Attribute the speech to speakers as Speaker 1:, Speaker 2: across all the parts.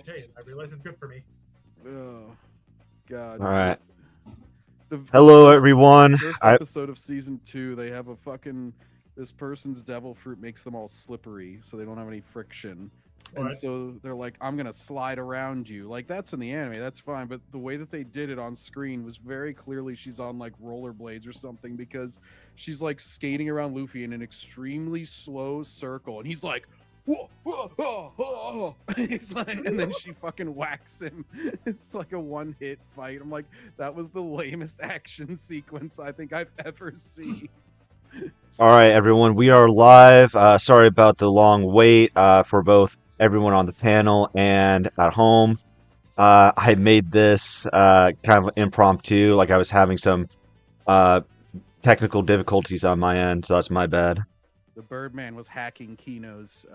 Speaker 1: okay. I realize it's good for me.
Speaker 2: Oh, God.
Speaker 3: All right.
Speaker 2: The
Speaker 3: Hello,
Speaker 2: first,
Speaker 3: everyone.
Speaker 2: First episode of season 2, they have a fucking this person's devil fruit makes them all slippery, so they don't have any friction. And
Speaker 1: What?
Speaker 2: so they're like, I'm gonna slide around you. Like that's in the anime, that's fine. But the way that they did it on screen was very clearly she's on like rollerblades or something because she's like skating around Luffy in an extremely slow circle, and he's like, whoa, whoa, whoa, whoa. It's like, and then she fucking whacks him. It's like a one-hit fight. I'm like, that was the lamest action sequence I think I've ever seen.
Speaker 3: All right, everyone. We are live. Sorry about the long wait for both everyone on the panel and at home. I made this kind of impromptu, like I was having some technical difficulties on my end, so that's my bad.
Speaker 2: The Birdman was hacking Kino's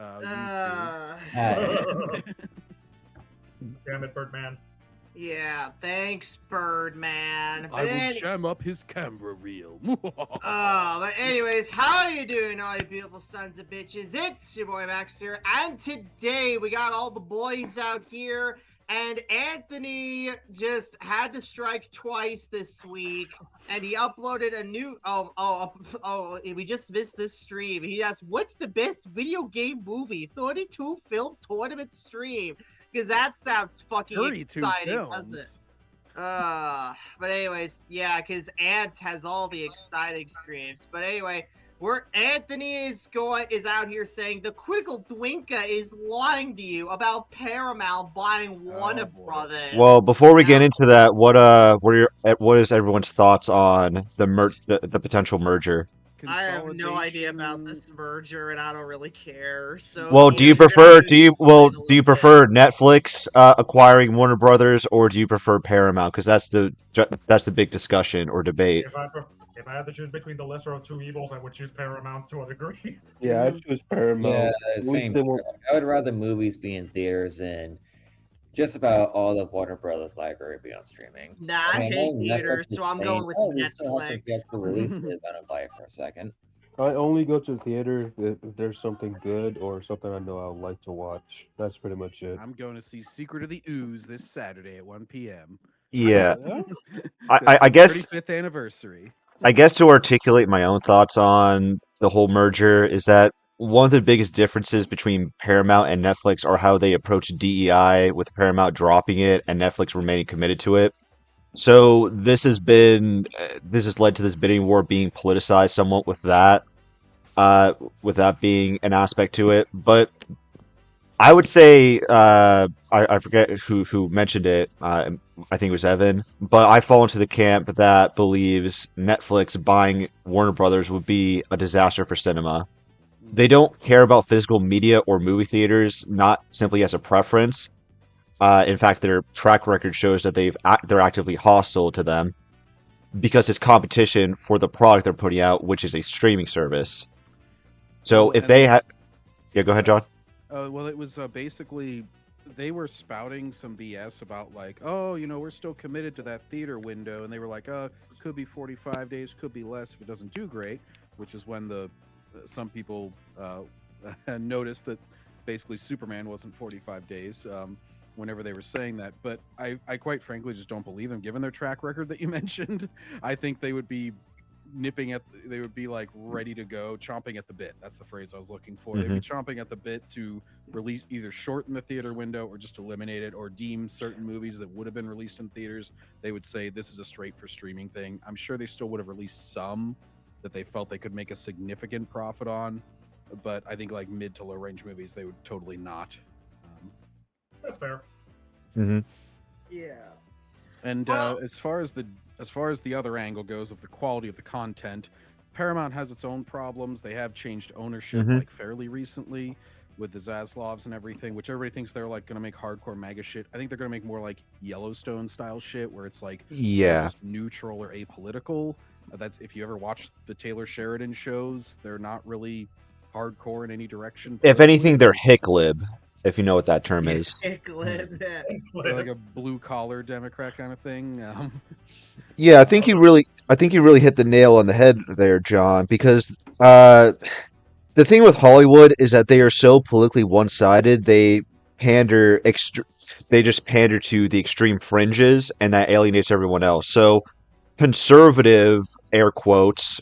Speaker 1: Damn it, Birdman.
Speaker 4: Yeah, thanks, Birdman.
Speaker 2: I will jam up his camera reel.
Speaker 4: But anyways, how are you doing, all you beautiful sons of bitches? It's your boy Backseater, and today we got all the boys out here, and Anthony just had to strike twice this week, and he uploaded a new, we just missed this stream. He asked, what's the best video game movie? 32 film tournament stream. Because that sounds fucking exciting, doesn't it? But anyways, yeah, because Ant has all the exciting streams. But anyway, Anthony is out here saying the critical Dwinka is lying to you about Paramount buying Warner Brothers.
Speaker 3: Well, before we get into that, what is everyone's thoughts on the potential merger?
Speaker 4: I have no idea about this merger, and I don't really care. So,
Speaker 3: well, do you prefer Netflix acquiring Warner Brothers, or do you prefer Paramount? Because that's the big discussion or debate.
Speaker 1: If I had to choose between the lesser of two evils, I would choose Paramount to a degree.
Speaker 5: Yeah, I choose Paramount.
Speaker 6: Yeah, same. I would rather movies be in theaters and just about all of Warner Brothers' library be on streaming.
Speaker 4: Nah, I hate theaters, so I'm going with Netflix.
Speaker 6: Still have some theatrical releases. I don't buy it for a second.
Speaker 5: I only go to the theater if there's something good or something I know I would like to watch. That's pretty much it.
Speaker 2: I'm going to see Secret of the Ooze this Saturday at 1 p.m.
Speaker 3: Yeah, I guess
Speaker 2: 35th anniversary.
Speaker 3: I guess to articulate my own thoughts on the whole merger is that one of the biggest differences between Paramount and Netflix are how they approach DEI, with Paramount dropping it and Netflix remaining committed to it. So this has led to this bidding war being politicized somewhat with that being an aspect to it. But I would say I forget who mentioned it. I think it was Evan. But I fall into the camp that believes Netflix buying Warner Brothers would be a disaster for cinema. They don't care about physical media or movie theaters, not simply as a preference. In fact, their track record shows that they're actively hostile to them because it's competition for the product they're putting out, which is a streaming service. So if they had... Yeah, go ahead, John.
Speaker 2: Well, it was basically they were spouting some BS about like, oh, we're still committed to that theater window. And they were like, it could be 45 days, could be less if it doesn't do great, which is when some people noticed that basically Superman wasn't 45 days whenever they were saying that. But I quite frankly just don't believe them, given their track record that you mentioned. I think they would be they would be like ready to go, chomping at the bit. That's the phrase I was looking for. They'd be chomping at the bit to release, either shorten the theater window or just eliminate it, or deem certain movies that would have been released in theaters. They would say this is a straight for streaming thing. I'm sure they still would have released some that they felt they could make a significant profit on, but I think like mid to low range movies they would totally not.
Speaker 1: That's fair.
Speaker 3: Mm-hmm.
Speaker 4: Yeah.
Speaker 2: And as far as the other angle goes of the quality of the content, Paramount has its own problems. They have changed ownership like fairly recently with the Zaslavs and everything, which everybody thinks they're like going to make hardcore MAGA shit. I think they're going to make more like Yellowstone style shit where it's like just neutral or apolitical. That's if you ever watch the Taylor Sheridan shows, they're not really hardcore in any direction.
Speaker 3: If anything, they're hicklib, if you know what that term is.
Speaker 4: Hicklib.
Speaker 2: Like a blue collar Democrat kind of thing.
Speaker 3: Yeah, I think you really hit the nail on the head there, John, because the thing with Hollywood is that they are so politically one-sided. They they just pander to the extreme fringes, and that alienates everyone else. So conservative, air quotes,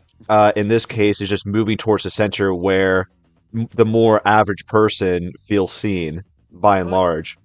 Speaker 3: in this case, is just moving towards the center where the more average person feels seen by and large.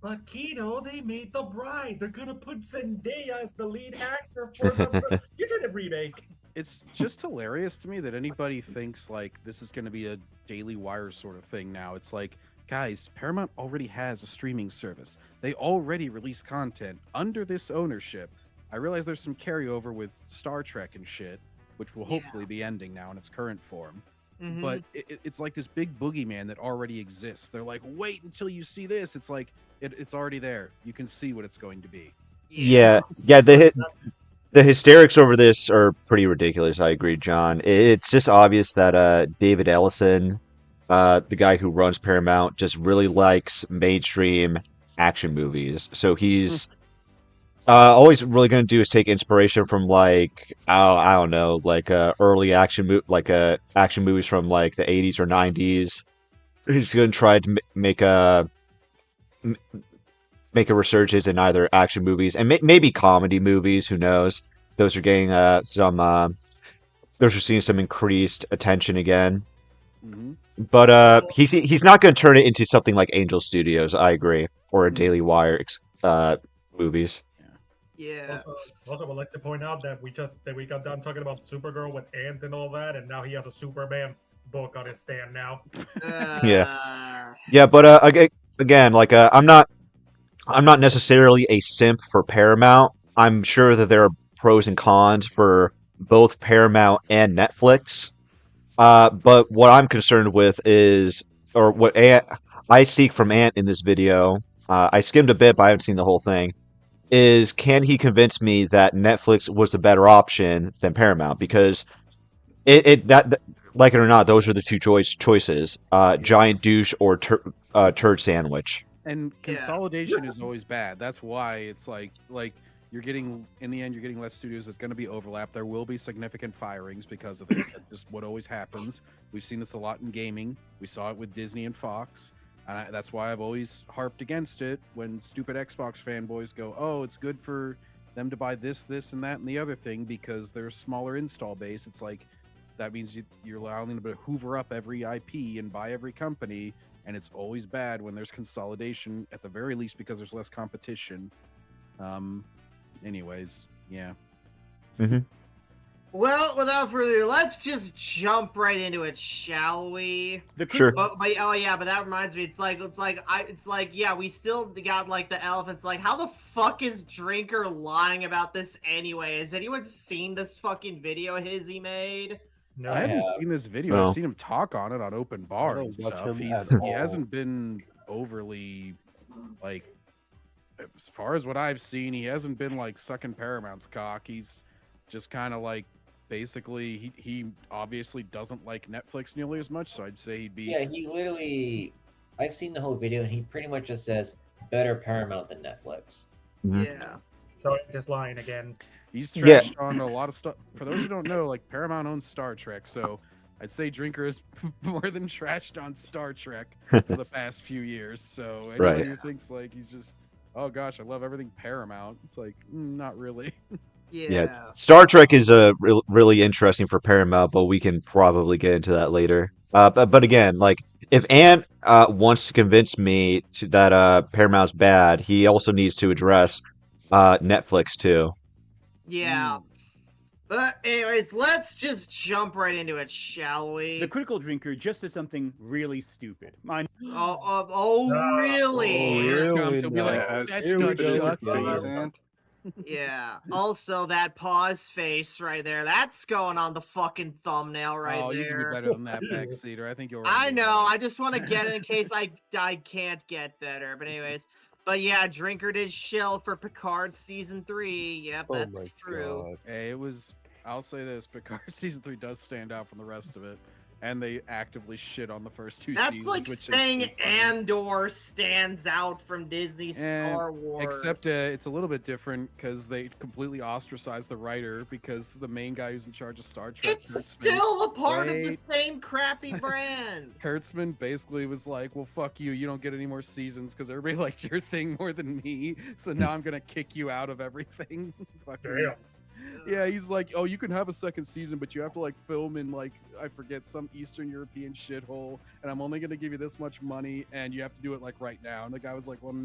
Speaker 1: But Kino, they made The Bride. They're gonna put Zendaya as the lead actor for the Fugitive remake.
Speaker 2: It's just hilarious to me that anybody thinks like this is going to be a Daily Wire sort of thing now. It's like, guys, Paramount already has a streaming service. They already release content under this ownership. I realize there's some carryover with Star Trek and shit, which will hopefully be ending now in its current form.
Speaker 4: Mhm.
Speaker 2: But it's like this big boogeyman that already exists. They're like, wait until you see this. It's like, it's already there. You can see what it's going to be.
Speaker 3: Yeah, the hysterics over this are pretty ridiculous. I agree, John. It's just obvious that David Ellison, the guy who runs Paramount, just really likes mainstream action movies. So he's all he's really going to do is take inspiration from like I don't know, like early action movies from like the 80s or 90s. He's going to try to make a resurgence in either action movies and maybe comedy movies. Who knows? Those are getting those are seeing some increased attention again.
Speaker 2: Mm-hmm.
Speaker 3: But he's not going to turn it into something like Angel Studios. I agree, or a Daily Wire movies.
Speaker 4: Yeah.
Speaker 1: Also, would like to point out that we got done talking about Supergirl with Ant and all that, and now he has a Superman book on his stand now.
Speaker 3: Yeah, but again, like I'm not necessarily a simp for Paramount. I'm sure that there are pros and cons for both Paramount and Netflix. But what I'm concerned with is, or what I seek from Ant in this video, I skimmed a bit, but I haven't seen the whole thing, is can he convince me that Netflix was the better option than Paramount? Because that like it or not, those are the two choices: giant douche or turd sandwich.
Speaker 2: And consolidation is always bad. That's why it's like you're getting less studios. It's going to be overlap. There will be significant firings because of this. That's just what always happens. We've seen this a lot in gaming. We saw it with Disney and Fox. And that's why I've always harped against it when stupid Xbox fanboys go, oh, it's good for them to buy this, and that, and the other thing because they're a smaller install base. It's like, that means you're allowing them to hoover up every IP and buy every company, and it's always bad when there's consolidation, at the very least, because there's less competition. Anyways, yeah.
Speaker 3: Mm-hmm.
Speaker 4: Well, without further ado, let's just jump right into it, shall we?
Speaker 3: Sure.
Speaker 4: But that reminds me. It's like, yeah, we still got like the elephants. Like, how the fuck is Drinker lying about this anyway? Has anyone seen this fucking video he made?
Speaker 1: No,
Speaker 2: I haven't seen this video.
Speaker 3: No.
Speaker 2: I've seen him talk on it on open bar and
Speaker 5: don't watch
Speaker 2: stuff.
Speaker 5: him
Speaker 2: He
Speaker 5: at all.
Speaker 2: hasn't been overly, like, as far as what I've seen, he hasn't been like sucking Paramount's cock. He's just kind of like, basically, he obviously doesn't like Netflix nearly as much, so I'd say he'd be...
Speaker 6: Yeah, he literally... I've seen the whole video, and he pretty much just says, better Paramount than Netflix.
Speaker 3: Mhm.
Speaker 4: Yeah.
Speaker 1: so just lying again.
Speaker 2: He's
Speaker 3: Yeah.
Speaker 2: trashed on a lot of stuff. For those who don't know, like, Paramount owns Star Trek, so I'd say Drinker is more than trashed on Star Trek for the past few years. So anyone
Speaker 3: Right.
Speaker 2: who thinks, like, he's just, oh gosh, I love everything Paramount, it's like, not really.
Speaker 3: Yeah, Star Trek is really interesting for Paramount, but we can probably get into that later. But again, like if Ant wants to convince me that Paramount's bad, he also needs to address Netflix too.
Speaker 4: Yeah. But anyways, let's just jump right into it, shall we?
Speaker 7: The critical drinker just said something really stupid.
Speaker 4: Oh,
Speaker 1: No.
Speaker 4: really?
Speaker 2: Here it
Speaker 5: really
Speaker 2: comes. He'll be like,
Speaker 5: nice.
Speaker 2: that's
Speaker 5: Here we
Speaker 2: not
Speaker 5: go with
Speaker 2: shocking.
Speaker 5: these,
Speaker 4: Yeah. Also, that pause face right there, that's going on the fucking thumbnail right
Speaker 2: Oh, you can do
Speaker 4: there.
Speaker 2: better than that, Backseater. I think you're
Speaker 4: I know, I just want to get it in case I can't get better. But anyways, but yeah, Drinker did shill for Picard Season 3. Yep,
Speaker 5: Oh
Speaker 4: that's
Speaker 5: my
Speaker 4: true.
Speaker 5: god.
Speaker 2: Hey, I'll say this, Picard Season 3 does stand out from the rest of it. and they actively shit on the first 2
Speaker 4: That's
Speaker 2: seasons,
Speaker 4: like
Speaker 2: which
Speaker 4: saying
Speaker 2: is pretty funny.
Speaker 4: Andor stands out from Disney
Speaker 2: And
Speaker 4: Star Wars.
Speaker 2: Except it's a little bit different because they completely ostracized the writer because the main guy who's in charge of Star Trek,
Speaker 4: it's
Speaker 2: Kurtzman,
Speaker 4: still a part of the
Speaker 2: Wait.
Speaker 4: same crappy brand.
Speaker 2: Kurtzman basically was like, well, fuck you. You don't get any more seasons because everybody liked your thing more than me. So now I'm going to kick you out of everything. Fucking
Speaker 1: Damn.
Speaker 2: yeah, he's like, oh, you can have a second season, but you have to like film in like, I forget, some Eastern European shithole, and I'm only gonna give you this much money, and you have to do it like right now. And the guy was like, well,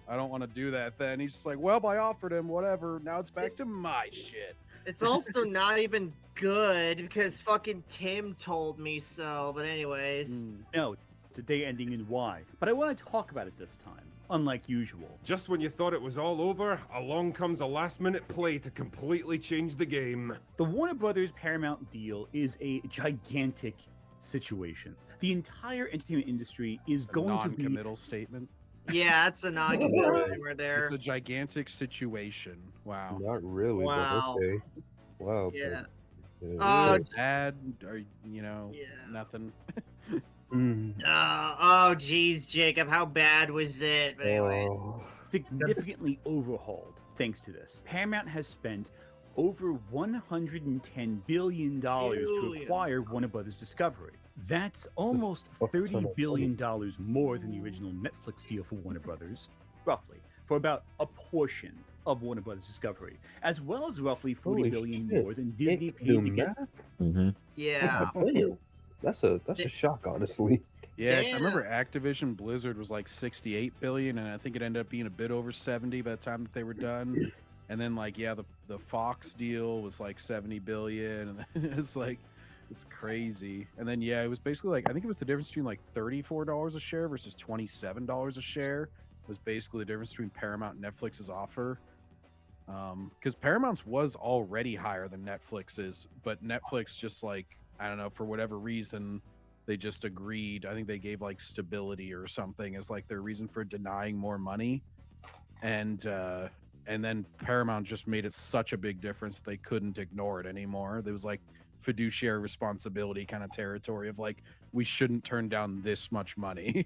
Speaker 2: I don't want to do that. Then he's just like, well, I offered him whatever. Now it's back to my shit.
Speaker 4: It's also not even good because fucking Tim told me so. But anyways,
Speaker 7: No, it's a day ending in Y. But I want to talk about it this time, unlike usual.
Speaker 8: Just when you thought it was all over, along comes a last-minute play to completely change the game.
Speaker 7: The Warner Brothers Paramount deal is a gigantic situation. The entire entertainment industry is
Speaker 2: A
Speaker 7: going to be
Speaker 2: non-committal statement.
Speaker 4: yeah, that's a non-committal right there.
Speaker 2: It's a gigantic situation. Wow.
Speaker 5: Not really,
Speaker 4: Wow.
Speaker 5: but okay. Wow.
Speaker 4: Yeah.
Speaker 5: But,
Speaker 4: Oh,
Speaker 2: Bad, or
Speaker 4: Yeah.
Speaker 2: nothing.
Speaker 4: Oh, geez, Jacob, how bad was it? But anyways.
Speaker 5: Oh.
Speaker 7: significantly overhauled thanks to this. Paramount has spent over $110 billion to
Speaker 4: Billion.
Speaker 7: acquire Warner Brothers Discovery. That's almost
Speaker 5: Fuck ton
Speaker 7: $30
Speaker 5: of
Speaker 7: billion more than the original Netflix deal for Warner Brothers, roughly, for about a portion of Warner Brothers Discovery, as well as roughly $40
Speaker 5: Holy
Speaker 7: billion
Speaker 5: shit.
Speaker 7: more than Disney
Speaker 5: It can
Speaker 7: paid
Speaker 5: do
Speaker 7: to get.
Speaker 5: math?
Speaker 3: Hmm.
Speaker 4: Yeah.
Speaker 5: God damn. That's a shock, honestly.
Speaker 2: Yeah, 'cause I
Speaker 4: Damn.
Speaker 2: remember Activision Blizzard was like 68 billion, and I think it ended up being a bit over 70 by the time that they were done. And then like, yeah, the Fox deal was like 70 billion, and it's like, it's crazy. And then yeah, it was basically like, I think it was the difference between like $34 a share versus $27 a share was basically the difference between Paramount and Netflix's offer. Because Paramount's was already higher than Netflix's, but Netflix just like, I don't know, for whatever reason, they just agreed. I think they gave like stability or something as like their reason for denying more money. And then Paramount just made it such a big difference that they couldn't ignore it anymore. There was like fiduciary responsibility kind of territory of like, we shouldn't turn down this much money.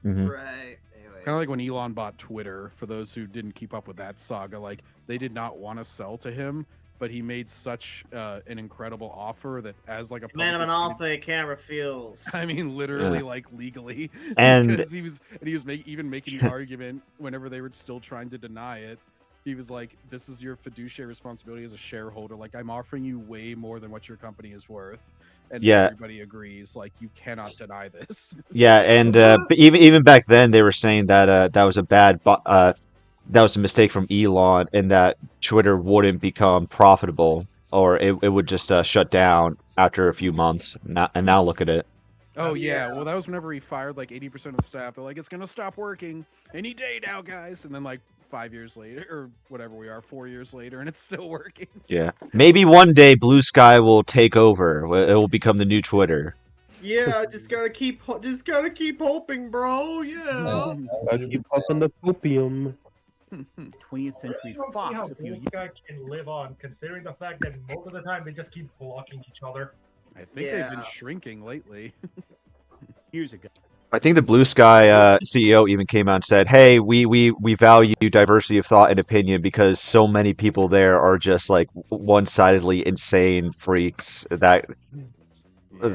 Speaker 3: Hmm.
Speaker 4: Right. Anyways.
Speaker 2: Kind of like when Elon bought Twitter. For those who didn't keep up with that saga, like they did not want to sell to him, but he made such an incredible offer that as like a
Speaker 4: Man of an
Speaker 2: publicly-
Speaker 4: offer you can't refuse.
Speaker 2: I mean, literally,
Speaker 3: Yeah.
Speaker 2: like legally,
Speaker 3: And-
Speaker 2: because he was even making the argument whenever they were still trying to deny it. He was like, "This is your fiduciary responsibility as a shareholder. Like, I'm offering you way more than what your company is worth." And
Speaker 3: Yeah.
Speaker 2: everybody agrees. Like, you cannot deny this.
Speaker 3: Yeah, and but even back then they were saying that that was a that was a mistake from Elon, and that Twitter wouldn't become profitable, or it would just shut down after a few months. And now look at it.
Speaker 2: Oh yeah.
Speaker 4: Yeah.
Speaker 2: Well, that was whenever he fired like 80% of the staff. They're like, "It's gonna stop working any day now, guys." And then like 5 years later, or whatever we are, 4 years later, and it's still working.
Speaker 3: Yeah, maybe one day Blue Sky will take over. It will become the new Twitter.
Speaker 4: Yeah, just gotta keep hoping, bro. Yeah.
Speaker 5: I keep pumping the popium.
Speaker 7: 20th
Speaker 1: I
Speaker 7: Century
Speaker 1: really don't see
Speaker 7: Fox
Speaker 1: how
Speaker 7: a few
Speaker 1: Blue Sky can live on, considering the fact that most of the time they just keep blocking each other.
Speaker 2: I think they've been
Speaker 4: Yeah.
Speaker 2: shrinking lately.
Speaker 7: years ago.
Speaker 3: I think the Blue Sky CEO even came out and said, "Hey, we value diversity of thought and opinion because so many people there are just like one-sidedly insane freaks that throw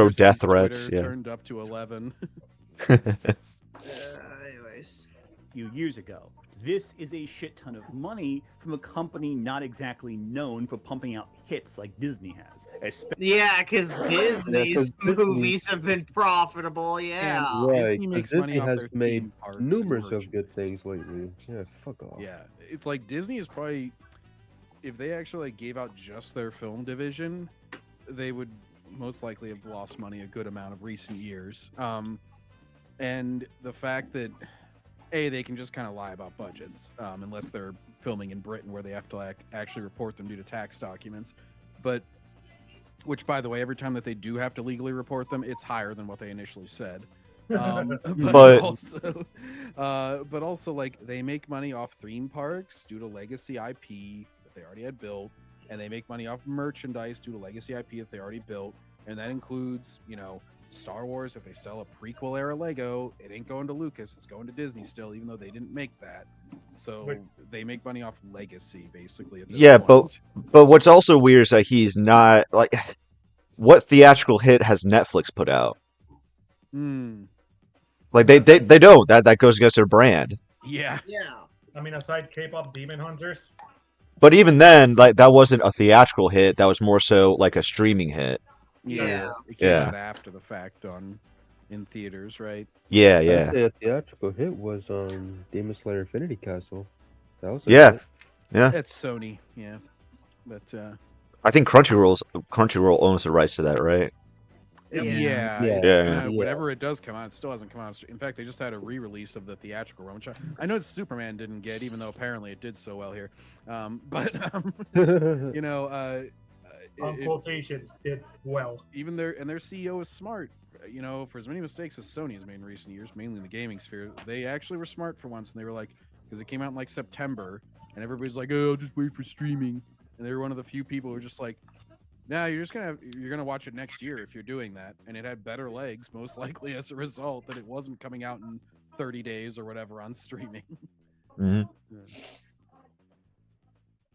Speaker 2: Thurston's
Speaker 3: death threats."
Speaker 2: Twitter
Speaker 3: Yeah.
Speaker 2: turned up to 11.
Speaker 4: Anyways.
Speaker 7: A few years ago. This is a shit ton of money from a company not exactly known for pumping out hits like Disney has.
Speaker 4: Yeah, because Disney's
Speaker 5: 'cause Disney-
Speaker 4: movies have been profitable. Yeah.
Speaker 5: Right,
Speaker 2: Disney
Speaker 5: 'cause
Speaker 2: makes money
Speaker 5: Disney
Speaker 2: off
Speaker 5: has
Speaker 2: their
Speaker 5: made
Speaker 2: theme parks and
Speaker 5: numerous
Speaker 2: merch.
Speaker 5: of good things lately. Yeah, fuck off.
Speaker 2: Yeah, it's like Disney is probably, if they actually like gave out just their film division, they would most likely have lost money a good amount of recent years. And the fact that they can just kind of lie about budgets, unless they're filming in Britain where they have to actually report them due to tax documents. But which, by the way, every time that they do have to legally report them, it's higher than what they initially said.
Speaker 3: But-
Speaker 2: Also, like they make money off theme parks due to legacy IP that they already had built, and they make money off merchandise due to legacy IP that they already built. and that includes, Star Wars. If they sell a prequel era Lego, it ain't going to Lucas, it's going to Disney still, even though they didn't make that. So
Speaker 1: Wait.
Speaker 2: they make money off legacy, basically. At this
Speaker 3: Yeah,
Speaker 2: point.
Speaker 3: but what's also weird is that he's not like, what theatrical hit has Netflix put out? Like they don't. That goes against their brand.
Speaker 2: Yeah.
Speaker 4: Yeah.
Speaker 1: I mean, aside K-pop Demon Hunters.
Speaker 3: But even then, like that wasn't a theatrical hit. That was more so like a streaming hit.
Speaker 2: Yeah. It came
Speaker 3: Yeah.
Speaker 2: out after the fact in theaters, right?
Speaker 3: Yeah,
Speaker 5: I'd
Speaker 3: yeah,
Speaker 5: say a theatrical hit was Demon Slayer Infinity Castle. That was a
Speaker 3: yeah,
Speaker 5: hit.
Speaker 3: yeah.
Speaker 2: It's Sony, yeah. But
Speaker 3: I think Crunchyroll owns the rights to that, right?
Speaker 2: yeah,
Speaker 5: Yeah.
Speaker 3: Yeah.
Speaker 2: whenever it does come out, it still hasn't come out. In fact, they just had a re-release of the theatrical run, which I know Superman didn't get, even though apparently it did so well here. But
Speaker 1: Quotations did well.
Speaker 2: even their CEO is smart. For as many mistakes as Sony has made in recent years, mainly in the gaming sphere, they actually were smart for once, and they were like, because it came out in like September, and everybody's like, "Oh, I'll just wait for streaming," and they were one of the few people who were just like, "No, you're gonna watch it next year if you're doing that," and it had better legs, most likely as a result that it wasn't coming out in 30 days or whatever on streaming.
Speaker 3: hmm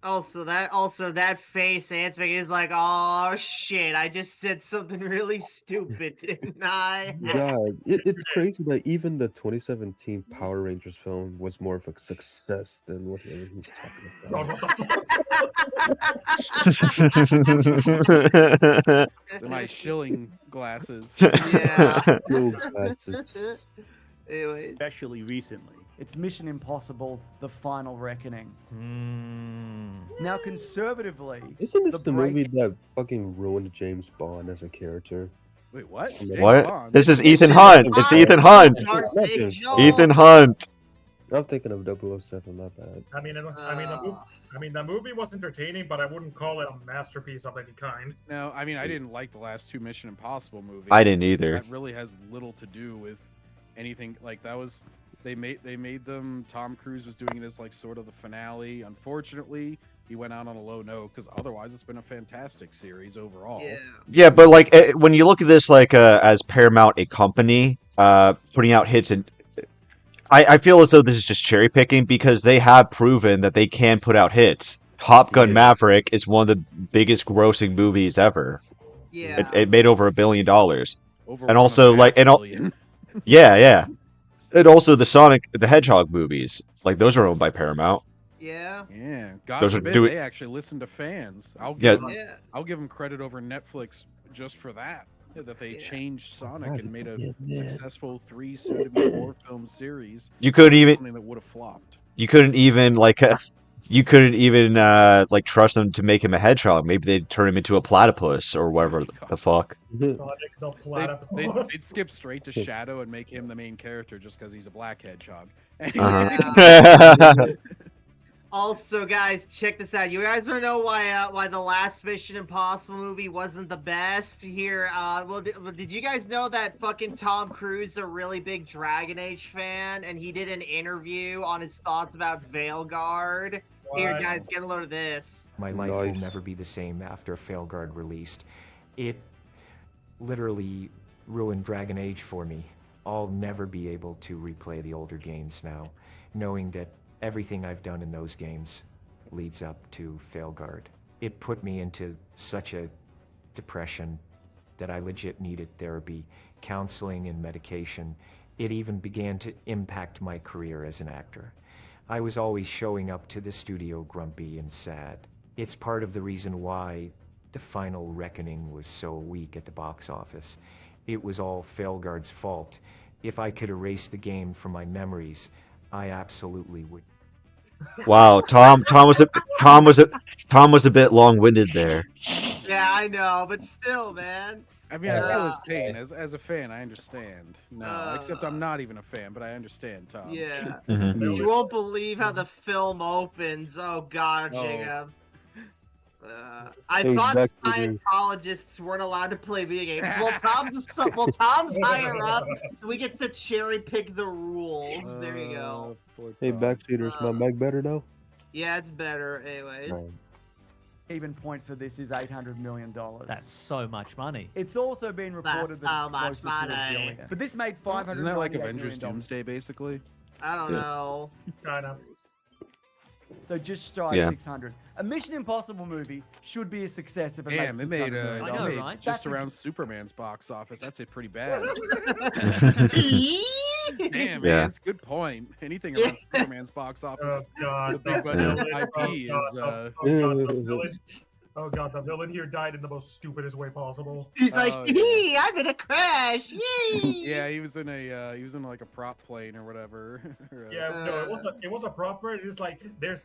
Speaker 4: Also, that face Ant's making is like, oh shit, I just said something really stupid, didn't I?
Speaker 5: God, it's crazy that even the 2017 Power Rangers film was more of a success than whatever he's talking about.
Speaker 2: My shilling glasses.
Speaker 4: Yeah.
Speaker 5: No glasses.
Speaker 4: Anyways.
Speaker 9: Especially recently. It's Mission Impossible: The Final Reckoning. Now, conservatively,
Speaker 5: Isn't this the
Speaker 9: break-
Speaker 5: movie that fucking ruined James Bond as a character?
Speaker 2: Wait, what?
Speaker 3: What?
Speaker 2: Bond?
Speaker 3: This is Ethan Hunt. It's Ethan Hunt. Ethan Hunt.
Speaker 5: I'm thinking of 007, not bad.
Speaker 1: I mean, the movie was entertaining, but I wouldn't call it a masterpiece of any kind.
Speaker 2: No, I mean, I didn't like the last two Mission Impossible movies.
Speaker 3: I didn't either.
Speaker 2: That really has little to do with anything. Like, that was... They made them... Tom Cruise was doing it as, like, sort of the finale. Unfortunately, he went out on a low note, because otherwise it's been a fantastic series overall.
Speaker 3: Yeah, but, like, when you look at this, like, as Paramount, a company, putting out hits, and I feel as though this is just cherry picking, because they have proven that they can put out hits. Top Gun Maverick is one of the biggest grossing movies ever.
Speaker 4: Yeah.
Speaker 3: It made over $1 billion. And also, like,
Speaker 2: yeah.
Speaker 3: And also the Sonic the Hedgehog movies, like those are owned by Paramount.
Speaker 4: Yeah.
Speaker 2: Yeah. God
Speaker 3: Those are
Speaker 2: forbid
Speaker 3: doing-
Speaker 2: they actually listen to fans. I'll
Speaker 3: Yeah.
Speaker 2: give them credit over Netflix just for that. That they changed Sonic and made a successful 3, soon to be 4 film series.
Speaker 3: You couldn't even
Speaker 2: something that would have flopped.
Speaker 3: You couldn't even like trust them to make him a hedgehog. Maybe they'd turn him into a platypus or whatever the fuck.
Speaker 2: They'd skip straight to Shadow and make him the main character just because he's a black hedgehog.
Speaker 4: Also, guys, check this out. You guys want to know why the last Mission Impossible movie wasn't the best? Here, did you guys know that fucking Tom Cruise is a really big Dragon Age fan, and he did an interview on his thoughts about Veilguard? Here, guys, get a load of this.
Speaker 10: My life will never be the same after Veilguard released. It literally ruined Dragon Age for me. I'll never be able to replay the older games now, knowing that everything I've done in those games leads up to Veilguard. It put me into such a depression that I legit needed therapy, counseling, and medication. It even began to impact my career as an actor. I was always showing up to the studio grumpy and sad. It's part of the reason why The Final Reckoning was so weak at the box office. It was all Veilguard's fault. If I could erase the game from my memories, I absolutely would.
Speaker 3: Wow, Tom was a bit long-winded there.
Speaker 4: Yeah, I know, but still, man.
Speaker 2: I mean, I feel his pain. As a fan, I understand. No, except I'm not even a fan, but I understand, Tom.
Speaker 4: Yeah.
Speaker 3: Mhm.
Speaker 4: You won't believe how the film opens. Oh, God, Jacob. I thought Scientologists weren't allowed to play video games. Well, Tom's higher up, so we get to cherry pick the rules. There you go.
Speaker 5: Hey, Backseater, is my mic better now?
Speaker 4: Yeah, it's better. Anyways.
Speaker 9: break-even point for this is $800 million.
Speaker 11: That's so much money.
Speaker 9: It's also been reported
Speaker 4: That's so
Speaker 9: that
Speaker 4: much
Speaker 9: it's closer to $1
Speaker 4: money.
Speaker 9: billion. But this made $598
Speaker 2: Isn't that like
Speaker 9: million
Speaker 2: Avengers Doomsday, basically?
Speaker 4: I don't know.
Speaker 1: Kind of.
Speaker 9: So just shy
Speaker 3: Yeah.
Speaker 9: of 600. A Mission Impossible movie should be a success if it
Speaker 2: Damn,
Speaker 9: makes
Speaker 2: they made,
Speaker 9: $600 million.
Speaker 11: I know, right?
Speaker 2: just around Superman's box office. That's it pretty bad. Damn, man,
Speaker 3: Yeah.
Speaker 2: that's a good point. Anything around Superman's box office,
Speaker 1: Oh god,
Speaker 2: the big budget IP
Speaker 1: oh god, the villain here died in the most stupidest way possible.
Speaker 4: He's like,
Speaker 2: Oh,
Speaker 4: "Yee, I'm gonna crash. Yee!"
Speaker 2: yeah, he was in like a prop plane or whatever. Or,
Speaker 1: Yeah, no, it was a proper. It was like the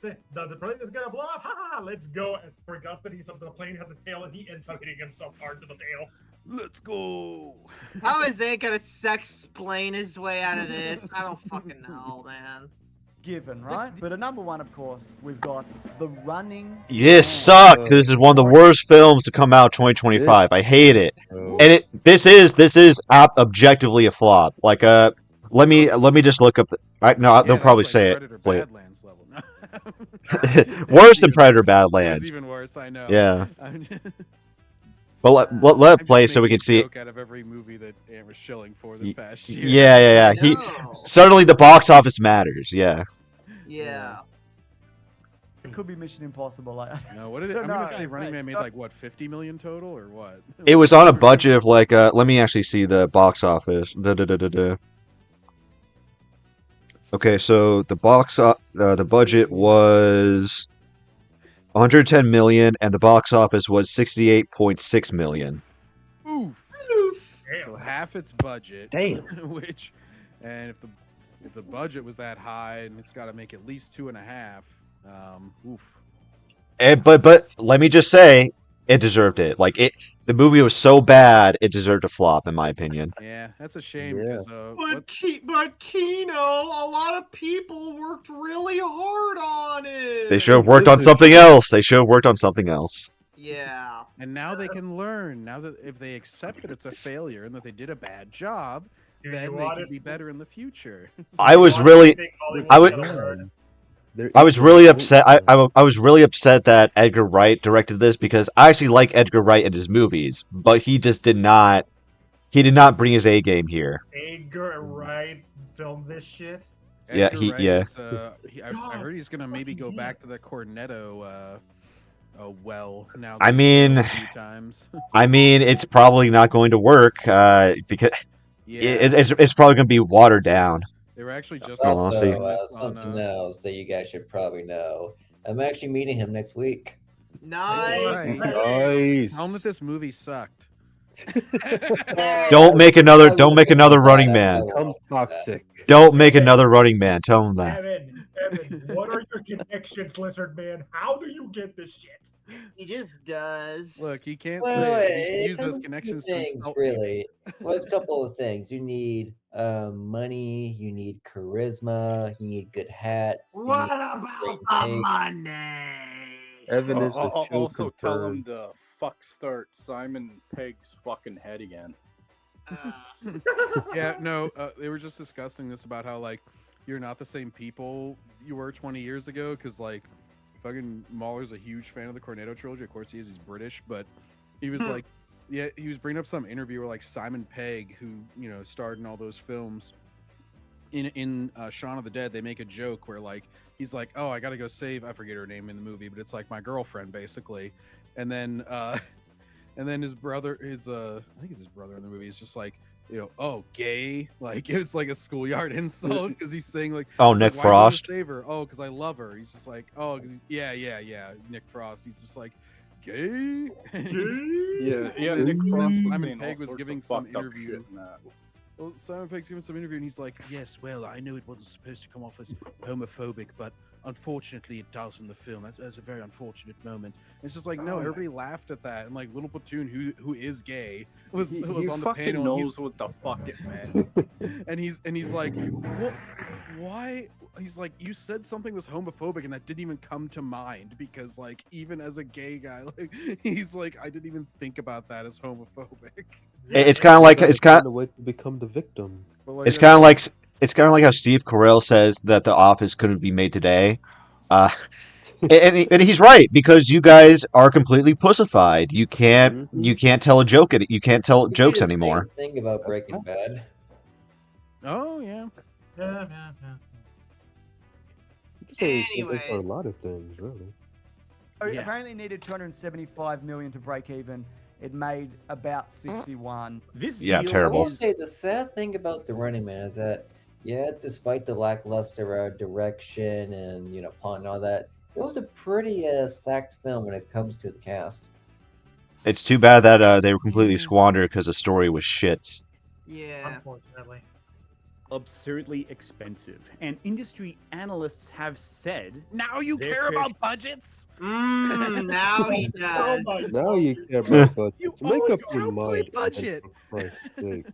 Speaker 1: plane is gonna blow up. Ha ha! Let's go. And for Gus, but the plane has a tail and he ends up hitting himself hard to the tail.
Speaker 2: Let's go.
Speaker 4: How is Zane gonna sex-plain his way out of this? I don't fucking know, man.
Speaker 9: Given, right? But at number one, of course, we've got The Running.
Speaker 3: This sucks. This is one of the worst films to come out 2025. I hate it. And this is objectively a flop. Like let me just look up. They'll probably say it.
Speaker 2: Badlands level.
Speaker 3: Worse than Predator Badlands.
Speaker 2: It's even worse. I know.
Speaker 3: Yeah. But let it play so we can see.
Speaker 2: Out of every movie that Ant was shilling for this past year.
Speaker 3: Yeah. He suddenly the box office matters. Yeah.
Speaker 4: Yeah.
Speaker 9: It could be Mission Impossible.
Speaker 2: No, what did it? I'm gonna say Running Man made like what 50 million total or what?
Speaker 3: It was on a budget of like let me actually see the box office. Okay, so the budget was 110 million, and the box office was 68.6 million.
Speaker 2: Oof. So half its budget.
Speaker 5: Damn.
Speaker 2: Which, and if the budget was that high, and it's got to make at least 2.5. Oof.
Speaker 3: But let me just say, it deserved it. Like the movie was so bad, it deserved a flop, in my opinion.
Speaker 2: Yeah, that's a shame because
Speaker 4: But Kino, a lot of people worked really hard on it.
Speaker 3: They should have worked on something else.
Speaker 4: Yeah.
Speaker 2: And now they can learn. Now that if they accept that it's a failure and that they did a bad job, then they can be better in the future.
Speaker 3: I was really upset. I was really upset that Edgar Wright directed this because I actually like Edgar Wright in his movies, but he just did not. He did not bring his A game here.
Speaker 1: Edgar Wright filmed this shit.
Speaker 3: Yeah,
Speaker 2: I heard he's gonna maybe go back to the Cornetto. Well, now.
Speaker 3: I mean, it's probably not going to work because it's probably going to be watered down.
Speaker 2: They were actually just
Speaker 6: something else that you guys should probably know. I'm actually meeting him next week.
Speaker 4: Nice.
Speaker 2: Tell him that this movie sucked.
Speaker 3: Don't make another Running Man.
Speaker 5: I'm toxic.
Speaker 3: Don't make another Running Man. Tell him that.
Speaker 1: Evan, what are your connections, Lizard Man? How do you get this shit?
Speaker 4: He just does.
Speaker 2: Look, he can't
Speaker 6: It
Speaker 2: use
Speaker 6: comes
Speaker 2: those connections
Speaker 6: to things, really. Well, it's a couple of things. You need money, you need charisma, you need good hats.
Speaker 4: What about the money?
Speaker 5: Evan is the
Speaker 12: also tell him to start Simon Pegg's fucking head again.
Speaker 2: Yeah, no, they were just discussing this about how like you're not the same people you were 20 years ago because like fucking Mahler's a huge fan of the Cornetto trilogy. Of course he is. He's British, but he was like, yeah, he was bringing up some interview where like Simon Pegg, who starred in all those films, in Shaun of the Dead, they make a joke where like he's like, oh, I gotta go save, I forget her name in the movie, but it's like my girlfriend basically, and then his brother, I think it's his brother in the movie, is just like, oh, gay, like it's like a schoolyard insult because he's saying like,
Speaker 3: oh, Nick
Speaker 2: like,
Speaker 3: Frost,
Speaker 2: save her, oh, because I love her. He's just like, oh, yeah, Nick Frost. He's just like, gay.
Speaker 12: yeah, Nick Frost.
Speaker 2: Simon Pegg was giving some interview. Well, Simon Pegg's giving some interview, and he's like, yes, well, I know it wasn't supposed to come off as homophobic, but unfortunately it does in the film. That's a very unfortunate moment. And it's just like, no, everybody laughed at that, and like Little Platoon, who is gay, was on the panel.
Speaker 12: Knows what the fuck it meant.
Speaker 2: and he's like, what? Why? He's like, you said something was homophobic, and that didn't even come to mind because, like, even as a gay guy, like, he's like, I didn't even think about that as homophobic.
Speaker 3: It's kind of like
Speaker 5: a way to become the victim.
Speaker 3: Like, it's kind of like how Steve Carell says that The Office couldn't be made today. And he's right, because you guys are completely pussified. You can't tell a joke. You can't tell
Speaker 6: You
Speaker 3: jokes
Speaker 6: say the
Speaker 3: anymore.
Speaker 6: same thing about Breaking Bad.
Speaker 2: Oh yeah.
Speaker 1: Yeah.
Speaker 5: You say the same thing
Speaker 4: Anyways.
Speaker 5: for a lot of things, really.
Speaker 2: Yeah.
Speaker 9: Apparently, it needed 275 million to break even. It made about 61.
Speaker 7: This
Speaker 3: Yeah,
Speaker 7: deal
Speaker 6: I
Speaker 3: terrible.
Speaker 6: will say the sad thing about The Running Man is that, yeah, despite the lackluster direction and plot and all that, it was a pretty stacked film when it comes to the cast.
Speaker 3: It's too bad that they were completely squandered because the story was shit.
Speaker 4: Yeah.
Speaker 1: Unfortunately.
Speaker 7: absurdly expensive, and industry analysts have said
Speaker 2: Now you
Speaker 7: their
Speaker 2: care
Speaker 7: fair
Speaker 2: about budgets?
Speaker 4: Now he does.
Speaker 5: Now you care about budget.
Speaker 2: You
Speaker 5: Make
Speaker 2: always
Speaker 5: up your
Speaker 2: downplay
Speaker 5: mind.
Speaker 2: budget.
Speaker 5: For Christ's sake.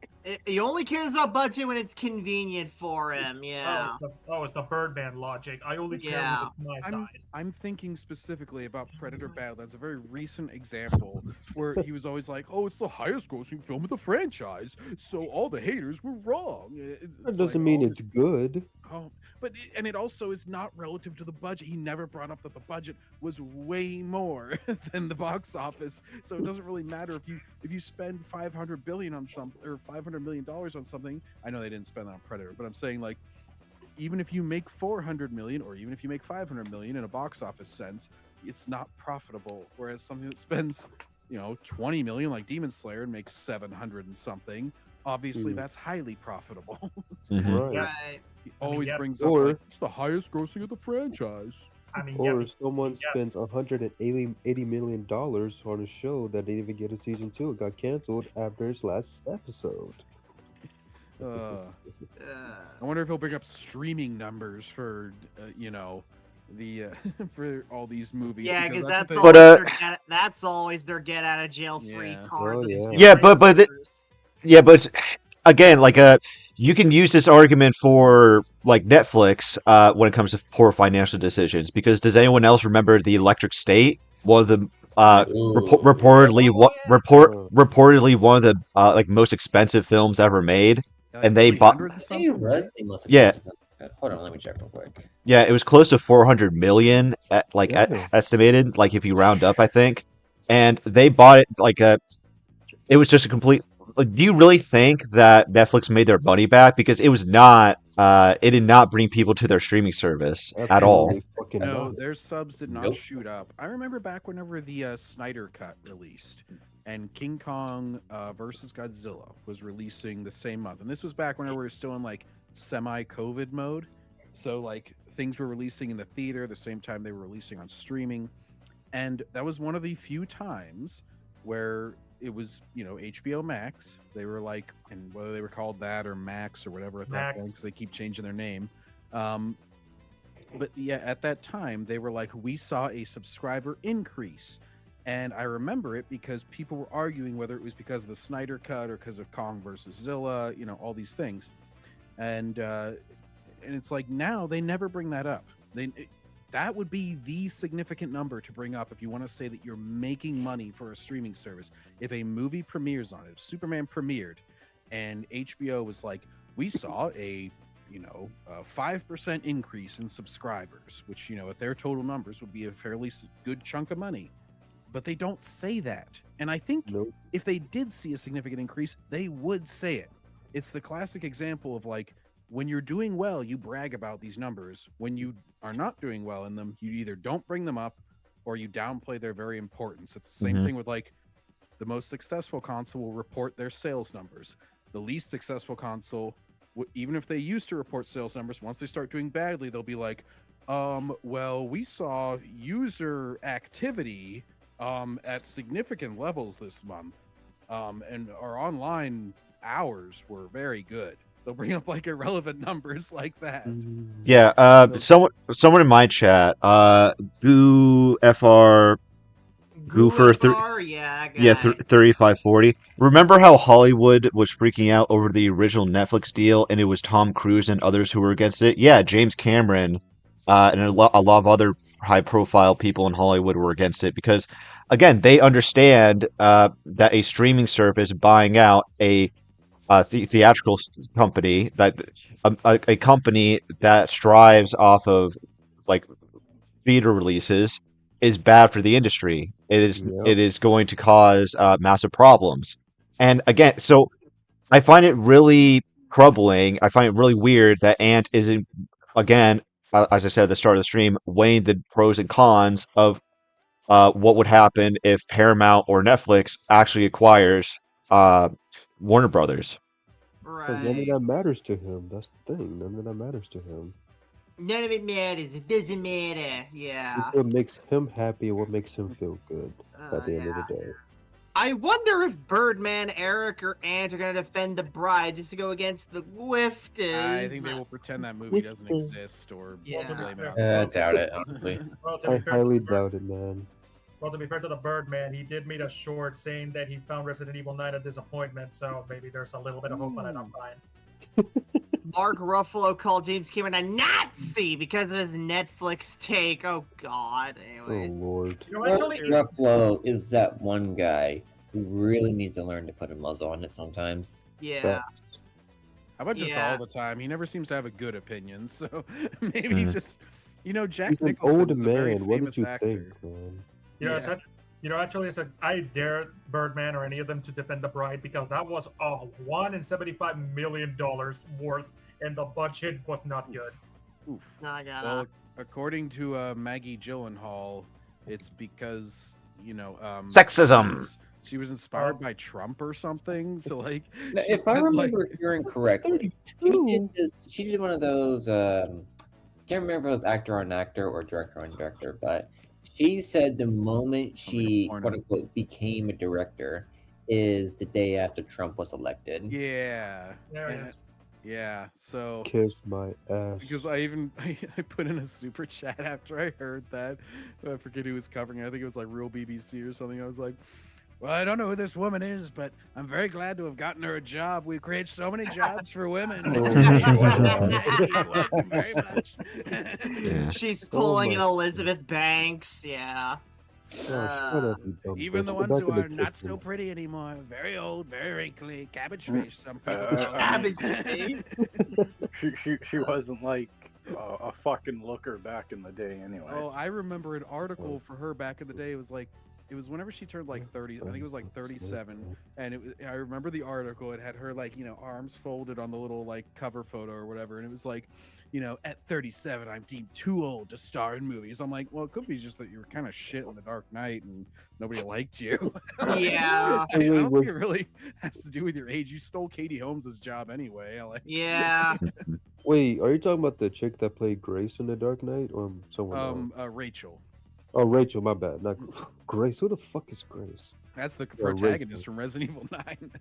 Speaker 4: He only cares about budget when it's convenient for him. Yeah.
Speaker 1: It's the Birdman logic. I only care when it's my side.
Speaker 2: I'm thinking specifically about Predator Badlands, a very recent example where he was always like, "Oh, it's the highest grossing film of the franchise, so all the haters were wrong."
Speaker 5: That doesn't mean it's good.
Speaker 2: Oh, but it also is not relative to the budget. He never brought up that the budget was way more than the box office, so it doesn't really matter if you spend $500 billion on something or $500 million on something. I know they didn't spend that on Predator, but I'm saying, like, even if you make 400 million or even if you make 500 million in a box office sense, it's not profitable. Whereas something that spends 20 million like Demon Slayer and makes 700 and something, obviously that's highly profitable.
Speaker 4: Right.
Speaker 2: He always brings up like, it's the highest grossing of the franchise.
Speaker 1: I mean,
Speaker 5: Or someone spends $180 million on a show that didn't even get a season 2. It got canceled after its last episode.
Speaker 2: I wonder if he'll bring up streaming numbers for the for all these movies.
Speaker 4: Yeah, because that's, that's always their get out of jail free card.
Speaker 3: But again, like you can use this argument for like Netflix when it comes to poor financial decisions. Because does anyone else remember The Electric State? One of the reportedly one of the like most expensive films ever made, and they bought. Yeah.
Speaker 6: Hold on, let me check real quick.
Speaker 3: Yeah, it was close to 400 million, estimated. Like if you round up, I think, and they bought it like it was just a complete. Like, do you really think that Netflix made their money back? Because it was not. It did not bring people to their streaming service at all.
Speaker 2: No, their subs did not shoot up. I remember back whenever the Snyder Cut released, and King Kong versus Godzilla was releasing the same month, and this was back whenever we were still in like semi-COVID mode. So like things were releasing in the theater the same time they were releasing on streaming, and that was one of the few times where it was, HBO Max. They were like, and whether they were called that or Max or whatever at that point, because they keep changing their name. But yeah, at that time, they were like, we saw a subscriber increase. And I remember it because people were arguing whether it was because of the Snyder Cut or because of Kong versus Zilla, all these things. And it's like now they never bring that up. That would be the significant number to bring up if you want to say that you're making money for a streaming service. If a movie premieres on it, if Superman premiered, and HBO was like, we saw a 5% increase in subscribers, which at their total numbers would be a fairly good chunk of money, but they don't say that. And I think if they did see a significant increase, they would say it. It's the classic example of like, when you're doing well, you brag about these numbers. When you are not doing well in them, you either don't bring them up or you downplay their very importance. It's the same thing with like the most successful console will report their sales numbers. The least successful console, even if they used to report sales numbers, once they start doing badly, they'll be like, well, we saw user activity at significant levels this month, and our online hours were very good. They'll bring up like irrelevant numbers like that.
Speaker 3: Yeah, someone in my chat, Goofer 3540. Remember how Hollywood was freaking out over the original Netflix deal, and it was Tom Cruise and others who were against it? Yeah, James Cameron, and a lot of other high-profile people in Hollywood were against it because, again, they understand that a streaming service buying out a theatrical company, that a company that strives off of like theater releases is bad for the industry. It is going to cause massive problems. And again, so I find it really troubling. I find it really weird that Ant isn't, again, as I said at the start of the stream, weighing the pros and cons of what would happen if Paramount or Netflix actually acquires Warner Brothers.
Speaker 5: Because none of that matters to him. That's the thing. None of that matters to him.
Speaker 4: None of it matters. It doesn't matter. Yeah.
Speaker 5: It's what makes him happy and what makes him feel good at the end of the day.
Speaker 4: I wonder if Birdman, Eric, or Ant are going to defend The Bride just to go against the Grifters.
Speaker 2: I think they will pretend that movie doesn't exist or blame it on
Speaker 13: I doubt it, honestly.
Speaker 5: I highly doubt it, man.
Speaker 1: Well, to be fair to the Birdman, he did meet a short saying that he found Resident Evil 9 a disappointment, so maybe there's a little bit of hope on it. I'm fine.
Speaker 4: Mark Ruffalo called James Cameron a Nazi because of his Netflix take. Oh, God. Anyway.
Speaker 5: Oh, Lord.
Speaker 4: Actually,
Speaker 6: Ruffalo is that one guy who really needs to learn to put a muzzle on it sometimes.
Speaker 4: Yeah.
Speaker 2: How about just all the time? He never seems to have a good opinion, so maybe just, Jack
Speaker 5: He's an
Speaker 2: Nicholson
Speaker 5: old
Speaker 2: is a very
Speaker 5: man. What
Speaker 2: famous
Speaker 5: did you
Speaker 2: actor.
Speaker 5: think, man?
Speaker 1: Actually, I said I dare Birdman or any of them to defend The Bride because that was $1.75 million worth, and the budget was not good.
Speaker 2: Oof.
Speaker 4: Well,
Speaker 2: according to Maggie Gyllenhaal, it's because
Speaker 3: Sexism.
Speaker 2: She was inspired by Trump or something. So
Speaker 6: if I remember hearing correctly, she did one of those. Can't remember if it was actor on actor or director on director, but she said the moment she quote unquote became a director is the day after Trump was elected.
Speaker 2: Yeah. Yeah, so
Speaker 5: kiss my ass.
Speaker 2: Because I put in a super chat after I heard that. I forget who was covering it. I think it was like Real BBC or something. I was like, well, I don't know who this woman is, but I'm very glad to have gotten her a job. We've created so many jobs for women. Very much.
Speaker 4: She's pulling an Elizabeth Banks. Yeah.
Speaker 2: Even the ones who are not so pretty anymore, very old, very wrinkly, cabbage face. Some people.
Speaker 4: Cabbage face.
Speaker 12: She wasn't like a fucking looker back in the day, anyway.
Speaker 2: Oh, I remember an article for her back in the day. It was whenever she turned like 30. I think it was like 37, and I remember the article. It had her arms folded on the little cover photo or whatever, and it was like, at 37, I'm deemed too old to star in movies. I'm like, well, it could be just that you were kind of shit in The Dark Knight and nobody liked you.
Speaker 4: Yeah.
Speaker 2: I don't think it really has to do with your age. You stole Katie Holmes' job anyway.
Speaker 4: Yeah.
Speaker 5: Wait, are you talking about the chick that played Grace in The Dark Knight or someone else?
Speaker 2: Rachel.
Speaker 5: Oh, Rachel, my bad. Not Grace. Who the fuck is Grace?
Speaker 2: That's the protagonist from Resident Evil 9.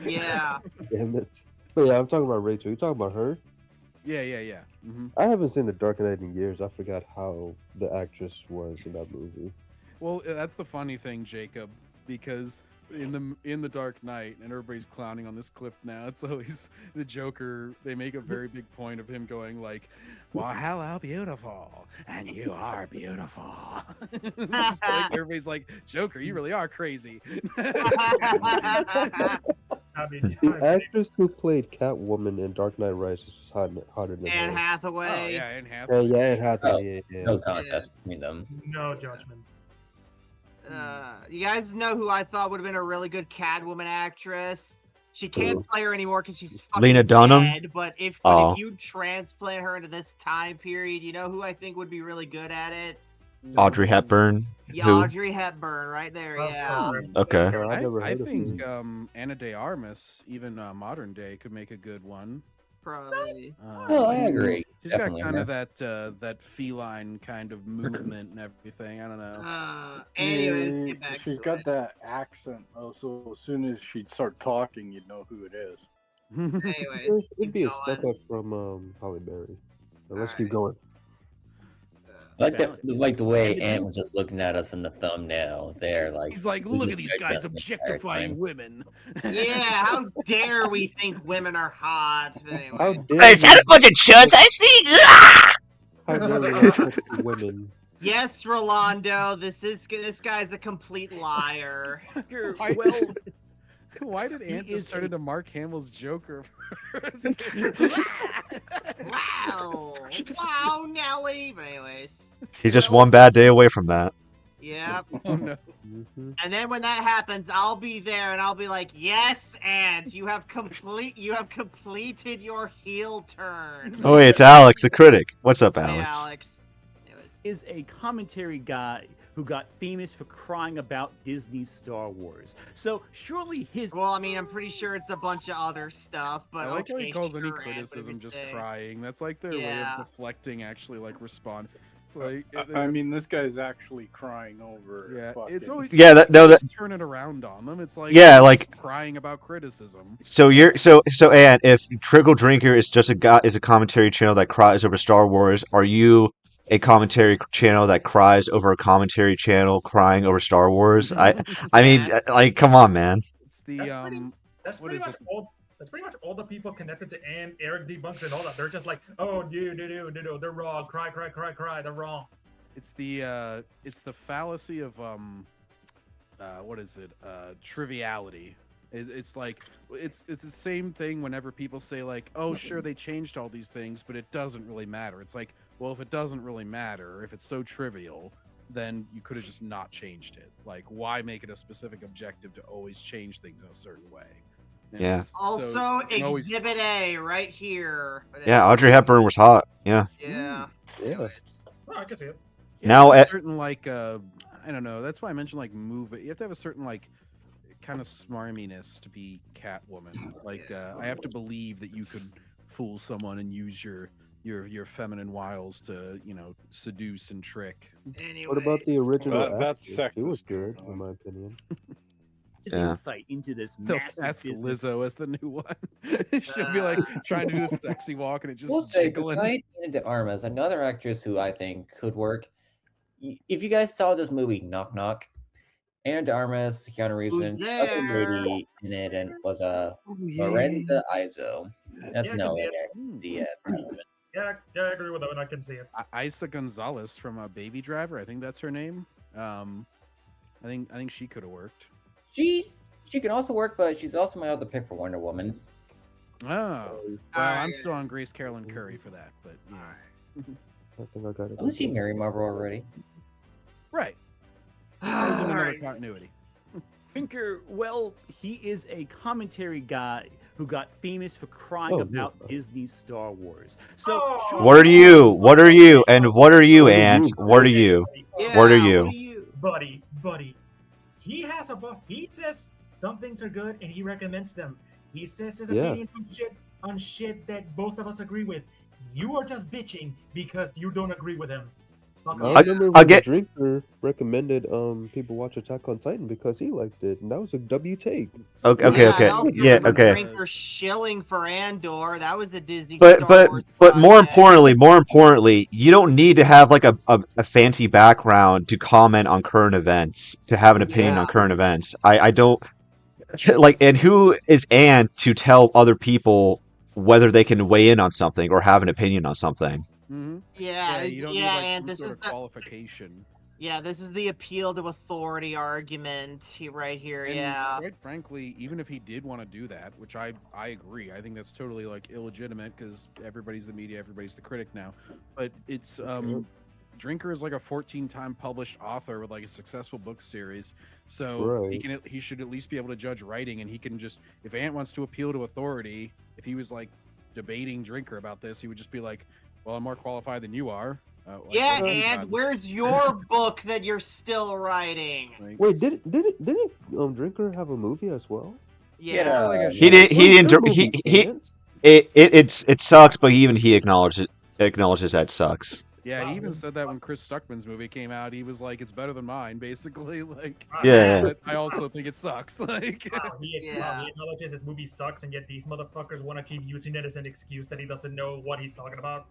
Speaker 4: Yeah.
Speaker 5: Damn it. But yeah, I'm talking about Rachel. You talking about her?
Speaker 2: Yeah. Mm-hmm.
Speaker 5: I haven't seen The Dark Knight in years. I forgot how the actress was in that movie.
Speaker 2: Well, that's the funny thing, Jacob, because in the Dark Knight, and everybody's clowning on this clip now, it's always the Joker. They make a very big point of him going like, well, hello, beautiful, and you are beautiful. Everybody's like, Joker, you really are crazy.
Speaker 5: The actress who played Catwoman in Dark Knight Rises was hotter than
Speaker 4: Anne
Speaker 5: her.
Speaker 4: Hathaway.
Speaker 2: Oh, yeah, Anne Hathaway.
Speaker 5: Yeah, Anne Hathaway. Yeah.
Speaker 6: No contest between them.
Speaker 1: No judgment.
Speaker 4: You guys know who I thought would have been a really good Catwoman actress? She can't play her anymore because she's fucking
Speaker 3: Lena Dunham?
Speaker 4: dead, but if you transplant her into this time period, you know who I think would be really good at it?
Speaker 3: Audrey Hepburn.
Speaker 4: Yeah,
Speaker 3: Who?
Speaker 4: Audrey Hepburn, right there, yeah.
Speaker 3: Okay.
Speaker 2: I think Ana de Armas, even modern day, could make a good one.
Speaker 4: Probably.
Speaker 6: I agree.
Speaker 2: She's
Speaker 6: Definitely,
Speaker 2: got kind of that feline kind of movement and everything. I don't know.
Speaker 4: Anyways, get back
Speaker 12: She's
Speaker 4: to
Speaker 12: got
Speaker 4: it.
Speaker 12: that accent, so as soon as she'd start talking, you'd know who it is.
Speaker 4: Anyways,
Speaker 5: It'd be a step up from Halle Berry. Let's keep going.
Speaker 6: Like the way Ant was just looking at us in the thumbnail there, like
Speaker 2: he's like, look at these guys objectifying women.
Speaker 4: Yeah, how dare we think women are hot? But anyway.
Speaker 5: How dare
Speaker 3: Is that a bunch of chuds I see?
Speaker 5: How dare we respect women?
Speaker 4: Yes, Rolando, this guy's a complete liar.
Speaker 2: Why did Ant just turn into Mark Hamill's Joker?
Speaker 4: Wow, Nelly. But anyways. anyways.
Speaker 3: He's just one bad day away from that.
Speaker 4: Yep.
Speaker 2: Oh no.
Speaker 4: And then when that happens, I'll be there and I'll be like, yes, and you have completed your heel turn.
Speaker 3: Oh wait, it's Alex, the critic. What's up,
Speaker 4: Hey,
Speaker 3: Alex?
Speaker 4: Alex.
Speaker 7: Is a commentary guy who got famous for crying about Disney's Star Wars. So surely his.
Speaker 4: Well, I mean, I'm pretty sure it's a bunch of other stuff, but
Speaker 2: I like how
Speaker 4: okay,
Speaker 2: he calls any
Speaker 4: sure, Ant,
Speaker 2: criticism
Speaker 4: whatever you
Speaker 2: just
Speaker 4: say.
Speaker 2: crying. That's like their way
Speaker 4: Yeah.
Speaker 2: of deflecting, actually, like respond. It's like
Speaker 12: I mean, this guy's actually crying over.
Speaker 2: yeah,
Speaker 12: fucking...
Speaker 2: it's always
Speaker 3: that
Speaker 2: turn it around on them. It's like
Speaker 3: Yeah, like-
Speaker 2: crying about criticism.
Speaker 3: So and if Trickle Drinker is just a commentary channel that cries over Star Wars, are you a commentary channel that cries over a commentary channel crying over Star Wars? I mean, like, come on, man.
Speaker 2: It's the
Speaker 1: That's
Speaker 2: what
Speaker 1: pretty
Speaker 2: is
Speaker 1: much
Speaker 2: it?
Speaker 1: all. That's pretty much all the people connected to Ant, Eric debunks and all that. They're just like, oh, no, they're wrong. Cry, they're wrong.
Speaker 2: It's the fallacy of what is it? Triviality. It's like it's the same thing whenever people say like, oh sure they changed all these things, but it doesn't really matter. It's like, well, if it doesn't really matter, if it's so trivial, then you could have just not changed it. Like, why make it a specific objective to always change things in a certain way? And
Speaker 3: Yeah.
Speaker 4: Also,
Speaker 2: so you can always-
Speaker 4: Exhibit A right here.
Speaker 3: Yeah, Audrey Hepburn was hot. Yeah.
Speaker 4: Yeah.
Speaker 5: Yeah.
Speaker 1: Oh, I can see it.
Speaker 2: You
Speaker 3: Now
Speaker 2: have to have
Speaker 3: at-
Speaker 2: a certain like I don't know. That's why I mentioned like movement. You have to have a certain like kind of smarminess to be Catwoman. Like I have to believe that you could fool someone and use your feminine wiles to seduce and trick.
Speaker 4: Anyway.
Speaker 5: What about the original?
Speaker 12: That's
Speaker 5: actor? It was
Speaker 12: sexist,
Speaker 5: good, in my opinion.
Speaker 7: His
Speaker 3: Yeah.
Speaker 7: insight into this
Speaker 2: They'll
Speaker 7: massive
Speaker 2: cast
Speaker 7: business.
Speaker 2: Lizzo as the new one. She'll be like trying to do the sexy walk and it just
Speaker 6: We'll say,
Speaker 2: jiggling.
Speaker 6: besides Ana de Armas, another actress who I think could work. If you guys saw this movie, Knock Knock, Ana de Armas, Keanu Reeves,
Speaker 4: Who's
Speaker 6: and other
Speaker 4: there?
Speaker 6: lady in it, and was
Speaker 5: yeah.
Speaker 6: Lorenza Izo. That's
Speaker 1: Yeah, I
Speaker 6: no
Speaker 1: can see
Speaker 6: way
Speaker 1: it.
Speaker 6: I can see it.
Speaker 1: Yeah, I agree with that one. I can see it.
Speaker 2: Isa Gonzalez from Baby Driver, I think that's her name. I think she could have worked.
Speaker 6: She can also work, but she's also my other pick for Wonder Woman.
Speaker 2: Oh, well,
Speaker 4: Alright.
Speaker 2: I'm still on Grace Carolyn Curry for that, but yeah.
Speaker 5: I think I got it.
Speaker 6: Wasn't she Mary Marvel already?
Speaker 2: Right. That was in another
Speaker 4: Alright.
Speaker 2: continuity.
Speaker 7: Pinker, well, he is a commentary guy who got famous for crying
Speaker 5: Oh,
Speaker 7: about
Speaker 5: yeah.
Speaker 7: Disney's Star Wars. So
Speaker 1: Oh.
Speaker 7: surely
Speaker 3: What are you? What are you? And what are you,
Speaker 5: What are
Speaker 3: Ant?
Speaker 5: you?
Speaker 3: What are you?
Speaker 4: Yeah,
Speaker 3: What are you?
Speaker 1: Buddy. He has he says some things are good and he recommends them. He says his
Speaker 5: Yeah.
Speaker 1: opinions on shit that both of us agree with. You are just bitching because you don't agree with him. Fuck
Speaker 5: I
Speaker 1: off.
Speaker 5: remember
Speaker 3: I
Speaker 5: when
Speaker 3: get-
Speaker 5: Drinker recommended people watch Attack on Titan because he liked it, and that was a W take.
Speaker 3: Okay,
Speaker 4: Yeah,
Speaker 3: okay.
Speaker 4: I also
Speaker 3: Yeah,
Speaker 4: remember
Speaker 3: okay.
Speaker 4: Drinker shilling for Andor. That was a Disney
Speaker 3: But
Speaker 4: Star Wars
Speaker 3: more
Speaker 4: project.
Speaker 3: importantly, you don't need to have like a fancy background to comment on current events, to have an opinion
Speaker 4: Yeah.
Speaker 3: on current events. I don't like, and who is Ant to tell other people whether they can weigh in on something or have an opinion on something?
Speaker 2: Mm-hmm.
Speaker 4: Yeah,
Speaker 2: you don't need
Speaker 4: yeah,
Speaker 2: like
Speaker 4: and
Speaker 2: some
Speaker 4: this
Speaker 2: sort
Speaker 4: is
Speaker 2: of
Speaker 4: the
Speaker 2: qualification.
Speaker 4: this is the appeal to authority argument right here.
Speaker 2: And
Speaker 4: Yeah.
Speaker 2: quite frankly, even if he did want to do that, which I agree, I think that's totally like illegitimate because everybody's the media, everybody's the critic now. But it's Drinker is like a 14-time published author with like a successful book series, so
Speaker 5: Right.
Speaker 2: he should at least be able to judge writing, and he can just, if Ant wants to appeal to authority, if he was like debating Drinker about this, he would just be like, well, I'm more qualified than you are. Like,
Speaker 4: Yeah,
Speaker 2: what have you
Speaker 4: and
Speaker 2: done?
Speaker 4: where's your book that you're still writing?
Speaker 2: Like,
Speaker 5: Wait, didn't Drinker have a movie as well?
Speaker 4: Yeah.
Speaker 6: like a
Speaker 3: He didn't. He
Speaker 5: Where's
Speaker 3: didn't.
Speaker 5: their
Speaker 3: He
Speaker 5: movie, Ant?
Speaker 3: it sucks, but even he acknowledges that sucks.
Speaker 2: Yeah, he even said that when Chris Stuckman's movie came out. He was like, "It's better than mine," basically. Like,
Speaker 3: Yeah.
Speaker 2: but I also think it sucks. Like,
Speaker 1: Wow, he
Speaker 4: Yeah.
Speaker 1: acknowledges his movie sucks, and yet these motherfuckers want to keep using it as an excuse that he doesn't know what he's talking about.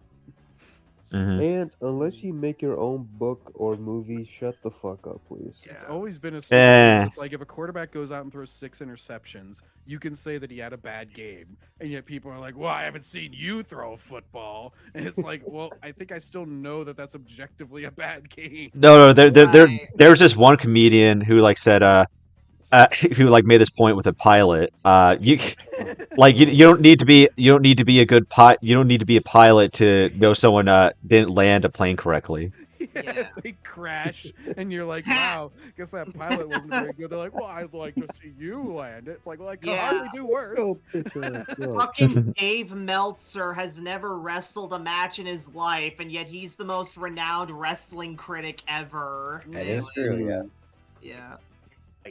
Speaker 3: Mhm.
Speaker 5: And unless you make your own book or movie, shut the fuck up, please.
Speaker 2: it's always been a
Speaker 3: Eh.
Speaker 2: It's like if a quarterback goes out and throws 6 interceptions, you can say that he had a bad game, and yet people are like, "Well, I haven't seen you throw a football," and it's like, well, I think I still know that that's objectively a bad game.
Speaker 3: No,
Speaker 4: Right.
Speaker 3: there's this one comedian who like said who like made this point with a pilot. You don't need to be a good you don't need to be a pilot to know someone didn't land a plane correctly.
Speaker 4: Yeah.
Speaker 2: They crash, and you're like, wow, guess that pilot wasn't very good. They're like, well, I'd like to see you land it. It's like, well, I could
Speaker 4: Yeah.
Speaker 2: hardly do worse.
Speaker 5: Go, bitch ass, go.
Speaker 4: Fucking Dave Meltzer has never wrestled a match in his life, and yet he's the most renowned wrestling critic ever.
Speaker 6: That is true, yeah.
Speaker 4: Yeah.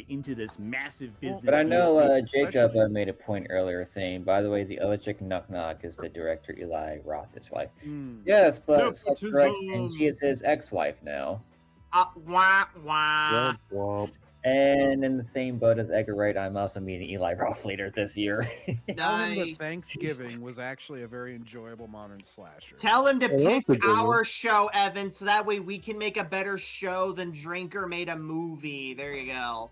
Speaker 7: Into this massive business.
Speaker 6: But I know
Speaker 7: deal.
Speaker 6: Jacob made a point earlier saying, by the way, the other chick Knock Knock is the director Eli Roth's wife. Yes, but correction, she is his ex-wife now.
Speaker 4: Wah, wah.
Speaker 6: And in the same boat as Edgar Wright, I'm also meeting Eli Roth later this year.
Speaker 2: Tell him that Thanksgiving was actually a very enjoyable modern slasher.
Speaker 4: Tell him to
Speaker 2: Oh, that's
Speaker 4: pick
Speaker 2: a good one.
Speaker 4: our show, Evan, so that way we can make a better show than Drinker made a movie. There you go.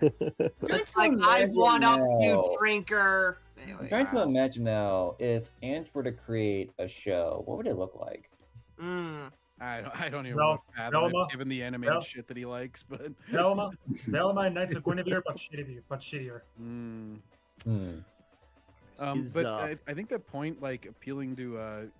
Speaker 4: It's like, I one up you, Drinker.
Speaker 6: I'm
Speaker 4: Anyway,
Speaker 6: trying to imagine now, if Ant were to create a show, what would it look like?
Speaker 2: I don't even
Speaker 1: Vel-
Speaker 2: want to fathom it,
Speaker 1: Velma?
Speaker 2: given the animated
Speaker 1: Vel-
Speaker 2: shit that he likes, but
Speaker 1: Velma and Knights of Guinevere, but shittier.
Speaker 2: But I think that point, like appealing to,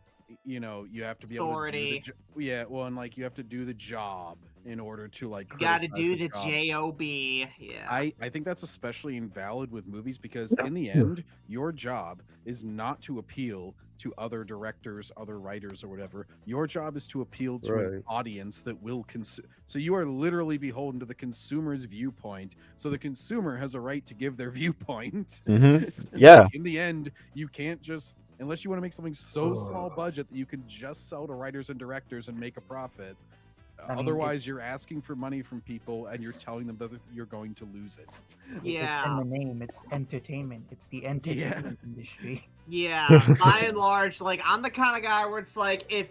Speaker 2: you know, you have to be able
Speaker 4: Authority.
Speaker 2: to do and like you have to do the job in order to like.
Speaker 4: You gotta
Speaker 2: criticize
Speaker 4: do the
Speaker 2: job.
Speaker 4: J-O-B. Yeah.
Speaker 2: I think that's especially invalid with movies because in the end, your job is not to appeal to other directors, other writers, or whatever. Your job is to appeal to an audience that will consume. So you are literally beholden to the consumer's viewpoint. So the consumer has a right to give their viewpoint.
Speaker 3: Yeah.
Speaker 2: In the end, you can't just, unless you want to make something so small budget that you can just sell to writers and directors and make a profit.
Speaker 11: I mean,
Speaker 2: Otherwise, you're asking for money from people and you're telling them that you're going to lose it.
Speaker 11: It's in the name. It's entertainment. It's the entertainment industry.
Speaker 4: Yeah, by and large, like I'm the kind of guy where it's like if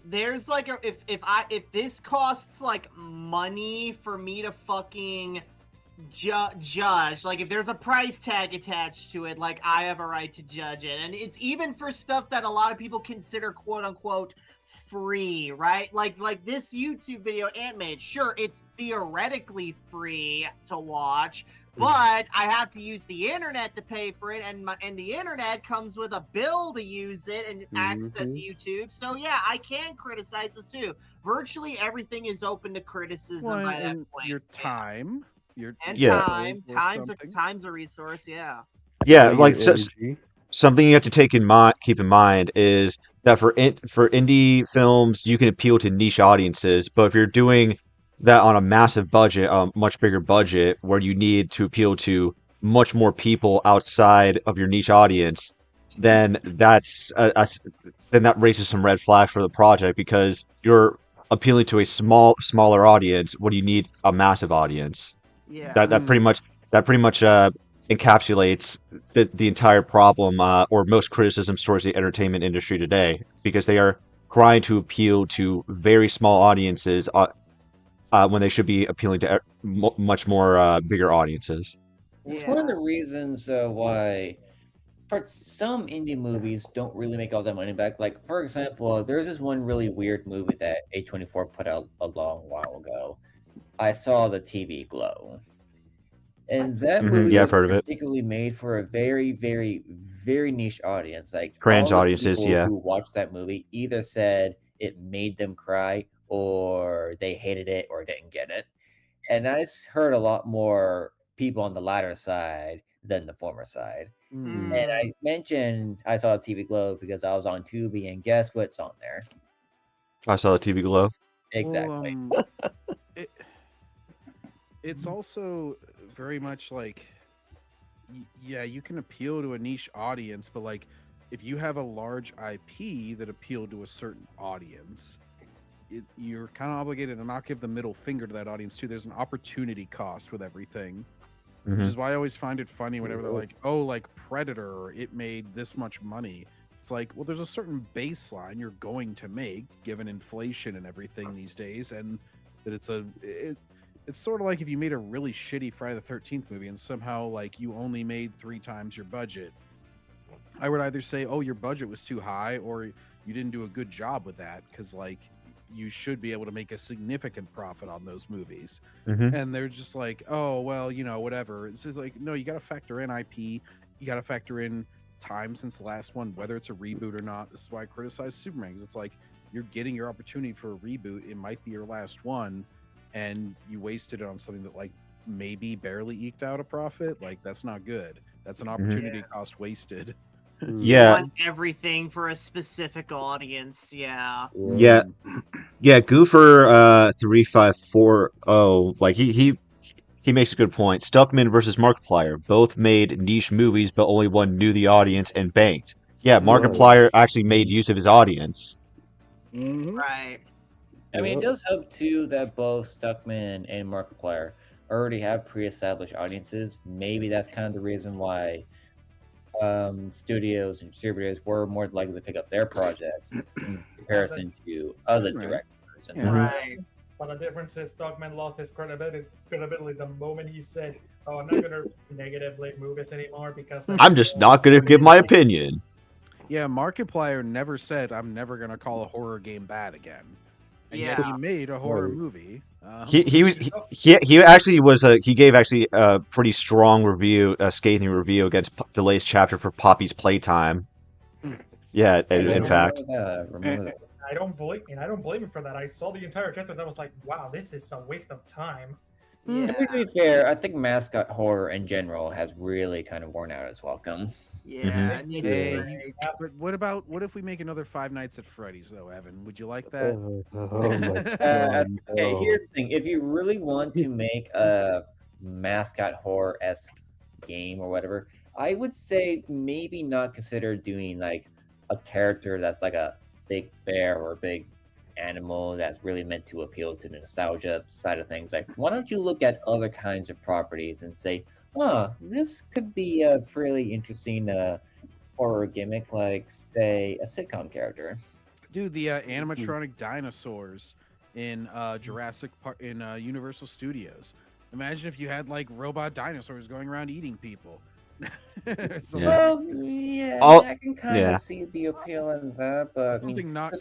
Speaker 4: there's like if this costs like money for me to fucking judge, like if there's a price tag attached to it, like I have a right to judge it, and it's even for stuff that a lot of people consider quote unquote free, right? Like this YouTube video Ant made, sure, it's theoretically free to watch, but I have to use the internet to pay for it, and the internet comes with a bill to use it and access YouTube. So yeah, I can criticize this too. Virtually everything is open to criticism by that point.
Speaker 2: Your time,
Speaker 4: time's a resource. Yeah.
Speaker 3: Yeah, like something you have to keep in mind is that for indie films, you can appeal to niche audiences, but if you're doing that on a massive budget, a much bigger budget, where you need to appeal to much more people outside of your niche audience, then that's then that raises some red flags for the project because you're appealing to a smaller audience. What do you need a massive audience?
Speaker 4: Yeah.
Speaker 3: That pretty much encapsulates the entire problem or most criticisms towards the entertainment industry today, because they are trying to appeal to very small audiences when they should be appealing to much more bigger audiences.
Speaker 6: It's one of the reasons why some indie movies don't really make all that money back. Like, for example, there's this one really weird movie that A24 put out a long while ago. I saw the TV Glow. And that movie
Speaker 3: Yeah,
Speaker 6: was
Speaker 3: I've heard of it.
Speaker 6: particularly made for a very, very, very niche audience. Like
Speaker 3: Cringe
Speaker 6: all the
Speaker 3: audiences,
Speaker 6: people
Speaker 3: yeah.
Speaker 6: who watched that movie either said it made them cry, or they hated it, or didn't get it. And I heard a lot more people on the latter side than the former side. And I mentioned I saw TV Glow because I was on Tubi, and guess what's on there?
Speaker 3: I saw the TV Glow.
Speaker 6: Exactly.
Speaker 2: It's also very much like, yeah, you can appeal to a niche audience, but like, if you have a large IP that appealed to a certain audience, you're kind of obligated to not give the middle finger to that audience too. There's an opportunity cost with everything, which is why I always find it funny whenever they're like, "Oh, like Predator, it made this much money." It's like, well, there's a certain baseline you're going to make given inflation and everything these days, and that it's sort of like if you made a really shitty Friday the 13th movie and somehow like you only made 3 times your budget. I would either say, oh, your budget was too high, or you didn't do a good job with that, because like you should be able to make a significant profit on those movies. And they're just like, oh, well, you know, whatever. It's just like, no, you got to factor in IP. You got to factor in time since the last one, whether it's a reboot or not. This is why I criticize Superman, because it's like, you're getting your opportunity for a reboot. It might be your last one, and you wasted it on something that like maybe barely eked out a profit. Like that's not good. That's an opportunity cost wasted.
Speaker 4: You want everything for a specific audience, yeah.
Speaker 3: Yeah, Goofer 3540, like he makes a good point. Stuckman versus Markiplier both made niche movies, but only one knew the audience and banked. Yeah, Markiplier actually made use of his audience.
Speaker 4: Right.
Speaker 6: I mean, it does help too that both Stuckman and Markiplier already have pre-established audiences. Maybe that's kind of the reason why studios and distributors were more likely to pick up their projects in comparison to other directors. And
Speaker 1: Right. But the difference is Stockman lost his credibility the moment he said, "Oh, I'm not gonna negatively movies anymore because
Speaker 3: I'm just not gonna give my opinion."
Speaker 2: Yeah, Markiplier never said, "I'm never gonna call a horror game bad again." And yet he made a horror movie.
Speaker 3: He actually was he gave actually a pretty strong review, a scathing review against the latest chapter for Poppy's Playtime. Yeah, in fact.
Speaker 1: I don't blame him for that. I saw the entire chapter and I was like, wow, this is a waste of time.
Speaker 6: To be fair, I think mascot horror in general has really kind of worn out its welcome.
Speaker 4: Yeah.
Speaker 2: But what if we make another Five Nights at Freddy's though, Evan? Would you like that?
Speaker 6: Okay, here's the thing. If you really want to make a mascot horror-esque game or whatever, I would say maybe not consider doing like a character that's like a big bear or a big animal that's really meant to appeal to the nostalgia side of things. Like, why don't you look at other kinds of properties and say, this could be a really interesting horror gimmick, like, say, a sitcom character.
Speaker 2: Dude, the animatronic dinosaurs in Jurassic Park in Universal Studios. Imagine if you had like robot dinosaurs going around eating people.
Speaker 6: Well, I can kind of see the appeal in that, but I mean, they're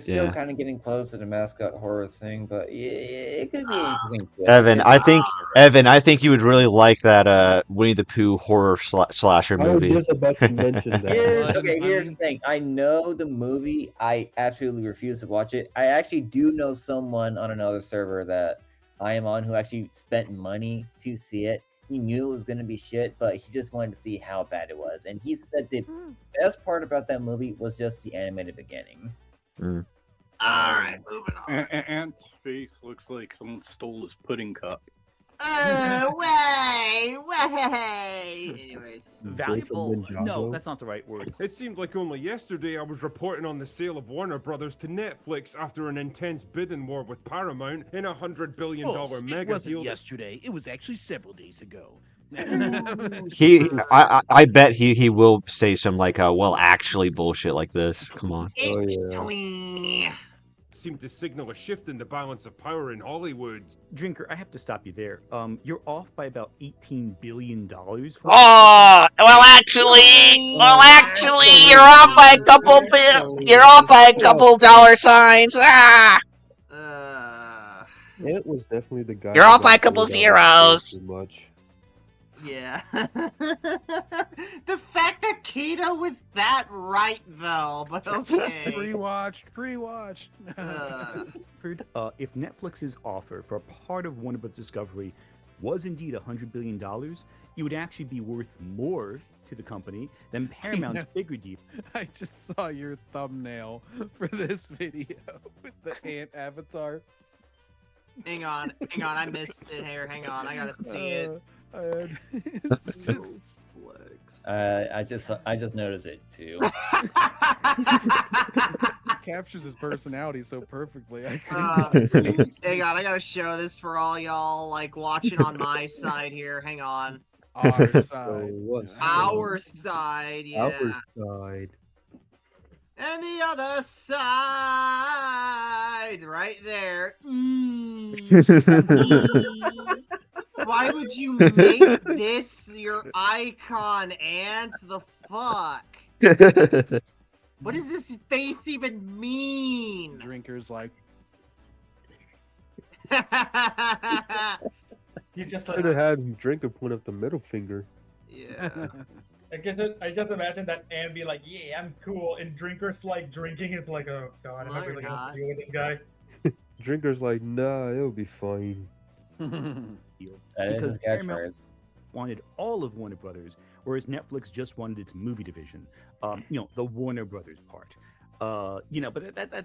Speaker 6: still kind of getting close to the mascot horror thing. But it could be interesting.
Speaker 3: Evan, I think you would really like that Winnie the Pooh horror slasher movie.
Speaker 5: I was just about to mention that.
Speaker 6: Here's the thing. I know the movie. I absolutely refuse to watch it. I actually do know someone on another server that I am on who actually spent money to see it. He knew it was going to be shit, but he just wanted to see how bad it was. And he said the best part about that movie was just the animated beginning.
Speaker 4: All right, moving on.
Speaker 12: Ant's face looks like someone stole his pudding cup.
Speaker 4: Way. Anyways.
Speaker 7: Valuable? No, that's not the right word.
Speaker 8: It seemed like only yesterday I was reporting on the sale of Warner Brothers to Netflix after an intense bidding war with Paramount in a $100 billion mega
Speaker 13: it wasn't
Speaker 8: deal.
Speaker 13: yesterday. It was actually several days ago.
Speaker 3: I bet he will say some like well actually bullshit like this. Come on.
Speaker 8: Seemed to signal a shift in the balance of power in Hollywood.
Speaker 7: Drinker, I have to stop you there. You're off by about $18 billion.
Speaker 14: Oh, well, actually, you're off by a couple dollar signs. Ah.
Speaker 5: It was definitely the guy.
Speaker 14: You're off by a couple zeros.
Speaker 5: Too much.
Speaker 4: Yeah. The fact that Keto was that right, though, but okay.
Speaker 2: Pre-watched.
Speaker 7: If Netflix's offer for a part of Warner Bros. Discovery was indeed $100 billion, it would actually be worth more to the company than Paramount's bigger deal.
Speaker 2: I just saw your thumbnail for this video with the ant avatar.
Speaker 4: Hang on, I missed it here. Hang on, I gotta see it.
Speaker 6: I just noticed it too.
Speaker 2: Captures his personality so perfectly.
Speaker 4: Hang on, I gotta show this for all y'all like watching on my side here. Hang on.
Speaker 2: Our side.
Speaker 4: Our side, yeah.
Speaker 5: Our side.
Speaker 4: And the other side, right there. Why would you make this your icon, Ant? The fuck? What does this face even mean?
Speaker 2: Drinker's like...
Speaker 1: He's just
Speaker 5: Should have had him drink and point up the middle finger.
Speaker 4: Yeah.
Speaker 1: I just imagine that Anne be like, "Yeah, I'm cool," and drinkers like drinking is like, "Oh God, am I really gonna have to deal with this guy?"
Speaker 5: Drinker's like, nah, it'll be fine.
Speaker 6: Because
Speaker 7: Paramount wanted all of Warner Brothers, whereas Netflix just wanted its movie division. The Warner Brothers part. But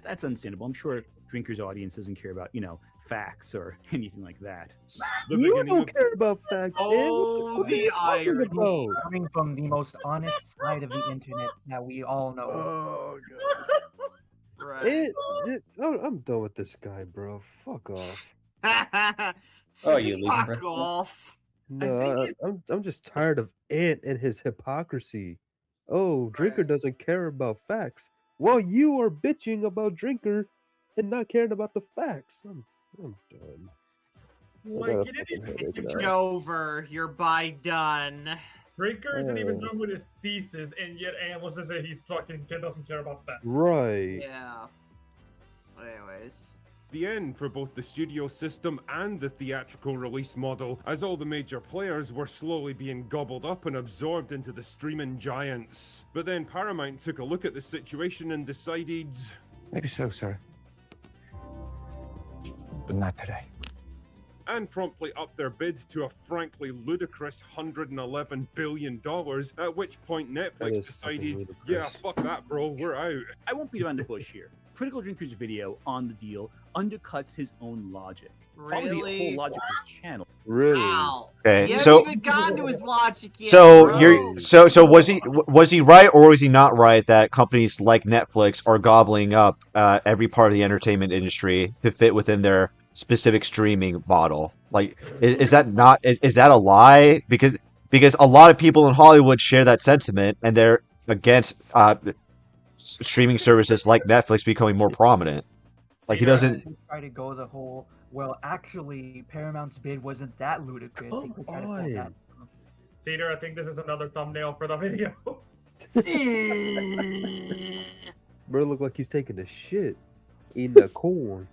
Speaker 7: that's understandable. I'm sure Drinker's audience doesn't care about, facts or anything like that.
Speaker 5: You don't care about facts.
Speaker 4: Oh, the irony.
Speaker 11: Coming from the most honest side of the internet that we all know.
Speaker 5: Oh,
Speaker 11: God.
Speaker 4: Right.
Speaker 5: I'm done with this guy, bro. Fuck off.
Speaker 6: Oh, you leaving
Speaker 4: Fuck
Speaker 6: Bristol?
Speaker 4: off.
Speaker 5: No, I'm just tired of Ant and his hypocrisy. Oh, Drinker doesn't care about facts. Well, you are bitching about Drinker and not caring about the facts. I'm done.
Speaker 1: Like, you didn't
Speaker 4: It's over. You're by done.
Speaker 1: Drinker isn't even done with his thesis, and yet Anne wants to say he's fucking doesn't care about that.
Speaker 5: Right.
Speaker 4: Yeah. Anyways.
Speaker 8: The end for both the studio system and the theatrical release model, as all the major players were slowly being gobbled up and absorbed into the streaming giants. But then Paramount took a look at the situation and decided...
Speaker 10: Maybe so, sir. But not today.
Speaker 8: And promptly upped their bid to a frankly ludicrous $111 billion, at which point Netflix decided, yeah, fuck that, bro, we're out.
Speaker 7: I won't beat around the bush here. Critical Drinker's video on the deal undercuts his own logic. Follow the whole logic of his channel.
Speaker 5: Really?
Speaker 4: Wow.
Speaker 3: Okay,
Speaker 4: You
Speaker 3: so
Speaker 4: haven't even gotten to his logic yet,
Speaker 3: so
Speaker 4: bro.
Speaker 3: you're so was he right or was he not right that companies like Netflix are gobbling up every part of the entertainment industry to fit within their specific streaming model? Like, is that not is that a lie? Because a lot of people in Hollywood share that sentiment and they're against streaming services like Netflix becoming more prominent. Like, he doesn't
Speaker 11: try to go the whole. Well, actually, Paramount's bid wasn't that ludicrous. He could try to pull that.
Speaker 1: Cedar, I think this is another thumbnail for the video.
Speaker 5: Bro, look like he's taking a shit. Eating the corn.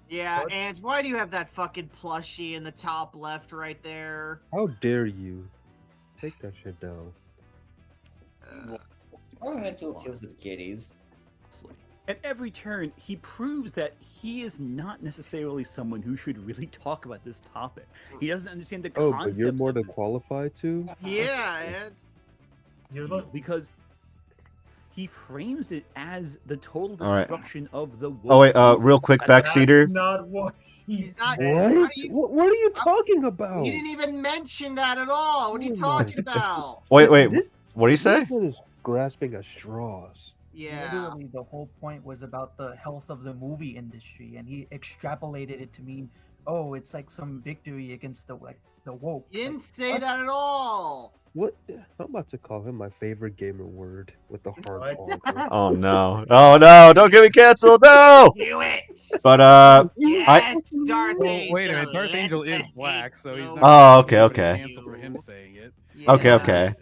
Speaker 4: Yeah, and why do you have that fucking plushie in the top left right there?
Speaker 5: How dare you? Take that shit down.
Speaker 6: Ornamental kills the kitties.
Speaker 7: At every turn, he proves that he is not necessarily someone who should really talk about this topic. He doesn't understand the concepts.
Speaker 5: But you're more than qualified to?
Speaker 4: Yeah,
Speaker 7: because he frames it as the total
Speaker 3: All right.
Speaker 7: destruction of the world.
Speaker 3: Oh wait, real quick, Backseater.
Speaker 1: Not what
Speaker 4: he's not.
Speaker 5: What are you talking about?
Speaker 4: You didn't even mention that at all. What are you talking about?
Speaker 3: Wait, what do you say?
Speaker 5: This one is grasping at straws.
Speaker 4: Yeah.
Speaker 11: Literally, the whole point was about the health of the movie industry, and he extrapolated it to mean, oh, it's like some victory against the woke.
Speaker 4: You didn't say that at all.
Speaker 5: What? I'm about to call him my favorite gamer word with the hard R.
Speaker 3: Oh no! Oh no! Don't get me canceled! No!
Speaker 4: Do it.
Speaker 3: But
Speaker 4: Yes, Darth Angel.
Speaker 2: Wait a minute, Darth Angel is black, so he's not.
Speaker 3: Oh, okay.
Speaker 2: Cancel for him saying it.
Speaker 3: Okay.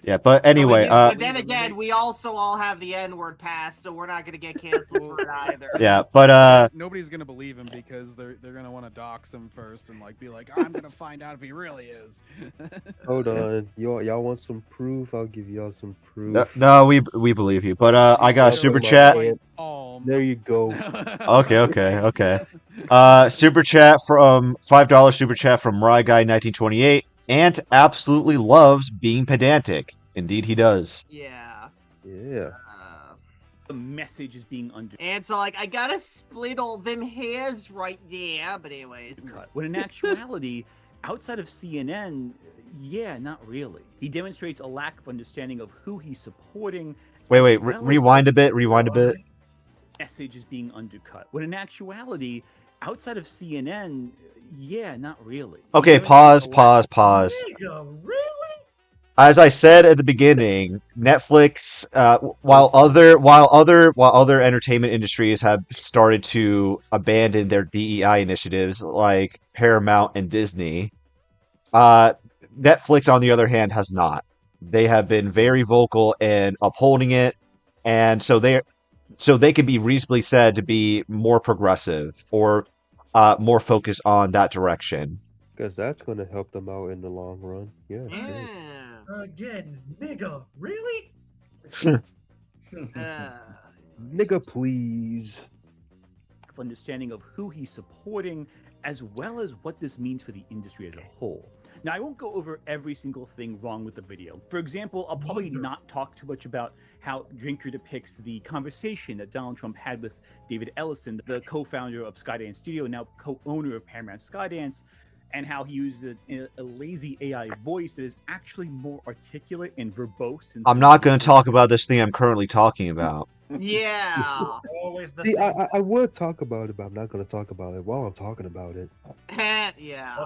Speaker 3: Yeah, but anyway,
Speaker 4: But then again, we also all have the N-word pass, so we're not gonna get canceled for it either.
Speaker 3: Yeah, but
Speaker 2: nobody's gonna believe him because they're gonna want to dox him first and be like, I'm gonna find out if he really is.
Speaker 5: Hold on, y'all want some proof? I'll give y'all some proof.
Speaker 3: no, we believe you. But I got a super chat.
Speaker 5: There you go.
Speaker 3: Okay. Super chat from $5 super chat from Rye Guy 1928. Ant absolutely loves being pedantic. Indeed, he does.
Speaker 4: Yeah.
Speaker 5: Yeah.
Speaker 7: The message is being under.
Speaker 4: And so, I gotta split all them hairs right there. But anyways.
Speaker 7: When in actuality, outside of CNN, yeah, not really. He demonstrates a lack of understanding of who he's supporting.
Speaker 3: Wait, rewind a bit.
Speaker 7: Message is being undercut. When in actuality, outside of CNN, yeah, not really.
Speaker 3: Okay, pause.
Speaker 1: Really?
Speaker 3: As I said at the beginning, Netflix, while other entertainment industries have started to abandon their DEI initiatives, like Paramount and Disney, Netflix, on the other hand, has not. They have been very vocal in upholding it, and so they can be reasonably said to be more progressive or more focused on that direction.
Speaker 5: Because that's going to help them out in the long run. Yeah.
Speaker 1: Again, nigga, really?
Speaker 5: Nigga, please.
Speaker 7: Understanding of who he's supporting, as well as what this means for the industry as a whole. Now, I won't go over every single thing wrong with the video. For example, I'll probably not talk too much about how Drinker depicts the conversation that Donald Trump had with David Ellison, the co-founder of Skydance Studio, and now co-owner of Paramount Skydance, and how he used a lazy AI voice that is actually more articulate and verbose.
Speaker 3: I'm not going to talk about this thing I'm currently talking about.
Speaker 4: Yeah.
Speaker 1: Always the
Speaker 5: See,
Speaker 1: same.
Speaker 5: I would talk about it, but I'm not going to talk about it while I'm talking about it.
Speaker 4: Yeah.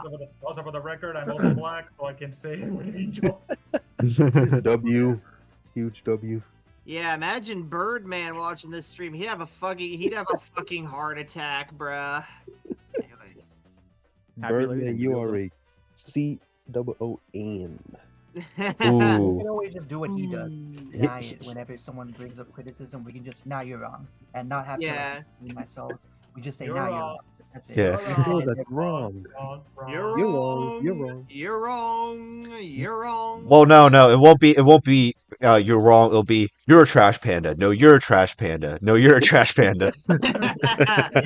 Speaker 1: Also for the record, I'm also black, so I can say it with angel.
Speaker 5: W. Huge W.
Speaker 4: Yeah, imagine Birdman watching this stream. He'd have a fucking heart attack, bruh. Anyways.
Speaker 5: Birdman, you are a C-O-O-N.
Speaker 11: We can always just do what he does. Deny it whenever someone brings up criticism. We can just, nah, you're wrong, and not have to like, myself. We just say, nah, you're wrong. That's it.
Speaker 3: Yeah.
Speaker 5: Oh, that's wrong.
Speaker 4: You're
Speaker 5: wrong. You're wrong.
Speaker 4: You're wrong. You're wrong.
Speaker 3: Well, no, it won't be. You're wrong. It'll be you're a trash panda. No, you're a trash panda. No, you're a trash panda.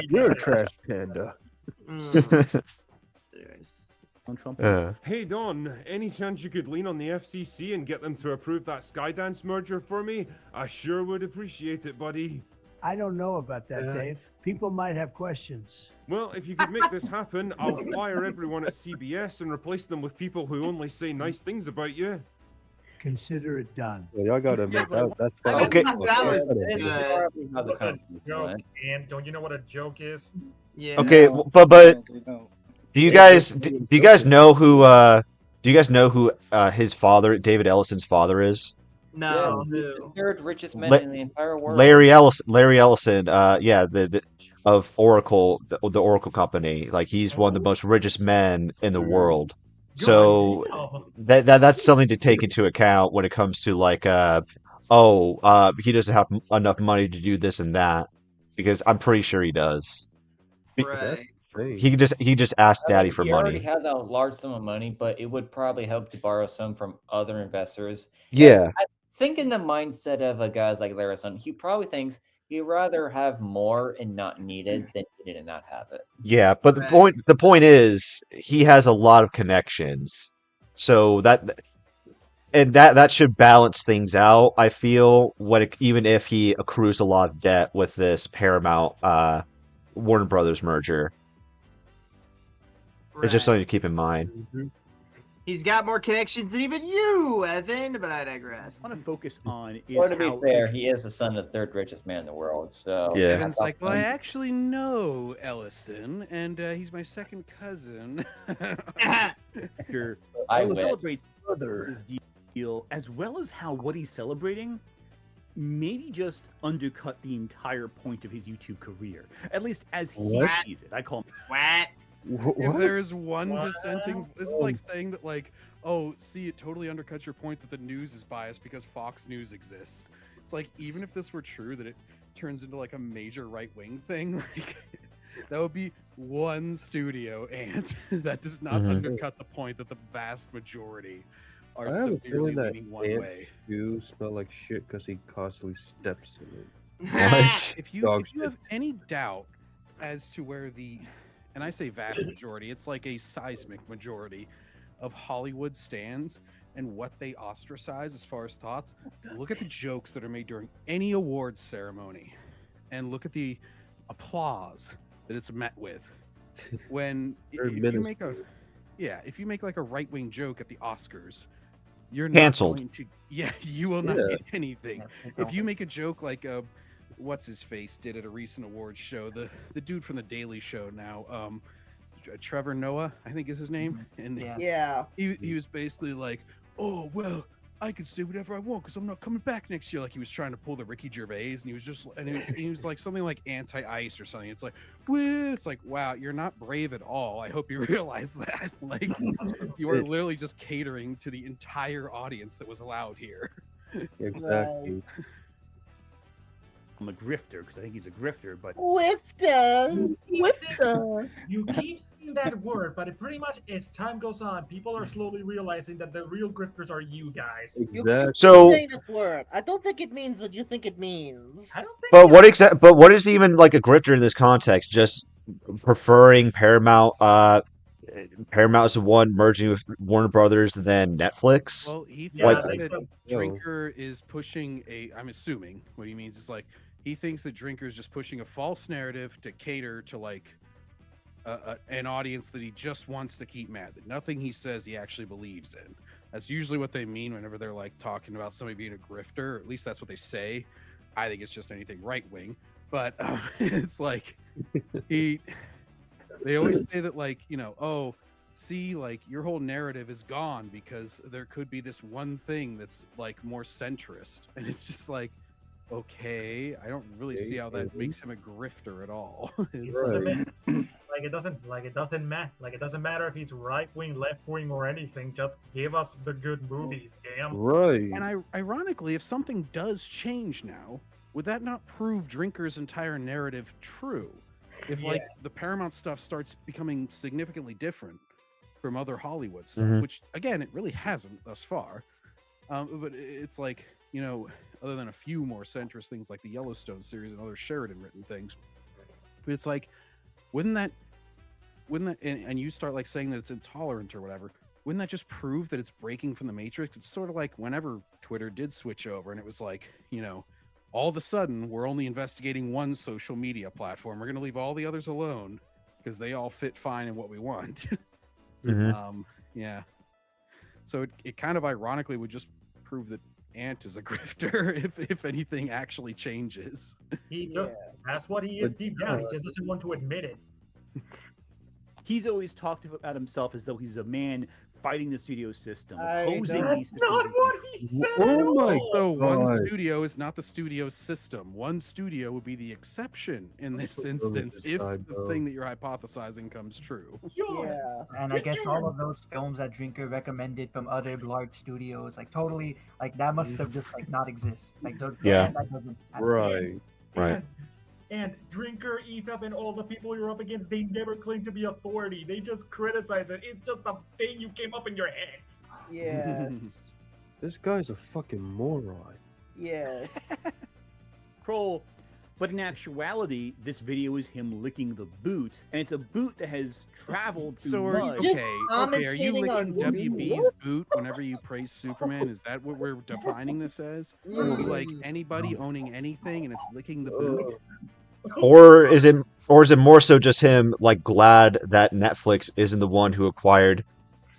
Speaker 5: You're a trash panda.
Speaker 8: Hey Don, any chance you could lean on the FCC and get them to approve that Skydance merger for me? I sure would appreciate it, buddy.
Speaker 15: I don't know about that, Dave. People might have questions.
Speaker 8: Well, if you could make this happen, I'll fire everyone at CBS and replace them with people who only say nice things about you.
Speaker 15: Consider it done.
Speaker 5: Well, y'all gotta admit that's fine.
Speaker 3: Okay.
Speaker 1: Listen, joke, and don't you know what a joke is?
Speaker 4: Yeah.
Speaker 3: Okay, but do you guys know who his father, David Ellison's father, is?
Speaker 4: No.
Speaker 6: He's the third richest man in the entire world.
Speaker 3: Larry Ellison, the of Oracle, the Oracle company. Like he's one of the most richest men in the world. So that's something to take into account when it comes to like, he doesn't have enough money to do this and that, because I'm pretty sure he does.
Speaker 4: Right.
Speaker 3: He just asked Daddy for
Speaker 6: he
Speaker 3: money.
Speaker 6: already has a large sum of money, but it would probably help to borrow some from other investors.
Speaker 3: Yeah.
Speaker 6: And I think in the mindset of a guy like Ellison, he probably thinks he'd rather have more and not need it than need it and not have it.
Speaker 3: Yeah, but the point is he has a lot of connections, so that should balance things out. I feel even if he accrues a lot of debt with this Paramount Warner Brothers merger. It's just something to keep in mind.
Speaker 4: He's got more connections than even you, Evan, but I digress.
Speaker 7: I want to focus on is
Speaker 6: Or to be
Speaker 7: how
Speaker 6: fair, he is the son of the third richest man in the world. So
Speaker 3: Yeah.
Speaker 2: Evan's like, well, I actually know Ellison, and he's my second cousin.
Speaker 7: Sure.
Speaker 6: I
Speaker 7: He
Speaker 6: wish.
Speaker 7: celebrates his deal, as well as how what he's celebrating maybe just undercut the entire point of his YouTube career, at least as he
Speaker 5: What?
Speaker 7: sees it. I call him
Speaker 4: What?
Speaker 2: If there is one dissenting, this is like saying that, like, oh, see, it totally undercuts your point that the news is biased because Fox News exists. It's like, even if this were true, that it turns into like a major right-wing thing, like, that would be one studio, and that does not undercut the point that the vast majority are
Speaker 5: I have a
Speaker 2: severely
Speaker 5: feeling that
Speaker 2: leaning one
Speaker 5: ants
Speaker 2: way.
Speaker 5: do smell like shit because he constantly steps in it.
Speaker 3: What?
Speaker 2: If you
Speaker 5: Dog
Speaker 2: have any doubt as to where the, and I say vast majority, it's like a seismic majority of Hollywood stands and what they ostracize as far as thoughts, look at the jokes that are made during any awards ceremony and look at the applause that it's met with. When if you make if you make like a right-wing joke at the Oscars, you're not
Speaker 3: Canceled.
Speaker 2: going to, you will not
Speaker 5: Yeah.
Speaker 2: get anything. If you make a joke like what's his face did at a recent awards show, the dude from the Daily Show now, Trevor Noah, I think is his name, and
Speaker 4: Yeah.
Speaker 2: he was basically like, oh well, I can say whatever I want because I'm not coming back next year. Like he was trying to pull the Ricky Gervais, and he was just, and he was like something like anti-ice or something. It's like, well, it's like, wow, you're not brave at all. I hope you realize that. Like, you are literally just catering to the entire audience that was allowed here.
Speaker 5: Exactly.
Speaker 7: him a grifter because I think he's a grifter, but
Speaker 1: You keep saying that word, but it pretty much, as time goes on, people are slowly realizing that the real grifters are you guys.
Speaker 5: Exactly.
Speaker 4: You keep
Speaker 3: So-
Speaker 4: saying that word. I don't think it means what you think it means.
Speaker 1: I don't think
Speaker 3: But what is even like a grifter in this context? Just preferring Paramount as the one merging with Warner Brothers than Netflix?
Speaker 2: Well, he thinks
Speaker 3: Like-
Speaker 2: that Drinker is pushing I'm assuming what he means is like he thinks that Drinker is just pushing a false narrative to cater to like an audience that he just wants to keep mad. That nothing he says he actually believes in. That's usually what they mean whenever they're like talking about somebody being a grifter. Or at least that's what they say. I think it's just anything right wing, but it's like they always say that like, you know, oh, see, like your whole narrative is gone because there could be this one thing that's like more centrist, and it's just like, okay, I don't really see how that makes him a grifter at all.
Speaker 1: It doesn't matter if he's right wing, left wing, or anything. Just give us the good movies, damn.
Speaker 5: Right.
Speaker 2: And ironically, if something does change now, would that not prove Drinker's entire narrative true? If like the Paramount stuff starts becoming significantly different from other Hollywood stuff,
Speaker 3: Mhm.
Speaker 2: which again it really hasn't thus far, but it's like, you know, other than a few more centrist things like the Yellowstone series and other Sheridan written things, but it's like, wouldn't that and you start like saying that it's intolerant or whatever, wouldn't that just prove that it's breaking from the Matrix? It's sort of like whenever Twitter did switch over and it was like, you know, all of a sudden we're only investigating one social media platform, we're going to leave all the others alone because they all fit fine in what we want.
Speaker 3: Mhm.
Speaker 2: Yeah, so it kind of ironically would just prove that Ant is a grifter if anything actually changes.
Speaker 1: That's what he is deep down. He just doesn't want to admit it.
Speaker 7: he's always talked about himself as though he's a man fighting the studio system,
Speaker 4: I
Speaker 7: opposing
Speaker 4: know.
Speaker 7: these
Speaker 1: That's not
Speaker 7: systems.
Speaker 1: what he said.
Speaker 5: Oh my
Speaker 2: So one
Speaker 5: God.
Speaker 2: studio is not the studio system. One studio would be the exception in this instance if the thing that you're hypothesizing comes true.
Speaker 4: Yeah.
Speaker 11: And I guess all of those films that Drinker recommended from other large studios, like totally, like that must have just like not exist. Like
Speaker 3: Yeah.
Speaker 11: that doesn't happen.
Speaker 5: Right.
Speaker 3: Right.
Speaker 1: And Drinker, EFAP, and all the people you're up against, they never claim to be authority. They just criticize it. It's just a thing you came up in your heads.
Speaker 4: Yeah.
Speaker 5: This guy's a fucking moron.
Speaker 4: Yes.
Speaker 7: Kroll, but in actuality, this video is him licking the boot, and it's a boot that has traveled through
Speaker 2: So are you,
Speaker 7: mud.
Speaker 4: Just
Speaker 2: okay, are you
Speaker 4: commentating on
Speaker 2: licking
Speaker 4: movies.
Speaker 2: WB's boot whenever you praise Superman? Is that what we're defining this as? Are you like anybody owning anything and it's licking the boot?
Speaker 3: Or is it more so just him like glad that Netflix isn't the one who acquired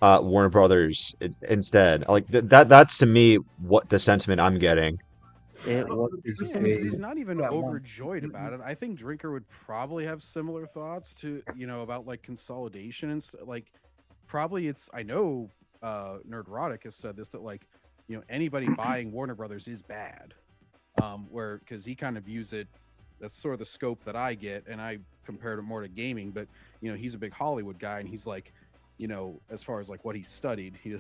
Speaker 3: Warner Brothers instead? Like that's to me what the sentiment I'm getting.
Speaker 5: And what is
Speaker 2: Yeah, because he's not even overjoyed about it. I think Drinker would probably have similar thoughts to, you know, about like consolidation and like probably it's, I know Nerdrotic has said this, that like, you know, anybody buying Warner Brothers is bad, where because he kind of views it, that's sort of the scope that I get, and I compared it more to gaming, but you know, he's a big Hollywood guy, and he's like, you know, as far as like what he studied, he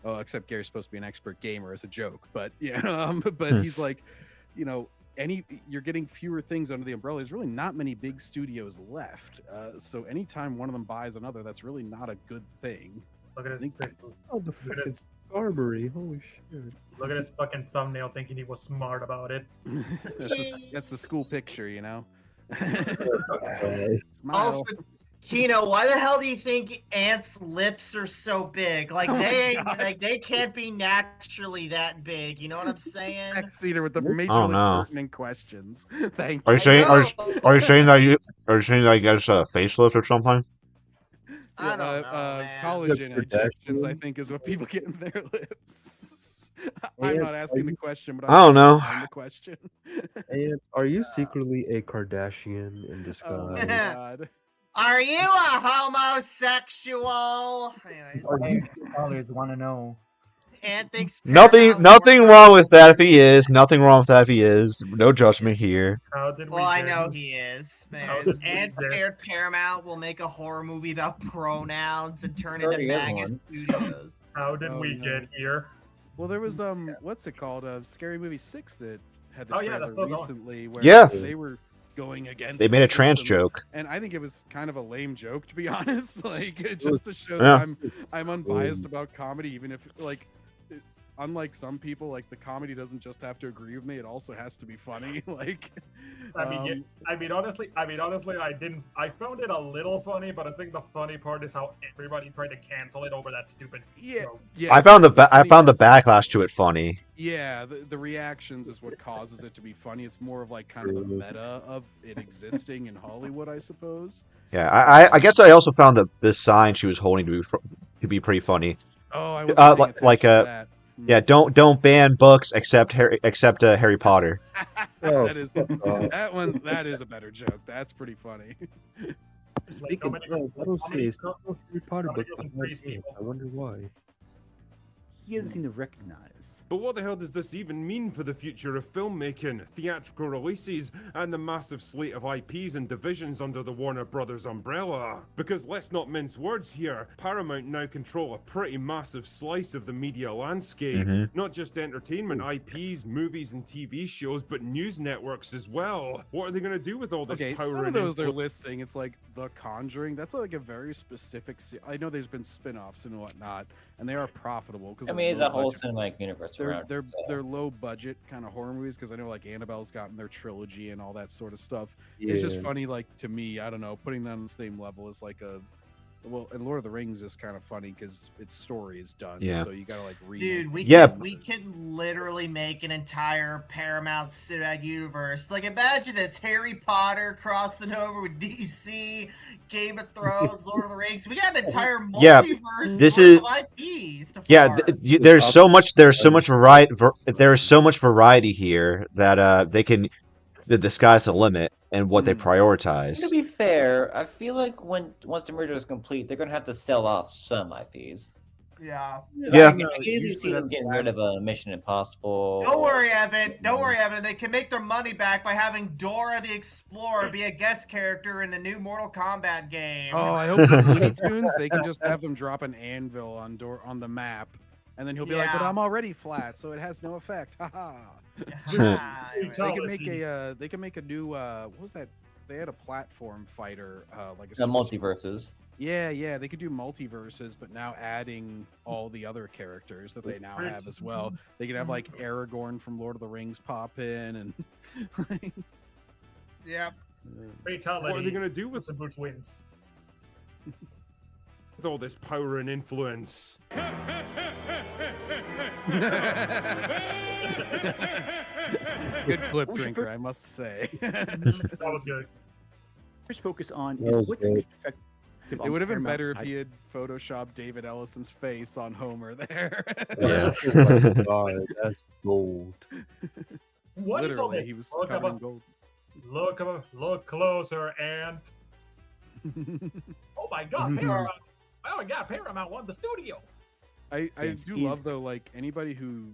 Speaker 2: except Gary's supposed to be an expert gamer as a joke, but yeah, but he's like, you know, you're getting fewer things under the umbrella. There's really not many big studios left, so anytime one of them buys another, that's really not a good thing.
Speaker 1: Look at his,
Speaker 5: Oh, the fucking Carberry. Holy shit.
Speaker 1: look at his fucking thumbnail, thinking he was smart about it.
Speaker 2: That's the school picture, you know.
Speaker 4: Also, Kino, why the hell do you think ants' lips are so big? Like
Speaker 2: Oh my
Speaker 4: they
Speaker 2: God.
Speaker 4: like they can't be naturally that big. You know what I'm saying?
Speaker 2: Backseater with the
Speaker 3: Oh,
Speaker 2: majorly
Speaker 3: no.
Speaker 2: pertinent questions. Thank
Speaker 3: Are
Speaker 2: you.
Speaker 3: you saying are you saying that he gets a facelift or something?
Speaker 4: I don't know, man.
Speaker 2: Collagen
Speaker 5: The
Speaker 2: injections, I
Speaker 5: Kardashian?
Speaker 2: think, is what people get in their lips. I'm
Speaker 5: And
Speaker 2: not asking the question, but
Speaker 3: I don't know.
Speaker 2: I'm the question.
Speaker 5: And are you secretly a Kardashian in disguise?
Speaker 2: Oh my God.
Speaker 4: Are you a homosexual? Anyways,
Speaker 11: Scholars want to know.
Speaker 4: Ant thinks
Speaker 3: Nothing
Speaker 4: Paramount-Warner-
Speaker 3: wrong with that if he is. Nothing wrong with that if he is. No judgment here.
Speaker 1: How did we
Speaker 4: Well, I
Speaker 1: get
Speaker 4: know
Speaker 1: here?
Speaker 4: he is.
Speaker 1: How
Speaker 4: Anyways,
Speaker 1: did we
Speaker 4: Ant
Speaker 1: get-
Speaker 4: scared Paramount will make a horror movie about pronouns and turn it
Speaker 6: Already
Speaker 4: into
Speaker 6: is
Speaker 4: Magus
Speaker 6: one.
Speaker 4: Studios.
Speaker 1: How did
Speaker 2: Oh,
Speaker 1: we
Speaker 2: no.
Speaker 1: get here?
Speaker 2: Well, there was what's it called? Scary Movie 6 that had the
Speaker 1: Oh, yeah,
Speaker 2: trailer
Speaker 1: that's still going.
Speaker 2: recently where
Speaker 3: Yeah.
Speaker 2: they were going against.
Speaker 3: They made
Speaker 2: the
Speaker 3: a trans
Speaker 2: system,
Speaker 3: joke.
Speaker 2: and I think it was kind of a lame joke, to be honest. Like just to show
Speaker 3: Yeah.
Speaker 2: that I'm unbiased about comedy, even if like. Unlike some people, like the comedy doesn't just have to agree with me; it also has to be funny. Like,
Speaker 1: honestly, I found it a little funny, but I think the funny part is how everybody tried to cancel it over that stupid. joke.
Speaker 2: Yeah.
Speaker 3: I found the backlash to it funny.
Speaker 2: Yeah, the reactions is what causes it to be funny. It's more of like kind of the meta of it existing in Hollywood, I suppose.
Speaker 3: Yeah, I guess I also found the sign she was holding to be pretty funny.
Speaker 2: Oh, I wasn't paying attention to that.
Speaker 3: Yeah, don't ban books except Harry Potter.
Speaker 2: That is a better joke. That's pretty funny.
Speaker 5: Speaking of, I don't see a single Harry Potter book. I wonder why.
Speaker 7: He doesn't seem to recognize.
Speaker 8: But what the hell does this even mean for the future of filmmaking, theatrical releases, and the massive slate of IPs and divisions under the Warner Brothers umbrella? Because let's not mince words here, Paramount now control a pretty massive slice of the media landscape.
Speaker 3: Mhm.
Speaker 8: Not just entertainment IPs, movies, and TV shows, but news networks as well. What are they going to do with all this
Speaker 2: Okay,
Speaker 8: power
Speaker 2: some of
Speaker 8: and
Speaker 2: those they're
Speaker 8: influence?
Speaker 2: listing, it's like The Conjuring. That's like a very specific. I know there's been spin-offs and whatnot, and they are profitable because
Speaker 6: I mean, it's a whole cinematic universe around.
Speaker 2: They're low budget kind of horror movies because I know like Annabelle's gotten their trilogy and all that sort of stuff. It's just
Speaker 5: Yeah.
Speaker 2: funny, like to me, I don't know, putting them on the same level as like a. Well, and Lord of the Rings is kind of funny because its story is done.
Speaker 3: Yeah.
Speaker 2: So you gotta like read.
Speaker 4: Dude, we can literally make an entire Paramount cinematic universe. Like, imagine this: Harry Potter crossing over with DC, Game of Thrones, Lord of the Rings. We got an entire
Speaker 3: Yeah,
Speaker 4: multiverse
Speaker 3: this
Speaker 4: worth
Speaker 3: is
Speaker 4: of IPs to
Speaker 3: yeah.
Speaker 4: farm.
Speaker 3: There's so much variety here that the sky's the limit and what they prioritize.
Speaker 6: To be fair, I feel like once the merger is complete, they're gonna have to sell off some IPs.
Speaker 4: Yeah.
Speaker 3: Yeah.
Speaker 6: I can easily see them getting rid of a Mission Impossible.
Speaker 4: Don't worry, Evan. Don't worry, Evan. They can make their money back by having Dora the Explorer be a guest character in the new Mortal Kombat game.
Speaker 2: Oh, I hope the Looney Tunes they can just have them drop an anvil on the map, and then he'll be like, "But I'm already flat, so it has no effect." Haha. They can make a new what was that? They had a platform fighter like
Speaker 6: The multiverses.
Speaker 2: Yeah, they could do multiverses, but now adding all the other characters that they now have as well. They could have like Aragorn from Lord of the Rings pop in, and
Speaker 4: Yep.
Speaker 8: What are they going to do with
Speaker 1: Bruce wins?
Speaker 8: With all this power and influence?
Speaker 2: good clip drinker, I must say.
Speaker 1: That was good.
Speaker 7: First focus on
Speaker 5: That was
Speaker 7: what
Speaker 5: great.
Speaker 7: perspective
Speaker 2: It
Speaker 7: on
Speaker 2: would have been
Speaker 7: Paramount's
Speaker 2: better if
Speaker 7: hype.
Speaker 2: he had photoshopped David Ellison's face on Homer there.
Speaker 3: Yeah.
Speaker 5: Oh my God, that's gold.
Speaker 1: What is all
Speaker 2: Literally,
Speaker 1: this?
Speaker 2: he was
Speaker 1: Look
Speaker 2: covered in
Speaker 1: up,
Speaker 2: gold.
Speaker 1: look closer, and oh my God, Paramount! Oh my God, Paramount won the studio.
Speaker 2: I
Speaker 7: Yes,
Speaker 2: do
Speaker 7: he's-
Speaker 2: love though, like anybody who,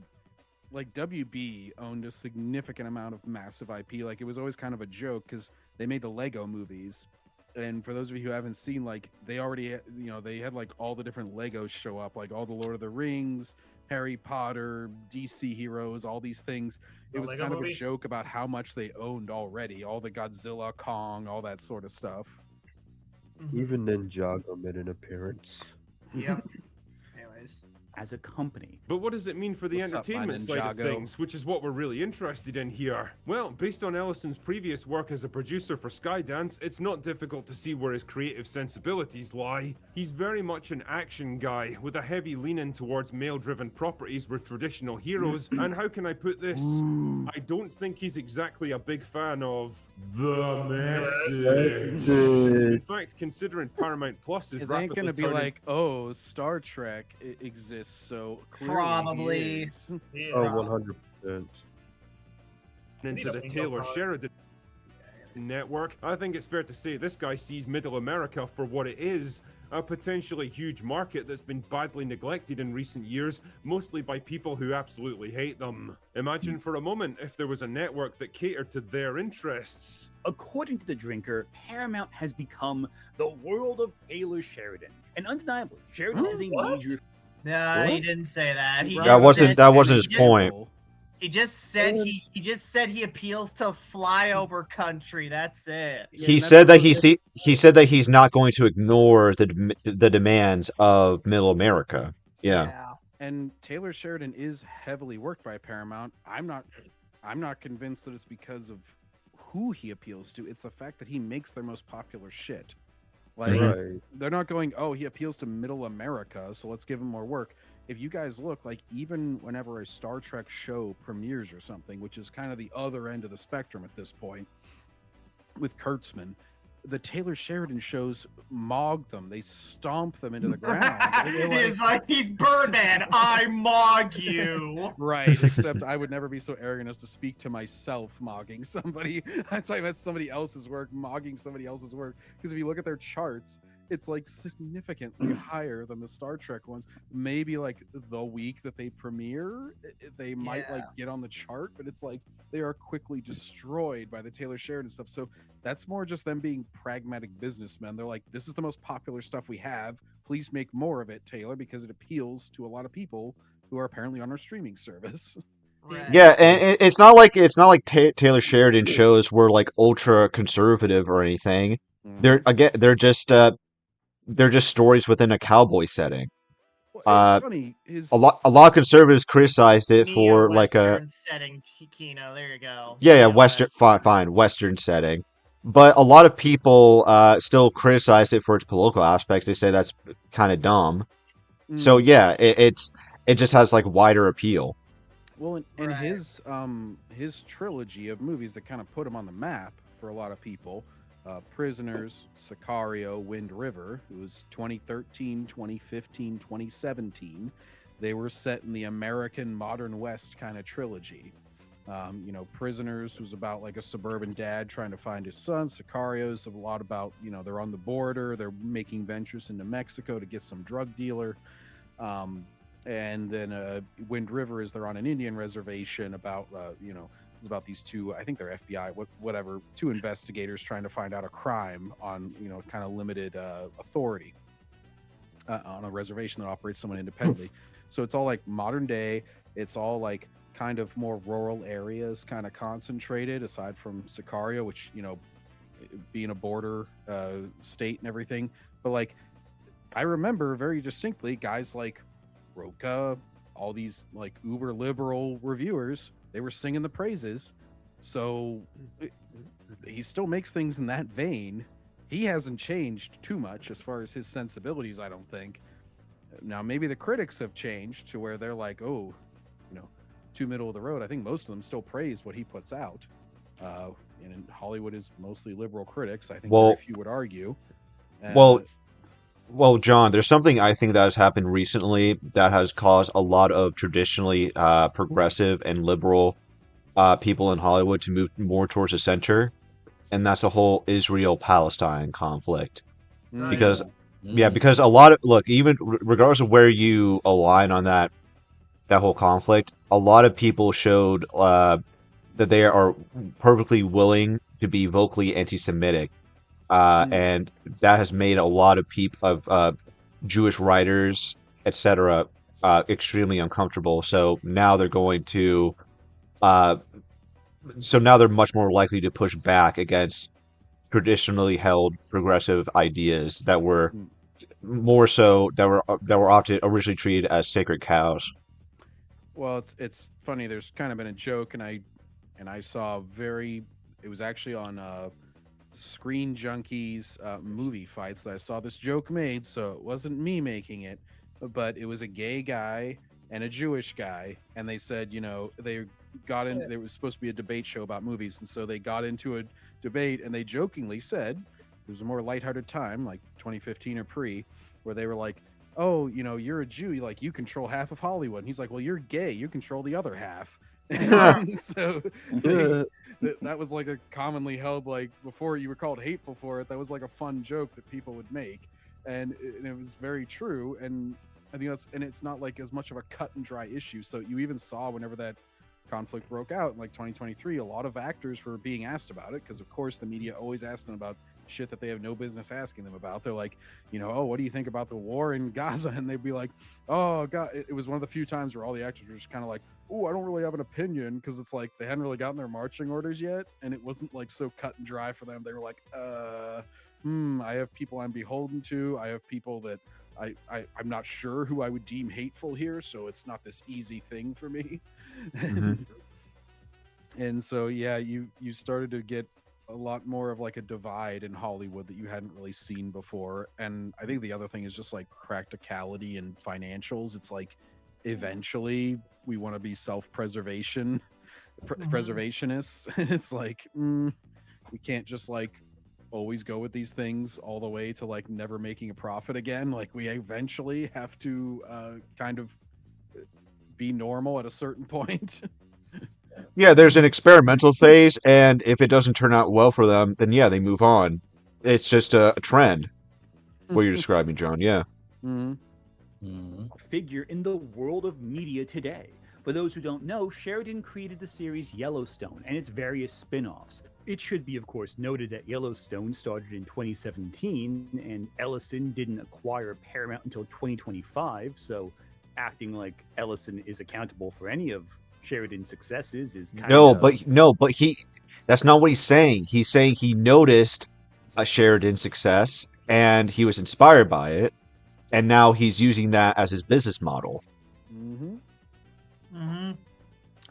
Speaker 2: like WB owned a significant amount of massive IP. Like it was always kind of a joke because they made the Lego movies, and for those of you who haven't seen, like they already, they had like all the different Legos show up, like all the Lord of the Rings, Harry Potter, DC heroes, all these things. It
Speaker 1: The
Speaker 2: was
Speaker 1: Lego
Speaker 2: kind of
Speaker 1: movie?
Speaker 2: a joke about how much they owned already, all the Godzilla, Kong, all that sort of stuff.
Speaker 5: Even Ninjago made an appearance.
Speaker 4: Yep. Anyways.
Speaker 7: As a company.
Speaker 8: But what does it mean for the
Speaker 2: What's up, my
Speaker 8: entertainment side of
Speaker 2: Ninjago?
Speaker 8: things, which is what we're really interested in here? Well, based on Ellison's previous work as a producer for Skydance, it's not difficult to see where his creative sensibilities lie. He's very much an action guy, with a heavy lean-in towards male-driven properties with traditional heroes, and how can I put this? I don't think he's exactly a big fan of the message. In fact, considering Paramount Plus is
Speaker 2: It ain't
Speaker 8: rapidly
Speaker 2: gonna be
Speaker 8: turning...
Speaker 2: like, oh, Star Trek exists, so clearly
Speaker 4: Probably.
Speaker 2: he is.
Speaker 5: Oh, 100%.
Speaker 8: into the Taylor Sheridan network, I think it's fair to say this guy sees Middle America for what it is, a potentially huge market that's been badly neglected in recent years, mostly by people who absolutely hate them. Imagine for a moment if there was a network that catered to their interests.
Speaker 7: According to the drinker, Paramount has become the world of Taylor Sheridan. And undeniably, Sheridan is a major...
Speaker 4: No, he didn't say that.
Speaker 3: That wasn't his point.
Speaker 4: He just said he appeals to flyover country. That's it.
Speaker 3: He said that he said that he's not going to ignore the demands of Middle America. Yeah.
Speaker 2: And Taylor Sheridan is heavily worked by Paramount. I'm not convinced that it's because of who he appeals to. It's the fact that he makes their most popular shit. Like they're not going, oh, he appeals to Middle America, so let's give him more work. If you guys look, like even whenever a Star Trek show premieres or something, which is kind of the other end of the spectrum at this point, with Kurtzman, the Taylor Sheridan shows mog them. They stomp them into the ground.
Speaker 4: He's like, he's Birdman. I mog you.
Speaker 2: Right, except I would never be so arrogant as to speak to myself mogging somebody. I'm talking about somebody else's work, mogging somebody else's work. Because if you look at their charts, it's like significantly higher than the Star Trek ones. Maybe like the week that they premiere, they might like get on the chart, but it's like they are quickly destroyed by the Taylor Sheridan stuff. So that's more just them being pragmatic businessmen. They're like, this is the most popular stuff we have. Please make more of it, Taylor, because it appeals to a lot of people who are apparently on our streaming service.
Speaker 3: Yeah, and it's not like Taylor Sheridan shows were like ultra conservative or anything. They're just stories within a cowboy setting.
Speaker 2: Funny,
Speaker 3: a lot of conservatives criticized it for like a
Speaker 4: setting. Kino, there you go.
Speaker 3: yeah Western fine Western setting, but a lot of people still criticize it for its political aspects. They say that's kind of dumb. So yeah, it just has like wider appeal.
Speaker 2: Well, in his trilogy of movies that kind of put him on the map for a lot of people, Prisoners, Sicario, Wind River, it was 2013, 2015, 2017. They were set in the American Modern West kind of trilogy. Prisoners was about like a suburban dad trying to find his son. Sicarios a lot about, they're on the border, they're making ventures into Mexico to get some drug dealer. And then Wind River is they're on an Indian reservation about, it's about these two, I think they're FBI, whatever, two investigators trying to find out a crime on, kind of limited authority on a reservation that operates somewhat independently. So it's all like modern day. It's all like kind of more rural areas kind of concentrated, aside from Sicario, which, being a border state and everything. But like, I remember very distinctly guys like Roca, all these like uber liberal reviewers, they were singing the praises. So he still makes things in that vein. He hasn't changed too much as far as his sensibilities, I don't think. Now, maybe the critics have changed to where they're like, oh, too middle of the road. I think most of them still praise what he puts out. And Hollywood is mostly liberal critics. I think very few would argue.
Speaker 3: Well, John, there's something I think that has happened recently that has caused a lot of traditionally progressive and liberal people in Hollywood to move more towards the center, and that's the whole Israel-Palestine conflict. Because a lot of even regardless of where you align on that whole conflict, a lot of people showed that they are perfectly willing to be vocally anti-Semitic. And that has made a lot of Jewish writers, etc., extremely uncomfortable. So now they're going to, so now they're much more likely to push back against traditionally held progressive ideas that were more so that were often originally treated as sacred cows.
Speaker 2: Well, it's funny. There's kind of been a joke, and I saw it was actually on Screen Junkies movie fights that I saw this joke made, so it wasn't me making it, but it was a gay guy and a Jewish guy, and they said, they got in, there was supposed to be a debate show about movies, and so they got into a debate, and they jokingly said, it was a more lighthearted time, like 2015 or pre, where they were like, oh, you're a Jew, you control half of Hollywood, and he's like, well, you're gay, you control the other half. And so that was like a commonly held, like before you were called hateful for it, that was like a fun joke that people would make, and it was very true. And I think it's not like as much of a cut and dry issue. So you even saw whenever that conflict broke out in like 2023, a lot of actors were being asked about it, because of course the media always asks them about shit that they have no business asking them about. They're like, oh, what do you think about the war in Gaza? And they'd be like, oh god, it was one of the few times where all the actors were just kind of like, oh, I don't really have an opinion, because it's like they hadn't really gotten their marching orders yet, and it wasn't like so cut and dry for them. They were like, I have people I'm beholden to. I have people that I'm not sure who I would deem hateful here, so it's not this easy thing for me. And so, yeah, you started to get a lot more of like a divide in Hollywood that you hadn't really seen before. And I think the other thing is just like practicality and financials. It's like eventually we want to be self-preservation preservationists. It's like we can't just like always go with these things all the way to like never making a profit again. Like we eventually have to kind of be normal at a certain point.
Speaker 3: Yeah, there's an experimental phase, and if it doesn't turn out well for them, then yeah, they move on. It's just a trend. What you're describing, John. Yeah.
Speaker 7: Figure in the world of media today. For those who don't know, Sheridan created the series Yellowstone and its various spin-offs. It should be, of course, noted that Yellowstone started in 2017, and Ellison didn't acquire Paramount until 2025, so acting like Ellison is accountable for any of Sheridan's successes is kind of...
Speaker 3: but that's not what he's saying. He's saying he noticed a Sheridan success and he was inspired by it, and now he's using that as his business model.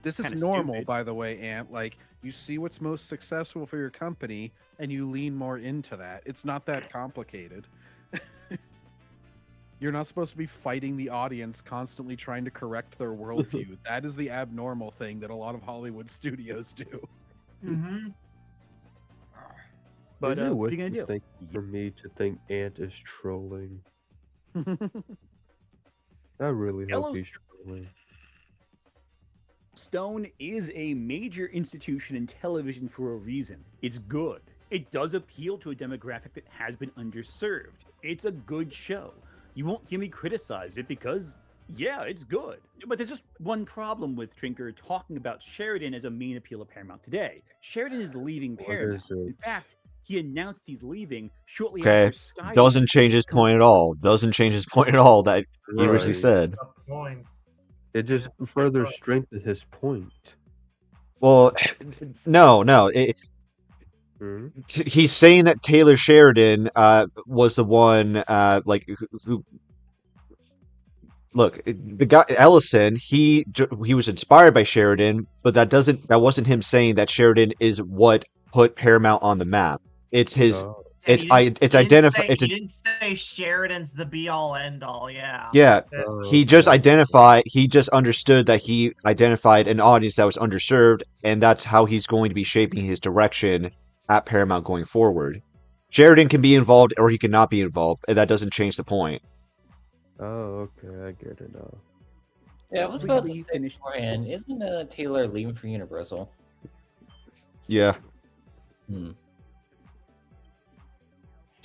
Speaker 2: This is normal, by the way, Ant. Like, you see what's most successful for your company and you lean more into that. It's not that complicated. You're not supposed to be fighting the audience, constantly trying to correct their worldview. That is the abnormal thing that a lot of Hollywood studios do.
Speaker 7: But what are
Speaker 5: what
Speaker 7: you going to do?
Speaker 5: For me to think Ant is trolling. I really hope he's trolling.
Speaker 7: Stone is a major institution in television for a reason. It's good. It does appeal to a demographic that has been underserved. It's a good show. You won't hear me criticize it because, yeah, it's good. But there's just one problem with Drinker talking about Sheridan as a main appeal of Paramount today. Sheridan is leaving Paramount. In fact, he announced he's leaving shortly
Speaker 3: Okay,
Speaker 7: after Sky.
Speaker 3: doesn't change his point at all. Doesn't change his point at all that he originally said.
Speaker 5: It just further strengthened his point.
Speaker 3: Well, no. He's saying that Taylor Sheridan was the one, who. Look, the guy Ellison, he was inspired by Sheridan, but that wasn't him saying that Sheridan is what put Paramount on the map. It's his. It's identified.
Speaker 4: You didn't say Sheridan's the be all end all. Yeah.
Speaker 3: Yeah, he just identified. He just understood that he identified an audience that was underserved, and that's how he's going to be shaping his direction at Paramount going forward. Sheridan can be involved or he cannot be involved, and that doesn't change the point.
Speaker 5: Oh, okay, I get it now.
Speaker 6: Yeah, I was about to say beforehand, isn't Taylor leaving for Universal?
Speaker 3: Yeah.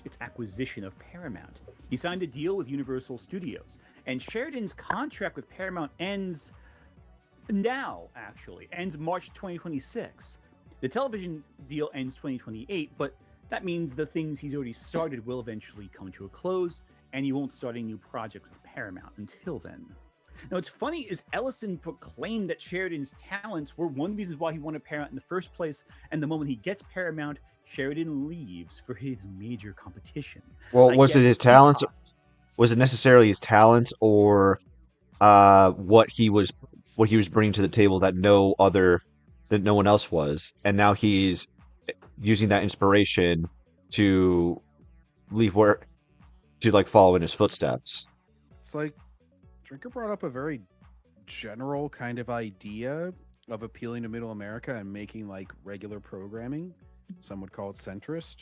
Speaker 7: Its acquisition of Paramount. He signed a deal with Universal Studios, and Sheridan's contract with Paramount ends March 2026. The television deal ends 2028, but that means the things he's already started will eventually come to a close, and he won't start a new project with Paramount until then. Now, what's funny is Ellison proclaimed that Sheridan's talents were one of the reasons why he wanted Paramount in the first place, and the moment he gets Paramount, Sheridan leaves for his major competition.
Speaker 3: Well, was it his talents? Was it necessarily his talents, or what he was bringing to the table that no one else was, and now he's using that inspiration to follow in his footsteps?
Speaker 2: It's like Drinker brought up a very general kind of idea of appealing to middle America and making like regular programming. Some would call it centrist.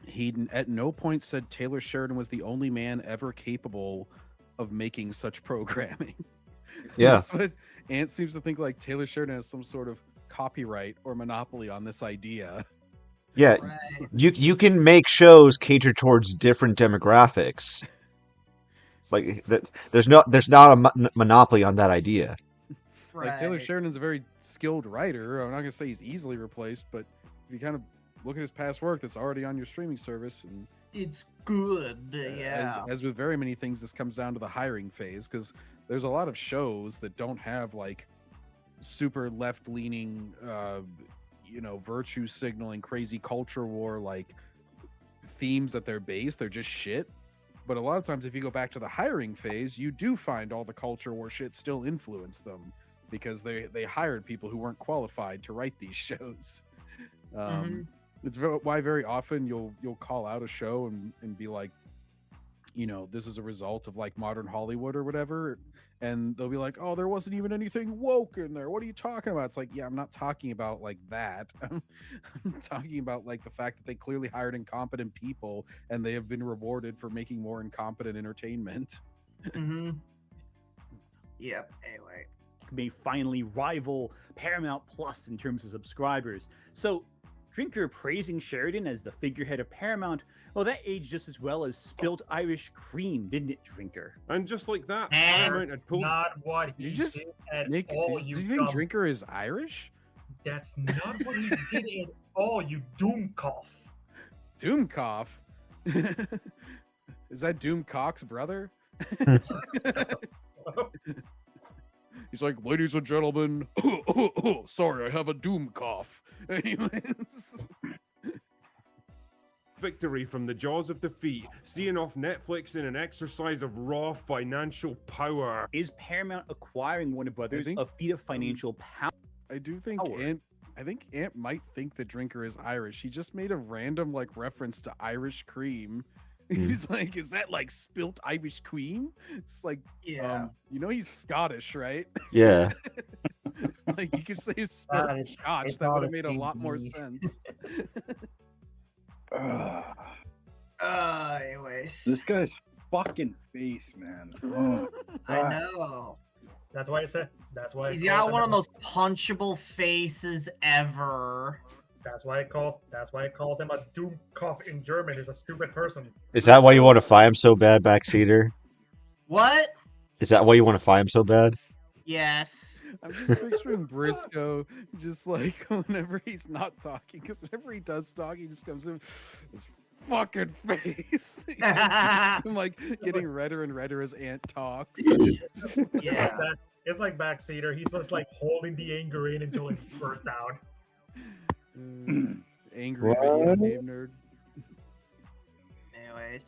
Speaker 2: He at no point said Taylor Sheridan was the only man ever capable of making such programming.
Speaker 3: Yeah.
Speaker 2: That's what Ant seems to think, like Taylor Sheridan has some sort of copyright or monopoly on this idea.
Speaker 3: Yeah, you can make shows catered towards different demographics. Like there's not a monopoly on that idea.
Speaker 2: Like Taylor Sheridan's a very skilled writer. I'm not gonna say he's easily replaced, but if you kind of look at his past work that's already on your streaming service, and
Speaker 4: it's good. Yeah.
Speaker 2: As with very many things, this comes down to the hiring phase, because there's a lot of shows that don't have like super left-leaning, virtue signaling, crazy culture war like themes at their base. They're just shit. But a lot of times, if you go back to the hiring phase, you do find all the culture war shit still influenced them, because they hired people who weren't qualified to write these shows. It's why very often you'll call out a show and be like, this is a result of like modern Hollywood or whatever, and they'll be like, oh, there wasn't even anything woke in there. What are you talking about? It's like, yeah, I'm not talking about like that. I'm talking about like the fact that they clearly hired incompetent people and they have been rewarded for making more incompetent entertainment.
Speaker 4: Yep. Anyway,
Speaker 7: may finally rival Paramount Plus in terms of subscribers. So, Drinker praising Sheridan as the figurehead of Paramount, well, that aged just as well as spilt Irish cream, didn't it, Drinker?
Speaker 8: And just like that,
Speaker 1: Paramount had pulled... not what he did at all, you
Speaker 2: do you think Drinker is Irish?
Speaker 1: That's not what he did at all, you Doomcough.
Speaker 2: Doomcough? Is that Doomcock's brother? He's like, ladies and gentlemen, sorry, I have a doom cough. Anyways.
Speaker 8: Victory from the jaws of defeat, seeing off Netflix in an exercise of raw financial power.
Speaker 7: Is Paramount acquiring Warner Brothers a feat of financial power?
Speaker 2: I do think Ant might think the Drinker is Irish. He just made a random like reference to Irish cream. He's like, is that like spilt Irish cream? It's like, he's Scottish, right?
Speaker 3: Yeah.
Speaker 2: Like, you could say spilt scotch. That would have made a lot more sense.
Speaker 4: Anyways.
Speaker 12: This guy's fucking face, man. Oh,
Speaker 4: I know.
Speaker 1: That's why I said. That's why
Speaker 4: he's got one of the most punchable faces ever.
Speaker 1: That's why I called him a Doomkopf in German. He's a stupid person.
Speaker 3: Is that why you want to fight him so bad, Backseater?
Speaker 4: What?
Speaker 3: Is that why you want to fight him so bad?
Speaker 4: Yes.
Speaker 2: I'm just picturing Briscoe just like whenever he's not talking, because whenever he does talk, he just comes in his fucking face. I'm like getting redder and redder as Ant talks.
Speaker 1: Yeah. It's like Backseater. He's just like holding the anger in until it bursts out.
Speaker 2: Angry video game nerd.
Speaker 4: Anyways.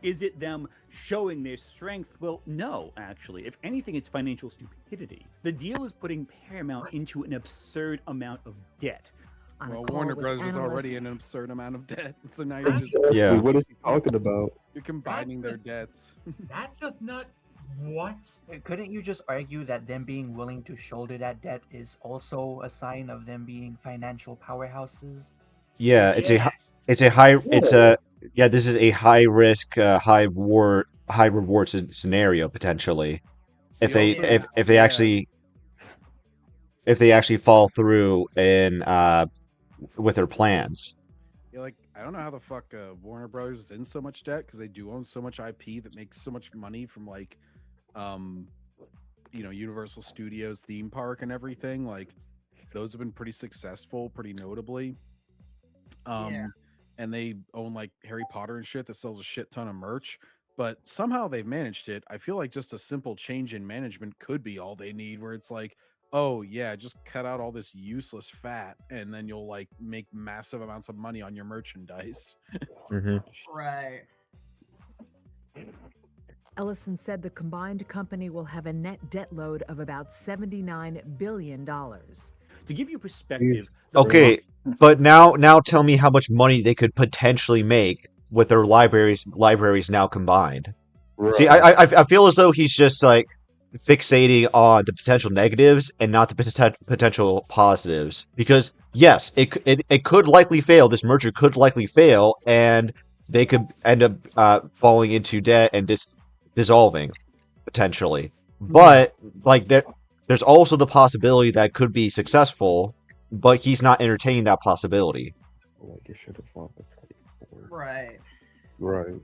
Speaker 7: Is it them showing their strength? Well, no, actually. If anything, it's financial stupidity. The deal is putting Paramount into an absurd amount of debt.
Speaker 2: Well, Warner Brothers was already in an absurd amount of debt, so now you're just...
Speaker 5: Yeah. What is he talking about?
Speaker 2: You're combining their debts.
Speaker 1: That's just not... What?
Speaker 11: Couldn't you just argue that them being willing to shoulder that debt is also a sign of them being financial powerhouses?
Speaker 3: Yeah, this is a high risk, high reward scenario potentially. If they actually fall through in with their plans.
Speaker 2: Yeah, like I don't know how the fuck Warner Brothers is in so much debt, because they do own so much IP that makes so much money from like Universal Studios theme park and everything. Like those have been pretty successful, pretty notably. And they own like Harry Potter and shit that sells a shit ton of merch, but somehow they've managed it. I feel like just a simple change in management could be all they need, where it's like, oh yeah, just cut out all this useless fat and then you'll like make massive amounts of money on your merchandise.
Speaker 4: Right.
Speaker 16: Ellison said the combined company will have a net debt load of about $79 billion.
Speaker 7: To give you perspective...
Speaker 3: Okay, but now tell me how much money they could potentially make with their libraries now combined. Right. See, I feel as though he's just like fixating on the potential negatives and not the potential positives. Because yes, it could likely fail. This merger could likely fail, and they could end up falling into debt and dissolving potentially. But like there's also the possibility that it could be successful, but he's not entertaining that possibility.
Speaker 5: Like you should have fought the
Speaker 4: Right.
Speaker 5: Right.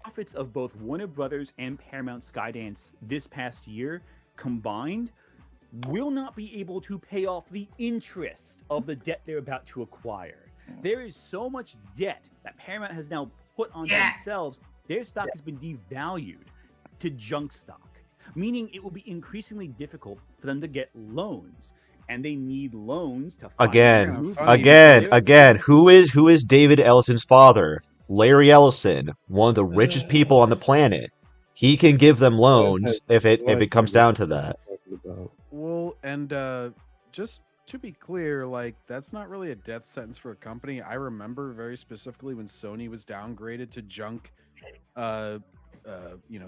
Speaker 7: Profits of both Warner Brothers and Paramount Skydance this past year combined will not be able to pay off the interest of the debt they're about to acquire. There is so much debt that Paramount has now put onto themselves. Their stock has been devalued to junk stock, meaning it will be increasingly difficult for them to get loans, and they need loans to
Speaker 3: Again. Who is David Ellison's father? Larry Ellison, one of the richest people on the planet. He can give them loans if it comes down to that.
Speaker 2: Well, and just to be clear, like, that's not really a death sentence for a company. I remember very specifically when Sony was downgraded to junk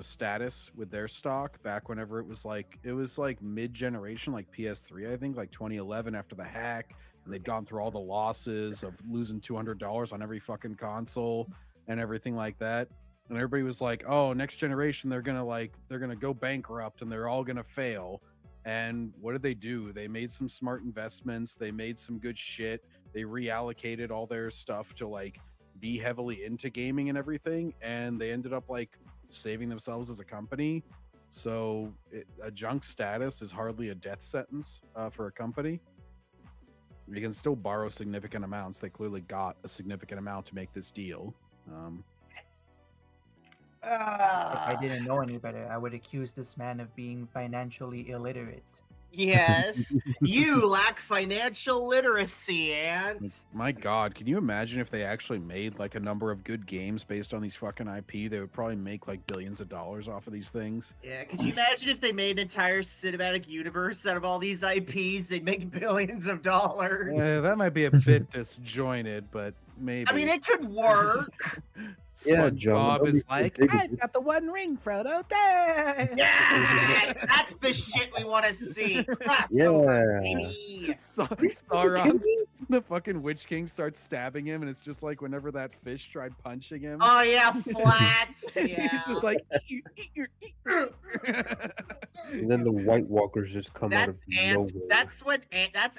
Speaker 2: status with their stock back whenever it was like mid-generation, like PS3, I think, like 2011 after the hack, and they'd gone through all the losses of losing $200 on every fucking console and everything like that. And everybody was like, oh, next generation, they're gonna go bankrupt and they're all gonna fail. And what did they do? They made some smart investments. They made some good shit. They reallocated all their stuff to like be heavily into gaming and everything. And they ended up like saving themselves as a company. So a junk status is hardly a death sentence for a company. You can still borrow significant amounts. They clearly got a significant amount to make this deal.
Speaker 11: If I didn't know any better, I would accuse this man of being financially illiterate.
Speaker 4: Yes, you lack financial literacy, and
Speaker 2: My God, can you imagine if they actually made like a number of good games based on these fucking IP? They would probably make like billions of dollars off of these things.
Speaker 4: yeah, could you imagine if they made an entire cinematic universe out of all these IPs? They'd make billions of dollars.
Speaker 2: That might be a bit disjointed, but maybe.
Speaker 4: I mean, it could work.
Speaker 2: SpongeBob is like, I've got the One Ring, Frodo.
Speaker 4: Yes, that's the shit we want to see.
Speaker 2: Sauron, the fucking Witch King starts stabbing him, and it's just like whenever that fish tried punching him.
Speaker 4: Oh yeah, flat. Yeah.
Speaker 2: He's just like,
Speaker 5: and then the White Walkers just come out of nowhere.
Speaker 4: That's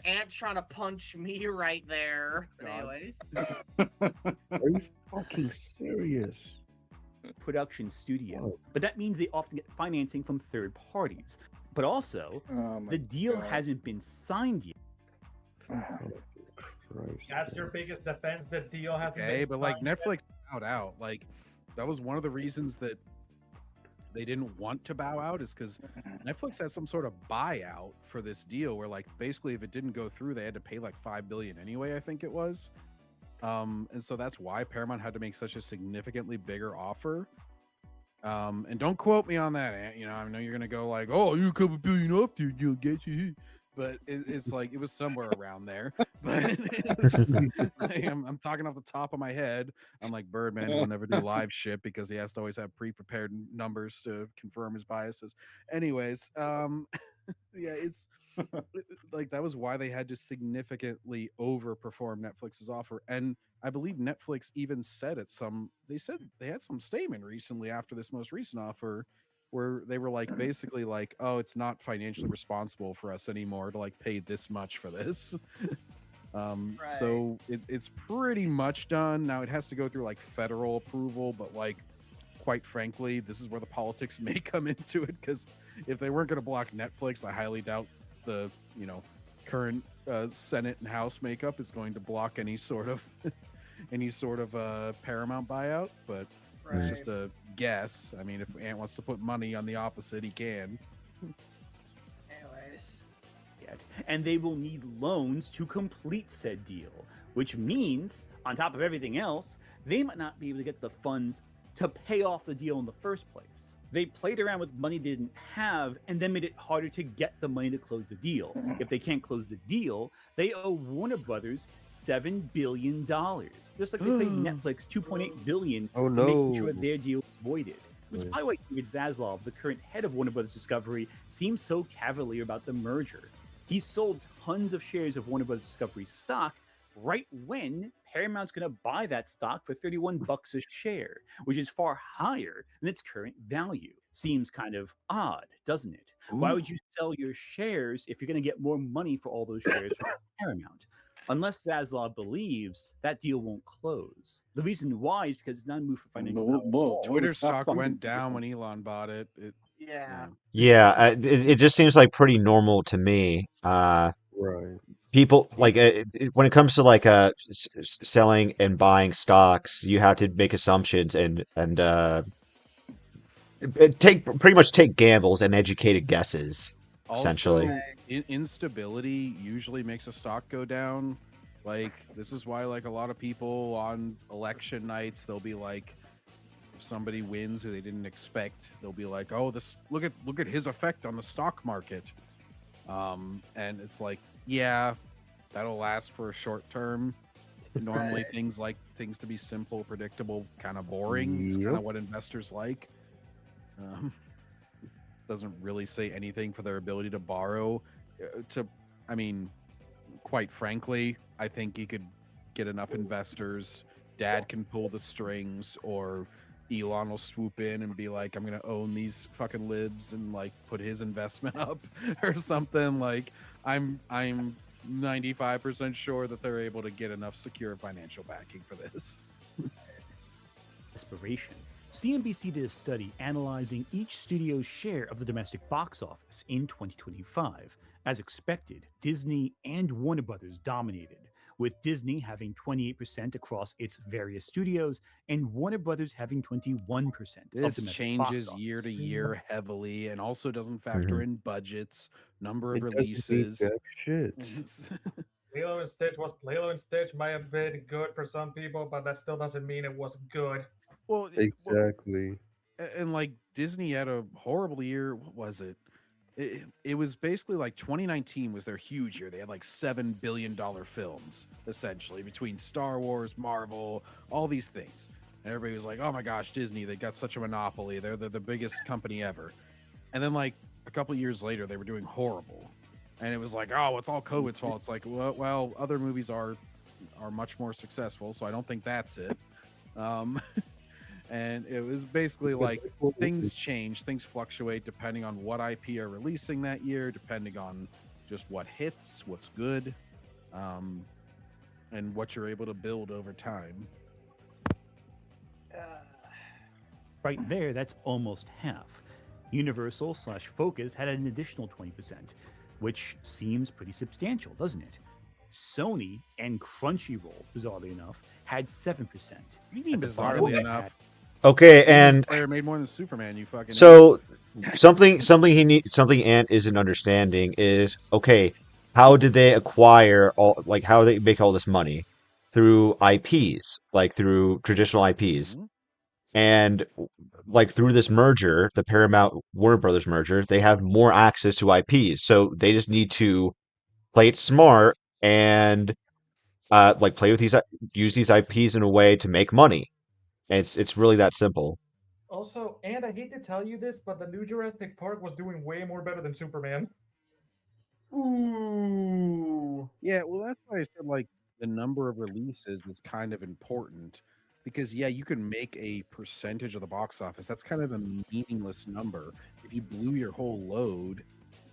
Speaker 4: Ant trying to punch me right there. Anyways.
Speaker 5: Are you fucking serious?
Speaker 7: Production studio, but that means they often get financing from third parties. But also, the deal hasn't been signed yet.
Speaker 1: That's your biggest defense. The deal hasn't
Speaker 2: okay,
Speaker 1: been
Speaker 2: but like
Speaker 1: signed
Speaker 2: Netflix bowed out. Like that was one of the reasons that they didn't want to bow out, is because Netflix had some sort of buyout for this deal where like basically if it didn't go through, they had to pay like $5 billion anyway, I think it was. And so that's why Paramount had to make such a significantly bigger offer. And don't quote me on that, Ant. You know, I know you're gonna go like, "Oh, you a couple billion off, dude. You'll get you." But it's like it was somewhere around there. But like, I'm talking off the top of my head. I'm like, Birdman will never do live shit because he has to always have pre-prepared numbers to confirm his biases. Anyways, yeah, it's like that was why they had to significantly overperform Netflix's offer. And I believe Netflix even said they said they had some statement recently after this most recent offer where they were like basically like, oh, it's not financially responsible for us anymore to like pay this much for this. So it's pretty much done. Now it has to go through like federal approval, but like quite frankly, this is where the politics may come into it, because if they weren't going to block Netflix, I highly doubt the current Senate and House makeup is going to block any sort of Paramount buyout. But it's just a guess. I mean, if Ant wants to put money on the opposite, he can.
Speaker 4: Anyways.
Speaker 7: And they will need loans to complete said deal, which means, on top of everything else, they might not be able to get the funds to pay off the deal in the first place. They played around with money they didn't have and then made it harder to get the money to close the deal. If they can't close the deal, they owe Warner Brothers $7 billion. Just like they paid Netflix $2.8 billion for making sure their deal was voided. Which is probably why David Zaslav, the current head of Warner Brothers Discovery, seems so cavalier about the merger. He sold tons of shares of Warner Brothers Discovery stock right when Paramount's going to buy that stock for $31 a share, which is far higher than its current value. Seems kind of odd, doesn't it? Why would you sell your shares if you're going to get more money for all those shares from Paramount? Unless Zaslav believes that deal won't close. The reason why is because it's not a move for financial.
Speaker 2: Twitter stock went down when Elon bought it.
Speaker 3: Yeah, it just seems like pretty normal to me.
Speaker 5: Right.
Speaker 3: people like when it comes to like selling and buying stocks, you have to make assumptions and pretty much take gambles and educated guesses, essentially.
Speaker 2: Also, instability usually makes a stock go down. Like, this is why, like, a lot of people on election nights, they'll be like, if somebody wins who they didn't expect, they'll be like, "Oh, this look at his effect on the stock market." And it's like, yeah, that'll last for a short term. Normally, things to be simple, predictable, kind of boring. It's kind of what investors like. Doesn't really say anything for their ability to borrow. I mean, quite frankly, I think you could get enough investors. Dad can pull the strings, or Elon will swoop in and be like, "I'm gonna own these fucking libs," and like put his investment up or something. Like, I'm 95% sure that they're able to get enough secure financial backing for this.
Speaker 7: Desperation. CNBC did a study analyzing each studio's share of the domestic box office in 2025. As expected, Disney and Warner Brothers dominated, with Disney having 28% across its various studios and Warner Brothers having 21% of
Speaker 2: This
Speaker 7: domestic box
Speaker 2: changes
Speaker 7: office.
Speaker 2: year to year heavily, and also doesn't factor in budgets, number of
Speaker 5: It doesn't mean
Speaker 2: releases.
Speaker 5: jack shit.
Speaker 1: Lilo and Stitch might have been good for some people, but that still doesn't mean it was good.
Speaker 2: Well,
Speaker 5: Exactly.
Speaker 2: and like Disney had a horrible year. What was it? It was basically like 2019 was their huge year. They had like $7 billion films, essentially, between Star Wars, Marvel, all these things. And everybody was like, "Oh my gosh, Disney, they got such a monopoly. They're the biggest company ever." And then like a couple years later, they were doing horrible. And it was like, "Oh, it's all COVID's fault." It's like, well, other movies are much more successful, so I don't think that's it. And it was basically like things change, things fluctuate depending on what IP are releasing that year, depending on just what hits, what's good, and what you're able to build over time.
Speaker 7: Right there, that's almost half. Universal/Focus had an additional 20%, which seems pretty substantial, doesn't it? Sony and Crunchyroll, bizarrely enough, had 7%.
Speaker 2: Bizarrely enough.
Speaker 3: Okay, and
Speaker 2: player made more than Superman. You fucking
Speaker 3: so something Ant isn't understanding is, okay, how did they acquire how they make all this money? Through IPs, like through traditional IPs. And like through this merger, the Paramount Warner Brothers merger, they have more access to IPs. So they just need to play it smart and play with use these IPs in a way to make money. And it's really that simple.
Speaker 1: Also, and I hate to tell you this, but the new Jurassic Park was doing way more better than Superman.
Speaker 4: Ooh.
Speaker 2: Yeah, well, that's why I said like the number of releases is kind of important, because yeah, you can make a percentage of the box office. That's kind of a meaningless number. If you blew your whole load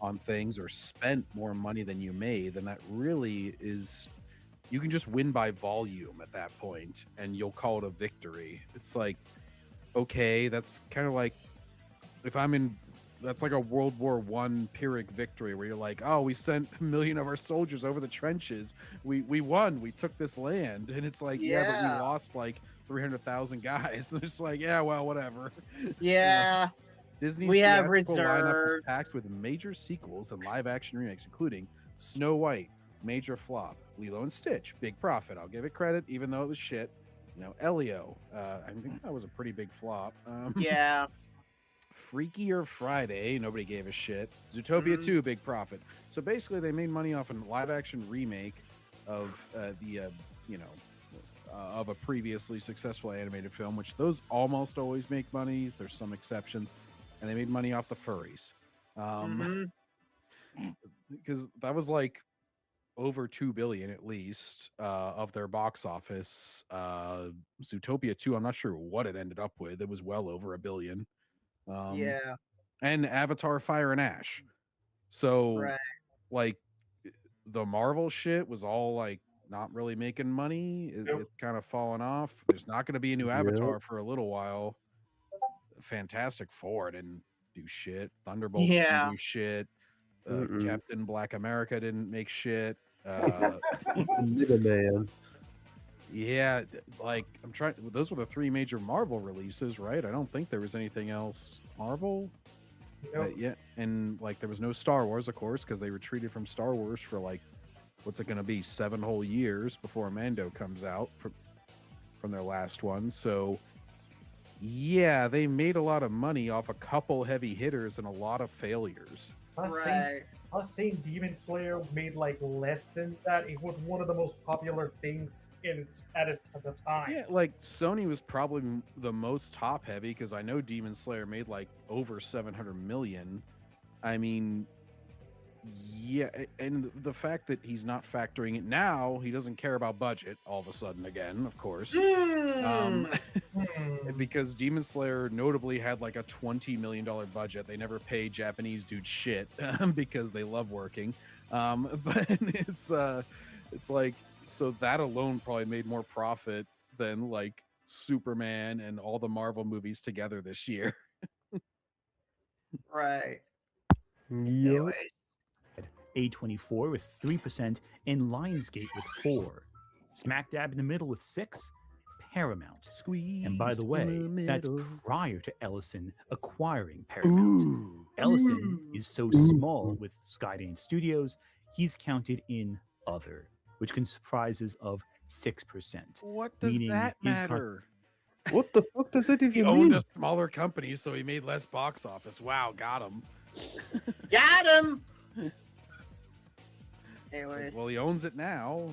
Speaker 2: on things or spent more money than you made, then that really is, you can just win by volume at that point and you'll call it a victory. It's like, okay, that's kind of like if I'm in, that's like a World War I Pyrrhic victory where you're like, "Oh, we sent 1 million of our soldiers over the trenches. We won. We took this land." And it's like, yeah, but we lost like 300,000 guys. And it's like, yeah, well, whatever.
Speaker 4: Yeah.
Speaker 2: Disney's
Speaker 4: we have
Speaker 2: theatrical lineup is
Speaker 4: reserved.
Speaker 2: packed with major sequels and live-action remakes, including Snow White, major flop; Lilo and Stitch, big profit. I'll give it credit, even though it was shit. Elio, I think that was a pretty big flop.
Speaker 4: Yeah.
Speaker 2: Freakier Friday, nobody gave a shit. Zootopia 2, big profit. So basically, they made money off a live-action remake of of a previously successful animated film, which those almost always make money. There's some exceptions, and they made money off the furries, because that was like over 2 billion at least of their box office. Zootopia 2, I'm not sure what it ended up with. It was well over 1 billion.
Speaker 4: Yeah.
Speaker 2: And Avatar Fire and Ash. So
Speaker 4: Right.
Speaker 2: like the Marvel shit was all like not really making money. It's kind of fallen off. There's not going to be a new Avatar for a little while. Fantastic Four didn't do shit. Thunderbolts didn't do shit. Captain Black America didn't make shit.
Speaker 5: Man.
Speaker 2: Yeah, like I'm trying. Those were the 3 major Marvel releases, right? I don't think there was anything else Marvel.
Speaker 1: Nope.
Speaker 2: Yeah, and like there was no Star Wars, of course, because they retreated from Star Wars for like what's it going to be 7 whole years before Mando comes out from their last one. So yeah, they made a lot of money off a couple heavy hitters and a lot of failures.
Speaker 1: Us saying Demon Slayer made like less than that. It was one of the most popular things at the time.
Speaker 2: Yeah, like Sony was probably the most top heavy because I know Demon Slayer made like over 700 million. I mean, yeah, and the fact that he's not factoring it now, he doesn't care about budget all of a sudden again, of course. Because Demon Slayer notably had like a $20 million budget. They never pay Japanese dudes shit because they love working. But it's like, so that alone probably made more profit than like Superman and all the Marvel movies together this year.
Speaker 4: Right.
Speaker 5: Yep.
Speaker 7: A24 with 3%, and Lionsgate with 4. Smack dab in the middle with 6, Paramount. And by the way, that's prior to Ellison acquiring Paramount. Ellison is so small with Skydance Studios, he's counted in other, which comprises of 6%.
Speaker 2: What does that matter?
Speaker 5: What the fuck does it even
Speaker 2: He
Speaker 5: mean?
Speaker 2: owned a smaller company, so he made less box office. Wow, got him.
Speaker 4: Got him! Anyways.
Speaker 2: Well, he owns it now.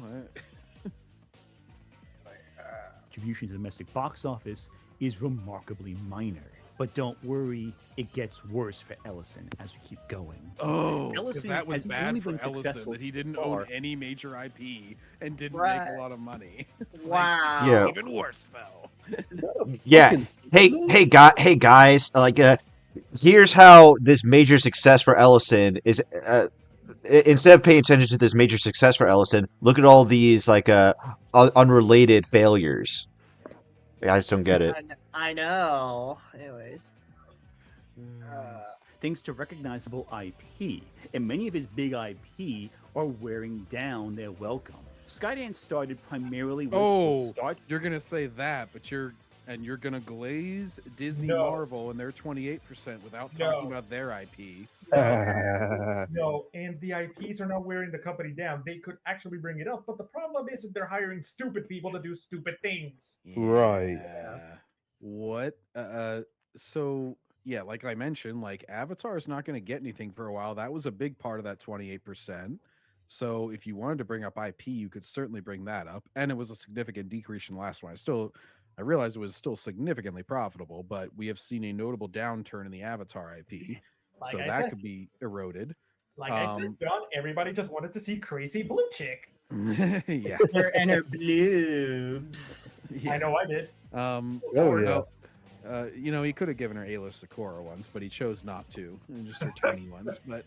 Speaker 7: Contribution to the domestic box office is remarkably minor. But don't worry, it gets worse for Ellison as we keep going.
Speaker 2: Oh, because
Speaker 7: Ellison
Speaker 2: that was
Speaker 7: has
Speaker 2: bad
Speaker 7: only
Speaker 2: for
Speaker 7: been
Speaker 2: Ellison
Speaker 7: successful
Speaker 2: that he didn't
Speaker 7: so
Speaker 2: own
Speaker 7: far.
Speaker 2: any major IP and didn't make
Speaker 4: Right.
Speaker 2: a lot of money. It's
Speaker 4: Wow.
Speaker 2: like,
Speaker 3: Yeah.
Speaker 2: even worse though.
Speaker 3: Yeah. Hey, guys. Like, here's how this major success for Ellison is. Instead of paying attention to this major success for Ellison, look at all these like unrelated failures. I just don't get it.
Speaker 4: I know. Anyways.
Speaker 7: Thanks to recognizable IP, and many of his big IP are wearing down their welcome. Skydance started primarily with
Speaker 2: Oh, you're gonna say that, but you're gonna glaze Disney Marvel and their 28% without talking about their IP.
Speaker 1: No, and the IPs are not wearing the company down. They could actually bring it up, but the problem is that they're hiring stupid people to do stupid things.
Speaker 5: Right.
Speaker 2: What? So yeah, like I mentioned, like Avatar is not going to get anything for a while. That was a big part of that 28%. So if you wanted to bring up IP, you could certainly bring that up, and it was a significant decrease in the last one. I realized it was still significantly profitable, but we have seen a notable downturn in the Avatar IP,
Speaker 1: Like
Speaker 2: so
Speaker 1: I
Speaker 2: that
Speaker 1: said.
Speaker 2: could be eroded.
Speaker 1: Like I said, John, everybody just wanted to see crazy blue chick.
Speaker 2: Yeah.
Speaker 4: And her bloobs.
Speaker 1: I know I did.
Speaker 2: You know, he could have given her A-list Sakura once, but he chose not to, and just her tiny ones. But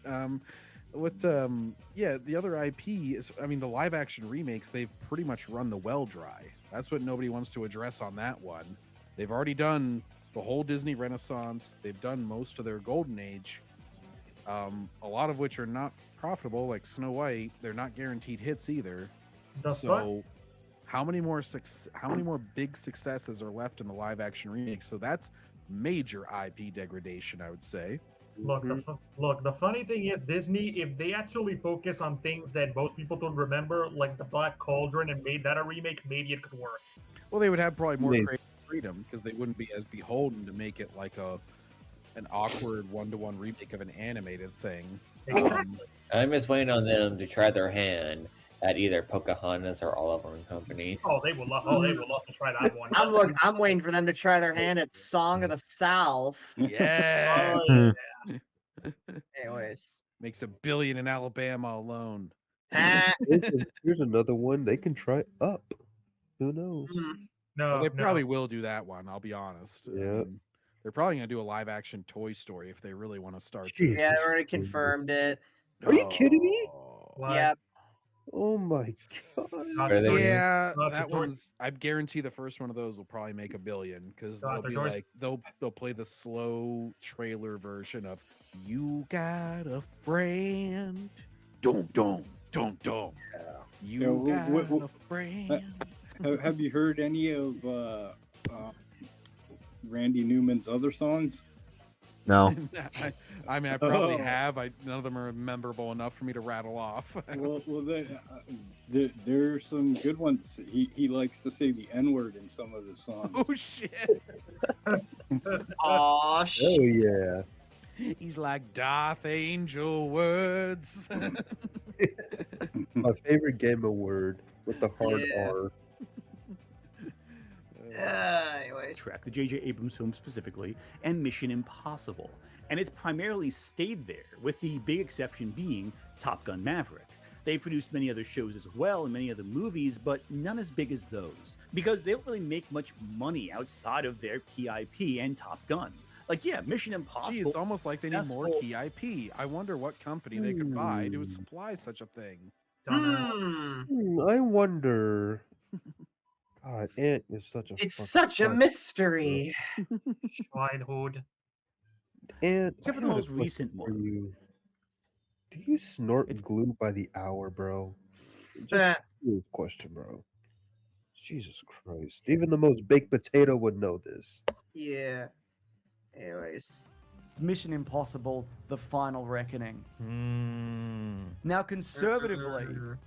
Speaker 2: the other IP is, I mean, the live-action remakes, they've pretty much run the well dry. That's what nobody wants to address on that one. They've already done the whole Disney Renaissance. They've done most of their Golden Age, a lot of which are not profitable, like Snow White. They're not guaranteed hits either. How many more big successes are left in the live action remakes? So that's major IP degradation, I would say.
Speaker 1: Look, the funny thing is Disney, if they actually focus on things that most people don't remember, like the Black Cauldron, and made that a remake, maybe it could work.
Speaker 2: Well, they would have probably more creative freedom because they wouldn't be as beholden to make it like an awkward one-to-one remake of an animated thing.
Speaker 6: I'm just waiting on them to try their hand at either Pocahontas or Oliver and Company.
Speaker 1: Oh, they would love to try that one.
Speaker 4: I'm waiting for them to try their hand at Song of the South.
Speaker 2: Yes.
Speaker 4: Anyways.
Speaker 2: Makes $1 billion in Alabama alone.
Speaker 5: Here's another one they can try Up. Who knows?
Speaker 2: Well, they probably will do that one, I'll be honest.
Speaker 5: Yeah.
Speaker 2: They're probably going to do a live action Toy Story if they really want to start.
Speaker 4: Yeah, they already confirmed it.
Speaker 5: Are you kidding me?
Speaker 4: Yep.
Speaker 5: Oh my god.
Speaker 2: Yeah, that one's. I guarantee the first one of those will probably make $1 billion because they'll be like they'll play the slow trailer version of "You Got a Friend." Dum dum Don't. You
Speaker 12: Yeah,
Speaker 2: got a friend.
Speaker 12: Have you heard any of Randy Newman's other songs?
Speaker 3: No.
Speaker 2: I mean, I probably have. None of them are memorable enough for me to rattle off.
Speaker 12: well, there's some good ones. He likes to say the N-word in some of his songs.
Speaker 2: Oh shit!
Speaker 4: Aw,
Speaker 5: Oh yeah.
Speaker 2: He's like Darth Angel words.
Speaker 5: My favorite gamer word with the hard
Speaker 4: Yeah.
Speaker 5: R.
Speaker 4: Anyways.
Speaker 7: Track the J.J. Abrams film specifically, and Mission Impossible. And it's primarily stayed there, with the big exception being Top Gun Maverick. They've produced many other shows as well and many other movies, but none as big as those, because they don't really make much money outside of their key IP and Top Gun. Like, yeah, Mission Impossible.
Speaker 2: Gee, it's almost like they need more
Speaker 7: successful.
Speaker 2: key IP. I wonder what company they could buy to supply such a thing.
Speaker 5: I wonder. God, Ant is such a.
Speaker 4: It's
Speaker 5: fucking
Speaker 4: such a
Speaker 5: fuck.
Speaker 4: mystery.
Speaker 1: Schweinhund.
Speaker 5: Ant,
Speaker 7: Except for
Speaker 5: I
Speaker 7: the
Speaker 5: got a
Speaker 7: most recent
Speaker 5: question for
Speaker 7: one.
Speaker 5: you. Do you snort glue by the hour, bro? Just
Speaker 4: Eh.
Speaker 5: a serious question, bro. Jesus Christ. Even the most baked potato would know this.
Speaker 4: Yeah. Anyways.
Speaker 9: Mission Impossible: The Final Reckoning. Now, conservatively,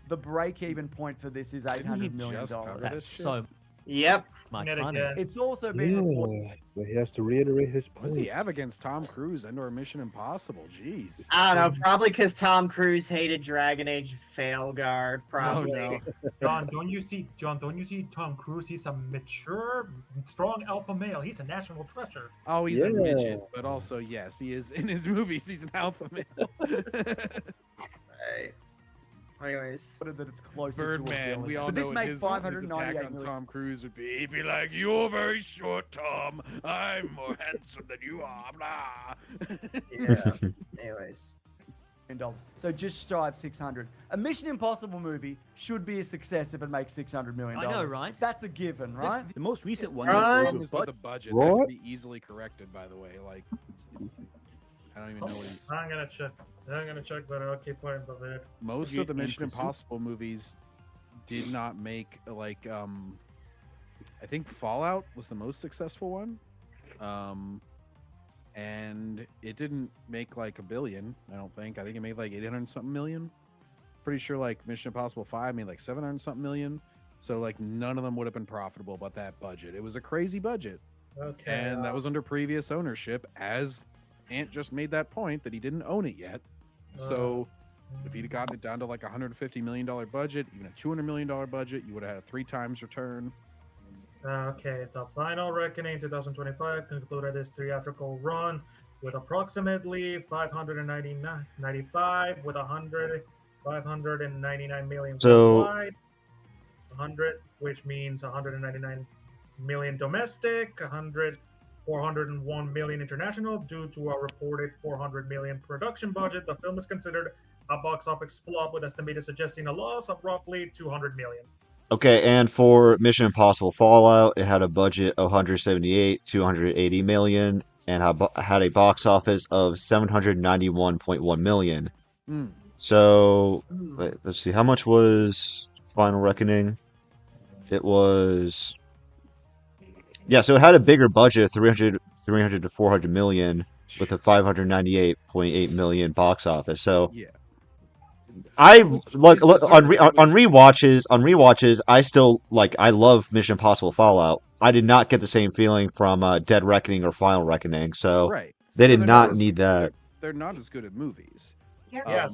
Speaker 9: the break-even point for this is $800 million.
Speaker 2: That's
Speaker 17: so
Speaker 4: Yep.
Speaker 17: much
Speaker 1: Yet
Speaker 17: money.
Speaker 1: again.
Speaker 9: It's also been reported.
Speaker 5: Yeah, but he has to reiterate his
Speaker 2: What does
Speaker 5: point.
Speaker 2: he have against Tom Cruise and/or Mission Impossible? Jeez.
Speaker 4: I don't know. Probably because Tom Cruise hated Dragon Age Failguard. Probably.
Speaker 2: no.
Speaker 1: John, don't you see Tom Cruise? He's a mature, strong alpha male. He's a national treasure.
Speaker 2: Oh, he's a
Speaker 5: Yeah.
Speaker 2: midget, but also yes, he is in his movies. He's an alpha male.
Speaker 4: Right. Anyways.
Speaker 9: That it's closer
Speaker 2: Birdman.
Speaker 9: to a
Speaker 2: We all
Speaker 9: but
Speaker 2: know
Speaker 9: this
Speaker 2: what
Speaker 9: made
Speaker 2: his
Speaker 9: $598
Speaker 2: attack on
Speaker 9: million.
Speaker 2: Tom Cruise would be. He'd be like, "You're very short, Tom. I'm more handsome than you are." Blah.
Speaker 4: Yeah. Anyways.
Speaker 9: So just shy of 600. A Mission Impossible movie should be a success if it makes $600 million.
Speaker 17: I know, right?
Speaker 9: That's a given, right?
Speaker 7: The most recent one
Speaker 2: As
Speaker 4: Right.
Speaker 2: long as with the budget, that
Speaker 5: What?
Speaker 2: can be easily corrected. By the way, like I don't even know what he's.
Speaker 1: I'm gonna check, but I'll keep playing the vid.
Speaker 2: Most of the Mission Impossible movies did not make like I think Fallout was the most successful one. And it didn't make like $1 billion, I don't think. I think it made like 800 something million. Pretty sure like Mission Impossible 5 made like 700 something million. So like none of them would have been profitable but that budget. It was a crazy budget.
Speaker 1: Okay.
Speaker 2: And that was under previous ownership, as Ant just made that point that he didn't own it yet. So if he'd gotten it down to like $150 million budget, even a $200 million budget, you would have had a 3 times return.
Speaker 1: Okay, The Final Reckoning 2025 concluded its theatrical run with approximately 595 with 599 million
Speaker 3: So-
Speaker 1: worldwide, 100, which means 199 million domestic, 401 million international. Due to a reported 400 million production budget, the film is considered a box office flop, with estimated suggesting a loss of roughly 200 million.
Speaker 3: Okay, and for Mission Impossible Fallout, it had a budget of 178, 280 million, and had a box office of 791.1 million. So, wait, let's see, how much was Final Reckoning? It was, yeah, so it had a bigger budget of 300 to 400 million with a 598.8 million box office. So,
Speaker 2: yeah.
Speaker 3: I look on rewatches. I still I love Mission Impossible Fallout. I did not get the same feeling from Dead Reckoning or Final Reckoning, so
Speaker 2: Right.
Speaker 3: they did
Speaker 2: They're
Speaker 3: not
Speaker 2: as-
Speaker 3: need that.
Speaker 2: They're not as good at movies.
Speaker 1: Yes.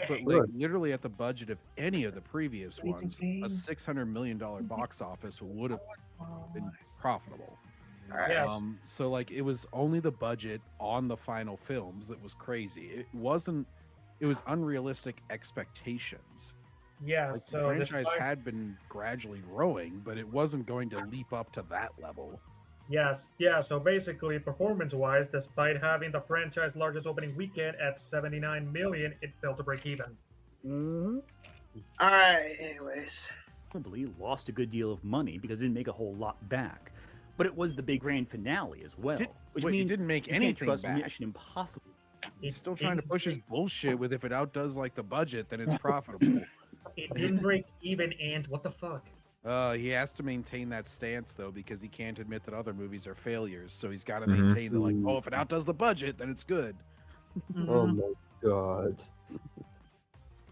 Speaker 2: But like literally at the budget of any of the previous ones, a $600 million box office would have been profitable.
Speaker 1: Yes.
Speaker 2: So like it was only the budget on the final films that was crazy. It wasn't. It was unrealistic expectations.
Speaker 1: Yes.
Speaker 2: Like, the
Speaker 1: So
Speaker 2: franchise
Speaker 1: despite-
Speaker 2: had been gradually growing, but it wasn't going to leap up to that level.
Speaker 1: Yes, yeah, so basically, performance-wise, despite having the franchise largest opening weekend at 79 million, it failed to break even.
Speaker 4: Alright, anyways.
Speaker 7: Probably lost a good deal of money because it didn't make a whole lot back. But it was the big grand finale as well. Which
Speaker 2: Wait, it
Speaker 7: means
Speaker 2: didn't make
Speaker 7: you can't
Speaker 2: anything
Speaker 7: trust
Speaker 2: back.
Speaker 7: Mission Impossible.
Speaker 2: He's still trying to push his bullshit with if it outdoes like the budget, then it's profitable.
Speaker 1: It didn't break even, and what the fuck?
Speaker 2: He has to maintain that stance though, because he can't admit that other movies are failures. So he's got to
Speaker 3: Mhm.
Speaker 2: maintain that, like, oh, if it outdoes the budget, then it's good.
Speaker 5: Oh my god.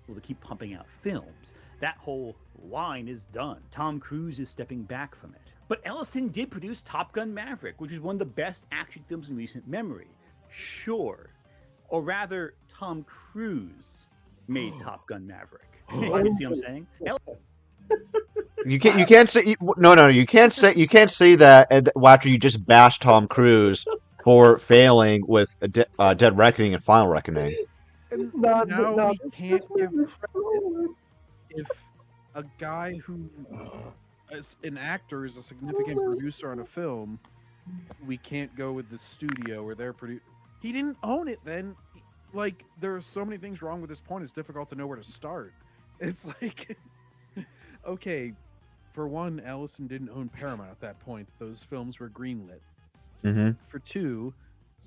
Speaker 7: To keep pumping out films. That whole line is done. Tom Cruise is stepping back from it. But Ellison did produce Top Gun Maverick, which is one of the best action films in recent memory. Sure. Or rather, Tom Cruise made Top Gun Maverick. You see what I'm saying?
Speaker 3: You can't say no. You can't say that after you just bashed Tom Cruise for failing with Dead Reckoning and Final Reckoning.
Speaker 2: Now we can't give credit if a guy who, as an actor, is a significant producer on a film. We can't go with the studio where they're He didn't own it then. Like, there are so many things wrong with this point. It's difficult to know where to start. It's like, okay, for one, Ellison didn't own Paramount at that point. Those films were greenlit.
Speaker 3: Mm-hmm.
Speaker 2: For two,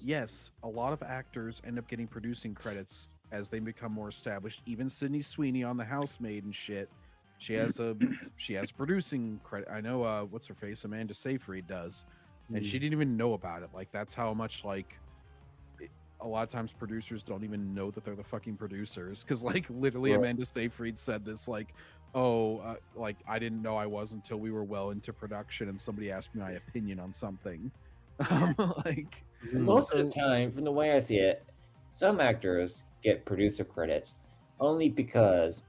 Speaker 2: yes, a lot of actors end up getting producing credits as they become more established. Even Sydney Sweeney on The Housemaid and shit, she has a producing credit. I know what's her face, Amanda Seyfried does, and she didn't even know about it. Like, that's how much a lot of times producers don't even know that they're the fucking producers, because like literally Amanda Seyfried said this, like, like, I didn't know I was until we were well into production and somebody asked me my opinion on something. Like,
Speaker 6: most of the time, from the way I see it, some actors get producer credits only because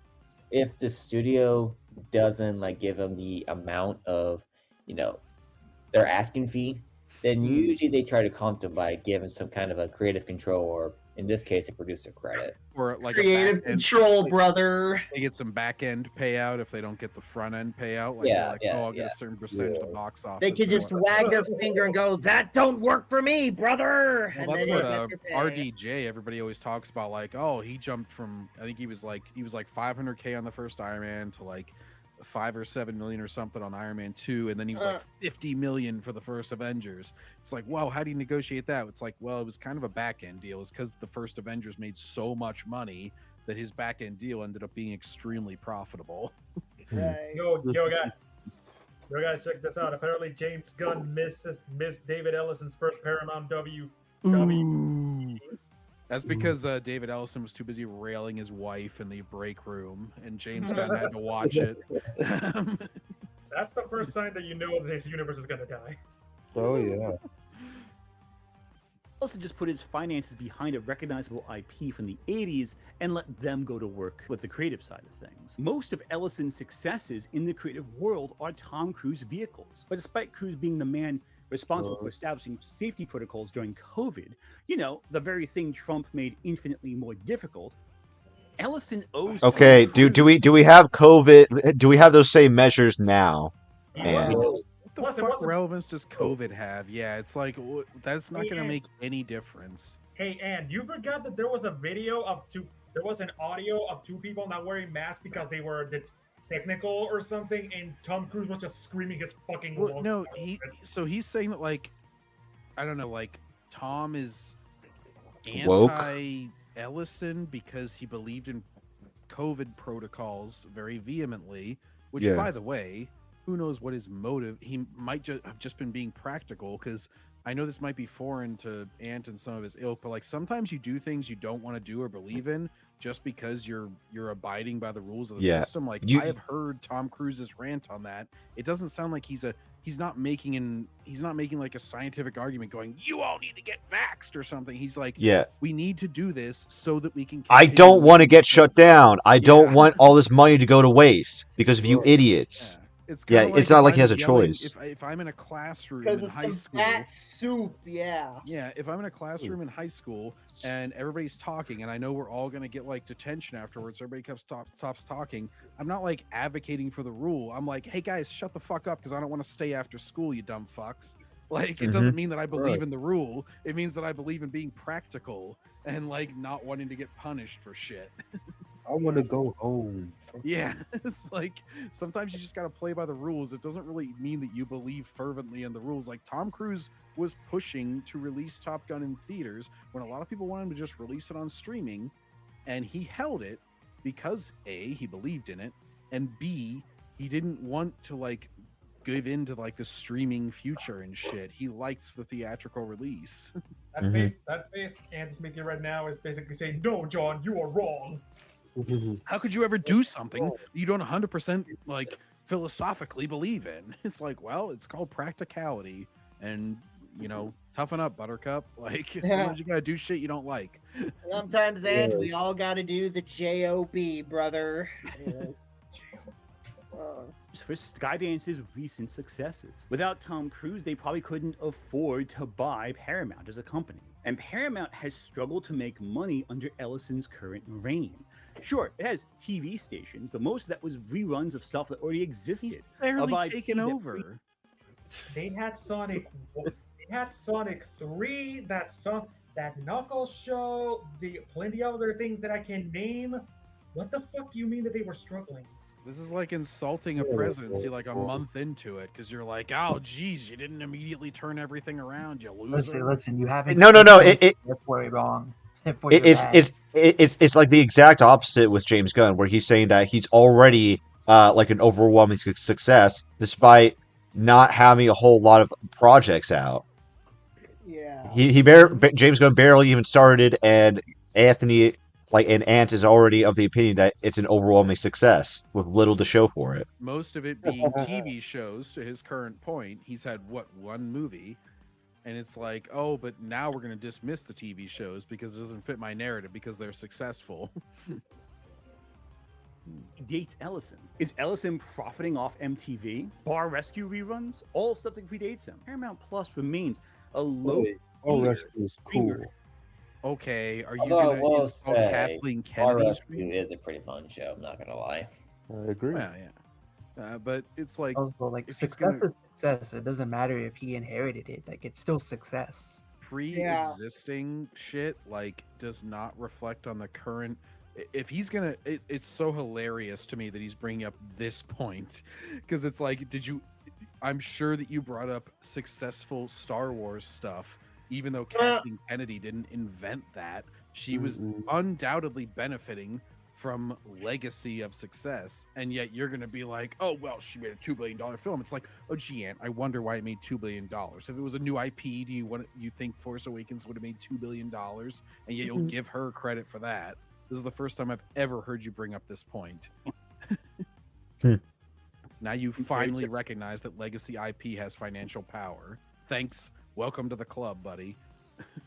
Speaker 6: if the studio doesn't like give them the amount of, their asking fee, then usually they try to comp them by giving some kind of a creative control, or in this case, a producer credit.
Speaker 2: Or like
Speaker 4: creative control, brother.
Speaker 2: They get some back end payout if they don't get the front end payout. Like,
Speaker 6: Yeah,
Speaker 2: they're like,
Speaker 6: yeah,
Speaker 2: I'll get
Speaker 6: yeah.
Speaker 2: a certain percentage of the box office.
Speaker 4: They could
Speaker 2: or
Speaker 4: just
Speaker 2: whatever.
Speaker 4: wag their finger and go, "That don't work for me, brother."
Speaker 2: Well,
Speaker 4: And
Speaker 2: that's
Speaker 4: then
Speaker 2: what
Speaker 4: they get their pay.
Speaker 2: RDJ, everybody always talks about, like, oh, he jumped from, I think he was like 500K on the first Iron Man to like 5 or 7 million or something on Iron Man 2, and then he was like 50 million for the first Avengers. It's like, wow, how do you negotiate that? It's like, well, it was kind of a back end deal. It's because the first Avengers made so much money that his back end deal ended up being extremely profitable.
Speaker 4: Right.
Speaker 1: Yo, guys, check this out. Apparently, James Gunn missed David Ellison's first Paramount W.
Speaker 2: That's because David Ellison was too busy railing his wife in the break room, and James Gunn had to watch it.
Speaker 1: That's the first sign that you know this universe is gonna die.
Speaker 5: Oh yeah.
Speaker 7: Ellison just put his finances behind a recognizable IP from the 80s and let them go to work with the creative side of things. Most of Ellison's successes in the creative world are Tom Cruise vehicles. But despite Cruise being the man responsible for establishing safety protocols during COVID, the very thing Trump made infinitely more difficult, Ellison owes
Speaker 3: Okay,
Speaker 7: Tom Cruise.
Speaker 3: do we have COVID? Do we have those same measures now? And
Speaker 2: What the fuck relevance does COVID have? Yeah, it's like, that's not going to make any difference.
Speaker 1: Hey, and you forgot that there was a video of there was an audio of two people not wearing masks because they were technical or something, and Tom Cruise was just screaming his fucking lungs
Speaker 2: No,
Speaker 1: out.
Speaker 2: so he's saying that, like, I don't know, like, Tom is
Speaker 3: Woke?
Speaker 2: anti-Ellison because he believed in COVID protocols very vehemently, which,
Speaker 3: Yeah.
Speaker 2: by the way, who knows what his motive? He might have just been being practical, because I know this might be foreign to Ant and some of his ilk, but like sometimes you do things you don't want to do or believe in just because you're abiding by the rules of the
Speaker 3: Yeah.
Speaker 2: system. Like,
Speaker 3: You-
Speaker 2: I have heard Tom Cruise's rant on that. It doesn't sound like he's not making like a scientific argument going, you all need to get vaxxed or something. He's like,
Speaker 3: Yeah.
Speaker 2: we need to do this so that we can
Speaker 3: I
Speaker 2: continue
Speaker 3: don't want to get
Speaker 2: to
Speaker 3: shut down. I don't
Speaker 2: Yeah.
Speaker 3: want all this money to go to waste because of you idiots.
Speaker 2: It's
Speaker 3: Yeah,
Speaker 2: kinda
Speaker 3: it's not
Speaker 2: if
Speaker 3: like he
Speaker 2: I'm
Speaker 3: has a
Speaker 2: yelling-
Speaker 3: choice.
Speaker 2: If I'm in a classroom
Speaker 4: Because
Speaker 2: in
Speaker 4: it's
Speaker 2: high
Speaker 4: some
Speaker 2: school,
Speaker 4: fat soup, yeah.
Speaker 2: yeah, if I'm in a classroom in high school and everybody's talking, and I know we're all gonna get like detention afterwards, everybody stops talking. I'm not like advocating for the rule. I'm like, hey guys, shut the fuck up because I don't want to stay after school, you dumb fucks. Like, it doesn't mean that I believe in the rule. It means that I believe in being practical and like not wanting to get punished for shit.
Speaker 5: I want to go home.
Speaker 2: Yeah, it's like sometimes you just got to play by the rules. It doesn't really mean that you believe fervently in the rules. Like, Tom Cruise was pushing to release Top Gun in theaters when a lot of people wanted him to just release it on streaming, and he held it because A, he believed in it, and B, he didn't want to like give into like the streaming future and shit. He likes the theatrical release.
Speaker 1: That face Andy's making right now is basically saying, "No, John, you are wrong."
Speaker 2: How could you ever do something you don't 100% like philosophically believe in? It's like, well, it's called practicality, and toughen up, Buttercup. Like sometimes you gotta do shit you don't like.
Speaker 4: Sometimes, and we all gotta do the JOB, brother. Anyways.
Speaker 7: For Skydance's recent successes. Without Tom Cruise, they probably couldn't afford to buy Paramount as a company. And Paramount has struggled to make money under Ellison's current reign. Sure, it has TV stations, but most of that was reruns of stuff that already existed.
Speaker 2: He's barely taken over.
Speaker 1: They had Sonic 3, that Knuckles show, plenty of other things that I can name. What the fuck do you mean that they were struggling?
Speaker 2: This is like insulting a presidency like a month into it, because you're like, oh, geez, you didn't immediately turn everything around, you loser.
Speaker 11: Listen, you haven't.
Speaker 3: No.
Speaker 11: We're wrong.
Speaker 3: It's like the exact opposite with James Gunn, where he's saying that he's already like an overwhelming success, despite not having a whole lot of projects out.
Speaker 4: Yeah.
Speaker 3: James Gunn barely even started, and Anthony. And Ant is already of the opinion that it's an overwhelming success with little to show for it.
Speaker 2: Most of it being TV shows. To his current point, he's had one movie, and it's like, oh, but now we're going to dismiss the TV shows because it doesn't fit my narrative because they're successful.
Speaker 7: Dates Ellison. Is Ellison profiting off MTV? Bar Rescue reruns? All stuff that predates him. Paramount Plus remains a low.
Speaker 5: Bar Rescue is cool.
Speaker 2: Okay, are you
Speaker 6: Although
Speaker 2: going to install Kathleen Kennedy's?
Speaker 6: It is a pretty fun show. I'm not gonna lie.
Speaker 5: I agree.
Speaker 2: Well, yeah, but it's like,
Speaker 11: success is success. It doesn't matter if he inherited it. Like, it's still success.
Speaker 2: Pre-existing shit like does not reflect on the current. If he's gonna, it's so hilarious to me that he's bringing up this point, because it's like, I'm sure that you brought up successful Star Wars stuff. Even though Kathleen Kennedy didn't invent that, she was undoubtedly benefiting from legacy of success, and yet you're going to be like, oh, well, she made a $2 billion film. It's like, oh, gee, Aunt, I wonder why it made $2 billion. If it was a new IP, do you think Force Awakens would have made $2 billion? And yet you'll give her credit for that. This is the first time I've ever heard you bring up this point. Now you finally recognize that legacy IP has financial power. Thanks. Welcome to the club, buddy.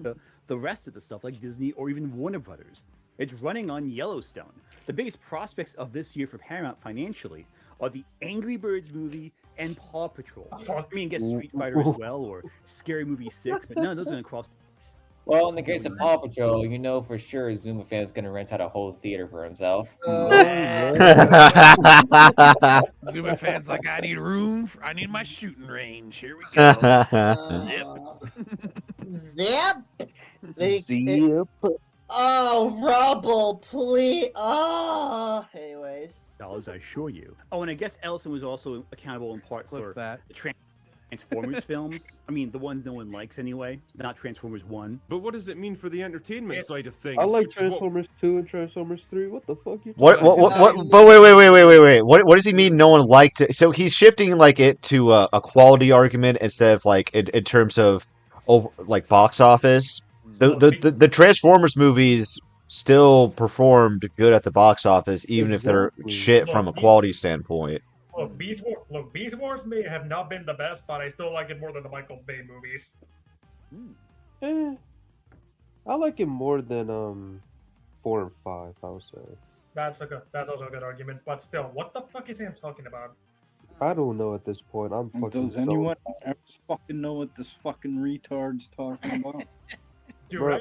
Speaker 7: The rest of the stuff, like Disney or even Warner Brothers, it's running on Yellowstone. The biggest prospects of this year for Paramount financially are the Angry Birds movie and Paw Patrol. I mean, guess Street Fighter as well, or Scary Movie 6, but none of those are going to cross.
Speaker 6: Well, in the case of Paw Patrol, you know for sure Zuma Fan's going to rent out a whole theater for himself.
Speaker 13: Zuma Fan's like, I need room. I need my shooting range. Here we go.
Speaker 4: Zip. Oh, Rubble, please. Oh, anyways.
Speaker 7: Dollars, I assure you. Oh, and I guess Ellison was also accountable in part for
Speaker 2: that.
Speaker 7: The Transformers films. I mean, the ones no one likes anyway. Not Transformers 1.
Speaker 8: But what does it mean for the entertainment side of things?
Speaker 5: I like Transformers 2 and Transformers 3. What the fuck you
Speaker 3: What? But wait. What does he mean no one liked it? So he's shifting like it to a quality argument instead of like in terms of like box office. The Transformers movies still performed good at the box office, even if they're shit from a quality standpoint.
Speaker 1: Look, Beast Wars may have not been the best, but I still like it more than the Michael Bay movies.
Speaker 5: I like it more than 4 and 5. I would say.
Speaker 1: That's also a good argument, but still, what the fuck is Sam talking about?
Speaker 5: I don't know at this point. I'm fucking.
Speaker 12: Does anyone ever fucking know what this fucking retard's talking about?
Speaker 1: I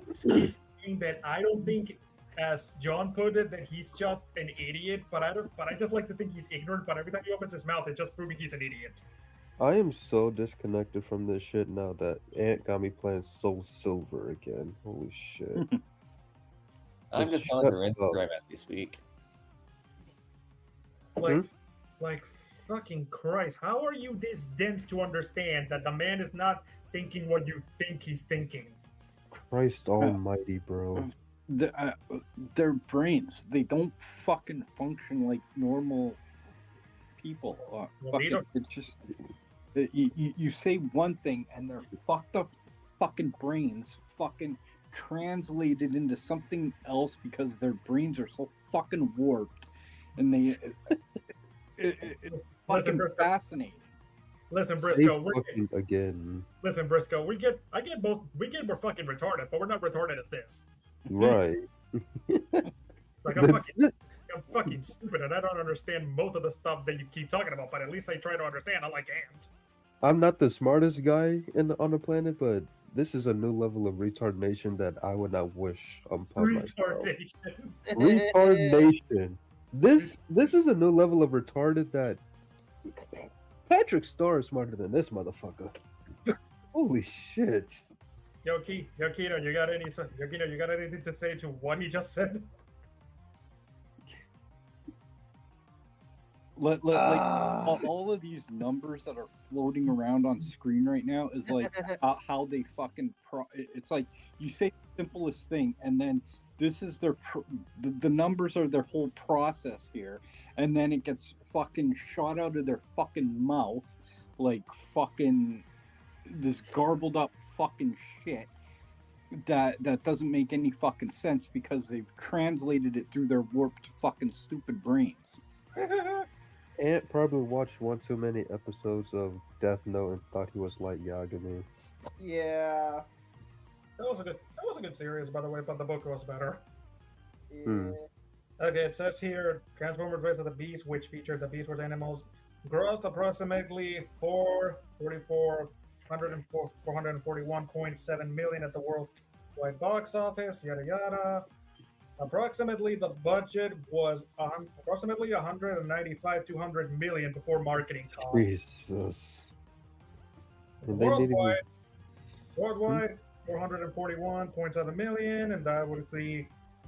Speaker 1: just keep saying that I don't think, as John put it, that he's just an idiot. But I just like to think he's ignorant. But every time he opens his mouth, it's just proving he's an idiot.
Speaker 5: I am so disconnected from this shit now that Ant got me playing Soul Silver again. Holy shit!
Speaker 6: I'm just on her Instagram as we speak.
Speaker 1: Like fucking Christ! How are you this dense to understand that the man is not thinking what you think he's thinking?
Speaker 5: Christ Almighty, bro!
Speaker 12: their brains, they don't fucking function like normal people. It's just you say one thing and their fucked up fucking brains fucking translated into something else because their brains are so fucking warped, and it's fucking fascinating.
Speaker 1: Listen, Briscoe.
Speaker 5: Again.
Speaker 1: Listen, Briscoe. We get we're fucking retarded, but we're not retarded as this.
Speaker 5: Right.
Speaker 1: Like I'm fucking stupid, and I don't understand most of the stuff that you keep talking about. But at least I try to understand. I like ants.
Speaker 5: I'm not the smartest guy on the planet, but this is a new level of retardation that I would not wish upon myself. Retardation. This is a new level of retarded that Patrick Starr is smarter than this motherfucker. Holy shit.
Speaker 1: Yo, Kino, you got anything to say to what he just said?
Speaker 12: Like all of these numbers that are floating around on screen right now is like how they fucking it's like you say the simplest thing, and then this is their the numbers are their whole process here, and then it gets fucking shot out of their fucking mouth like fucking this garbled up fucking shit that doesn't make any fucking sense because they've translated it through their warped fucking stupid brains.
Speaker 5: Ant probably watched one too many episodes of Death Note and thought he was like Yagami.
Speaker 4: Yeah.
Speaker 1: That was a good series, by the way, but the book was better.
Speaker 4: Yeah.
Speaker 1: Okay, it says here, Transformers Rise of the Beast, which featured the Beast Wars animals, grossed approximately $441.7 million at the worldwide box office, yada yada. Approximately the budget was approximately 195 to 200 million before marketing costs.
Speaker 5: Jesus.
Speaker 1: Worldwide 441.7 million, and that would be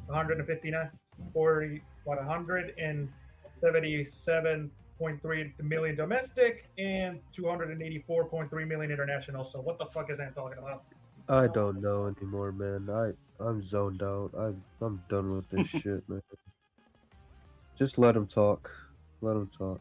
Speaker 1: 177.3 million domestic and 284.3 million international. So what the fuck is Ant talking about?
Speaker 5: I don't know anymore, man. I'm zoned out. I'm done with this shit, man. Just let him talk. Let him talk.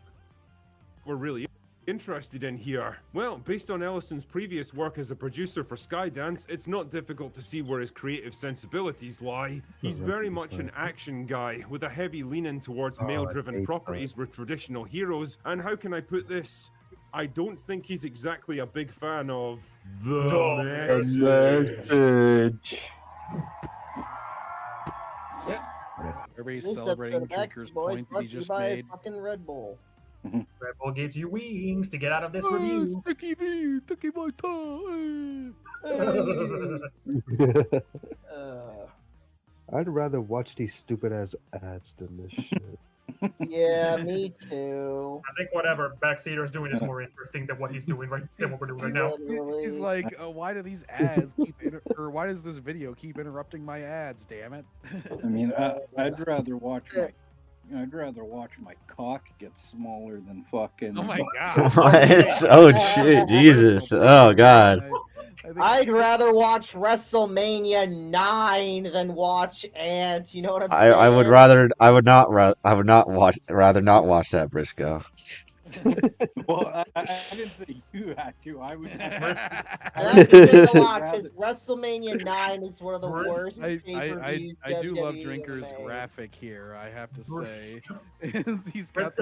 Speaker 8: We're really interested in here. Well, based on Ellison's previous work as a producer for Skydance, it's not difficult to see where his creative sensibilities lie. He's very much an action guy, with a heavy leaning towards male-driven properties with traditional heroes, and how can I put this? I don't think he's exactly a big fan of the message.
Speaker 2: Yep. Everybody's celebrating Drinker's point that he just made.
Speaker 4: Fucking Red Bull.
Speaker 1: Red Bull gives you wings to get out of this review.
Speaker 2: Sticky my tongue.
Speaker 5: I'd rather watch these stupid ass ads than this shit.
Speaker 4: Yeah, me too.
Speaker 1: I think whatever Backseater is doing is more interesting than what he's doing than what we're doing right now.
Speaker 2: He's like, why do these ads or why does this video keep interrupting my ads? Damn it!
Speaker 12: I mean, I'd rather watch my cock get smaller than fucking.
Speaker 2: Oh my god!
Speaker 3: What? Oh shit! Jesus! Oh god!
Speaker 4: I'd rather watch WrestleMania 9 than watch Ant. You know what I'm saying?
Speaker 3: I would rather not watch that, Briscoe.
Speaker 12: Well, I didn't say you had to. I would.
Speaker 4: That's saying a lot because WrestleMania 9 is one of the worst pay-per-views.
Speaker 2: I do love Drinker's graphic here. I have to say, he's got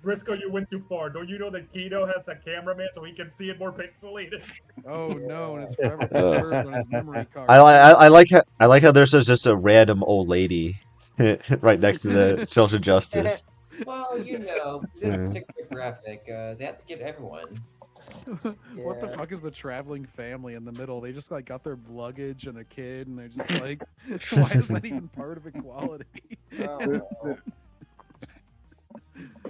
Speaker 1: Briscoe, you went too far. Don't you know that Keto has a cameraman so he can see it more pixelated?
Speaker 2: Oh no, and it's forever preserved on his memory card.
Speaker 3: I like how there's just a random old lady right next to the social justice.
Speaker 6: Well, you know, this particular graphic, they have to give everyone.
Speaker 2: What the fuck is the traveling family in the middle? They just like got their luggage and a kid, and they're just like, why is that even part of equality?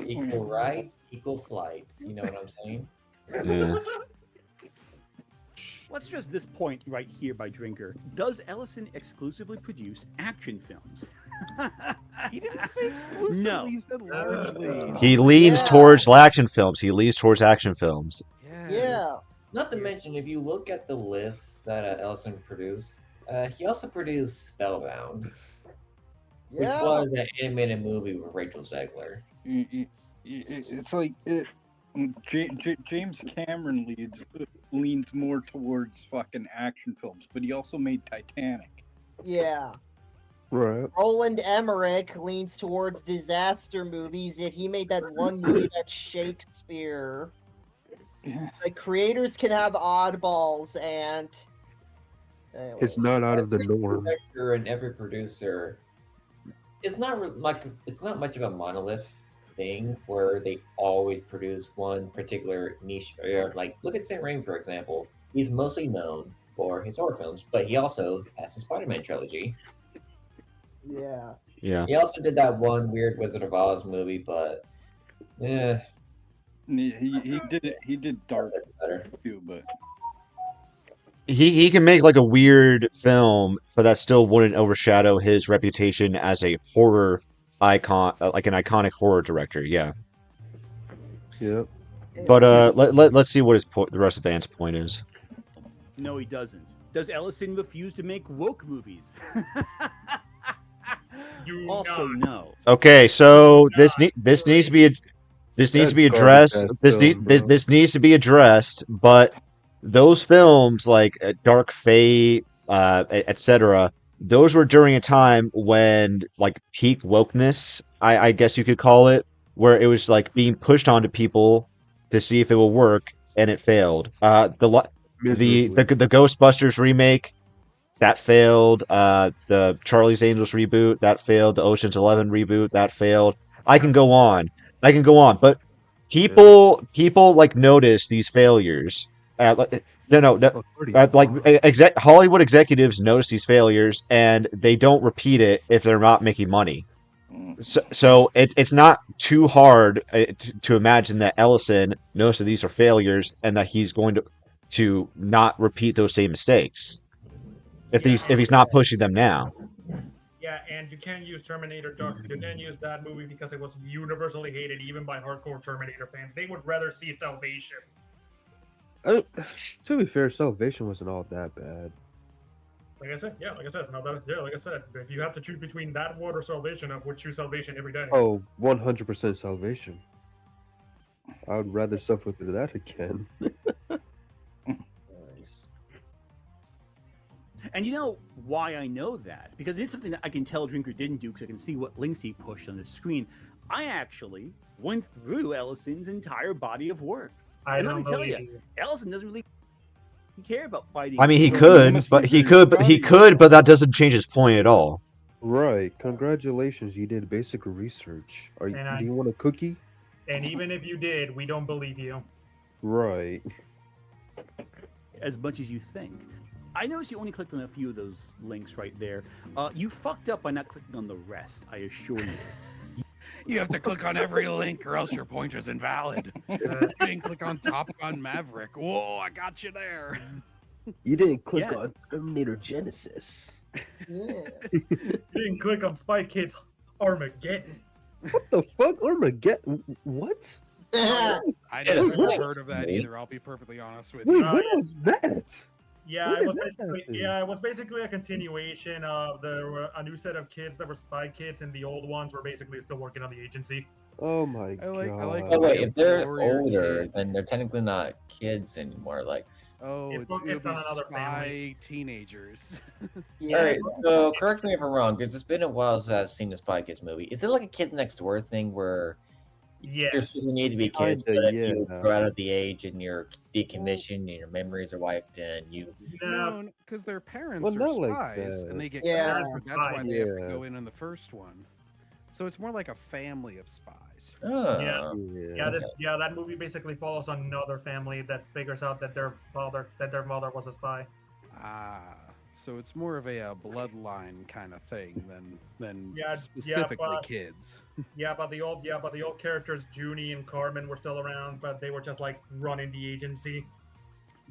Speaker 6: Equal rights, equal flights. You know what I'm saying?
Speaker 3: Yeah.
Speaker 7: Let's just this point right here by Drinker. Does Ellison exclusively produce action films?
Speaker 2: He didn't say exclusively.
Speaker 7: No.
Speaker 2: He said largely.
Speaker 3: He leans towards action films.
Speaker 4: Yeah.
Speaker 6: Not to mention, if you look at the list that Ellison produced, He also produced Spellbound, which
Speaker 4: Yeah.
Speaker 6: was an animated movie with Rachel Zegler.
Speaker 12: It's like James Cameron leans more towards fucking action films, but he also made Titanic.
Speaker 4: Yeah.
Speaker 5: Right.
Speaker 4: Roland Emmerich leans towards disaster movies, yet he made that one movie that's Shakespeare. Like, creators can have oddballs, and... Anyway.
Speaker 5: It's not out of the
Speaker 6: Every
Speaker 5: norm.
Speaker 6: director and every producer, it's not much of a monolith thing where they always produce one particular niche area. Like, look at Sam Raimi, for example. He's mostly known for his horror films, but he also has the Spider-Man trilogy.
Speaker 4: Yeah.
Speaker 3: Yeah.
Speaker 6: He also did that one weird Wizard of Oz movie, but yeah.
Speaker 12: He did Dark too, but
Speaker 3: He can make like a weird film, but that still wouldn't overshadow his reputation as a horror icon, like an iconic horror director. Yeah.
Speaker 5: Yep.
Speaker 3: But let's see what his the rest of the band's point is.
Speaker 7: No, he doesn't. Does Ellison refuse to make woke movies? Also, no.
Speaker 3: Okay, so this needs to be addressed. This needs to be addressed. But those films like Dark Fate, etc., those were during a time when like peak wokeness, I guess you could call it, where it was like being pushed onto people to see if it will work, and it failed. The Ghostbusters remake, that failed. The Charlie's Angels reboot, that failed. The Ocean's 11 reboot, that failed. I can go on. But people like notice these failures. Hollywood executives notice these failures, and they don't repeat it if they're not making money. So it's not too hard to imagine that Ellison knows that these are failures and that he's going to not repeat those same mistakes if he's not pushing them now.
Speaker 1: Yeah, and you can't use Terminator Dark. You can't use that movie because it was universally hated even by hardcore Terminator fans. They would rather see Salvation.
Speaker 5: To be fair, Salvation wasn't all that bad.
Speaker 1: Like I said, it's not that. Yeah, like I said, if you have to choose between that one or Salvation, I would choose Salvation every day.
Speaker 5: Oh, 100% Salvation. I would rather suffer through that again.
Speaker 7: And you know why I know that? Because it's something that I can tell Drinker didn't do because I can see what links he pushed on the screen. I actually went through Ellison's entire body of work. And let me tell you, Ellison doesn't really care about fighting.
Speaker 3: I mean, he could, but that doesn't change his point at all.
Speaker 5: Right. Congratulations, you did basic research. Do you want a cookie?
Speaker 1: And even if you did, we don't believe you.
Speaker 5: Right.
Speaker 7: As much as you think. I noticed you only clicked on a few of those links right there. You fucked up by not clicking on the rest, I assure you.
Speaker 13: You have to click on every link or else your pointer's invalid. You didn't click on Top Gun Maverick. Whoa, I got you there.
Speaker 5: You didn't click on Terminator Genesis.
Speaker 1: You didn't click on Spy Kids Armageddon.
Speaker 5: What the fuck? Armageddon? What?
Speaker 13: I never heard of that either, I'll be perfectly honest with
Speaker 5: Wait,
Speaker 13: you.
Speaker 5: what was that?
Speaker 1: Yeah, it was basically a continuation of a new set of kids that were spy kids, and the old ones were basically still working on the agency.
Speaker 5: Oh my god!
Speaker 6: Oh wait, if they're older, then they're technically not kids anymore. Like,
Speaker 13: it'll be spy teenagers.
Speaker 6: All right, so correct me if I'm wrong, because it's been a while since I've seen the Spy Kids movie. Is it like a Kids Next Door thing where you're still need to be kids, but if you grow out of the age and you're decommissioned and your memories are wiped and you...
Speaker 13: No, because their parents
Speaker 5: Well,
Speaker 13: are
Speaker 5: not like
Speaker 13: spies,
Speaker 5: that.
Speaker 13: and they get
Speaker 4: Yeah.
Speaker 13: caught. That's why they have to
Speaker 5: Yeah.
Speaker 13: go in the first one. So it's more like a family of spies.
Speaker 1: Yeah, that movie basically follows another family that figures out that their mother was a spy.
Speaker 13: So it's more of a bloodline kind of thing than specifically kids.
Speaker 1: But the old characters, Junie and Carmen, were still around, but they were just like running the agency.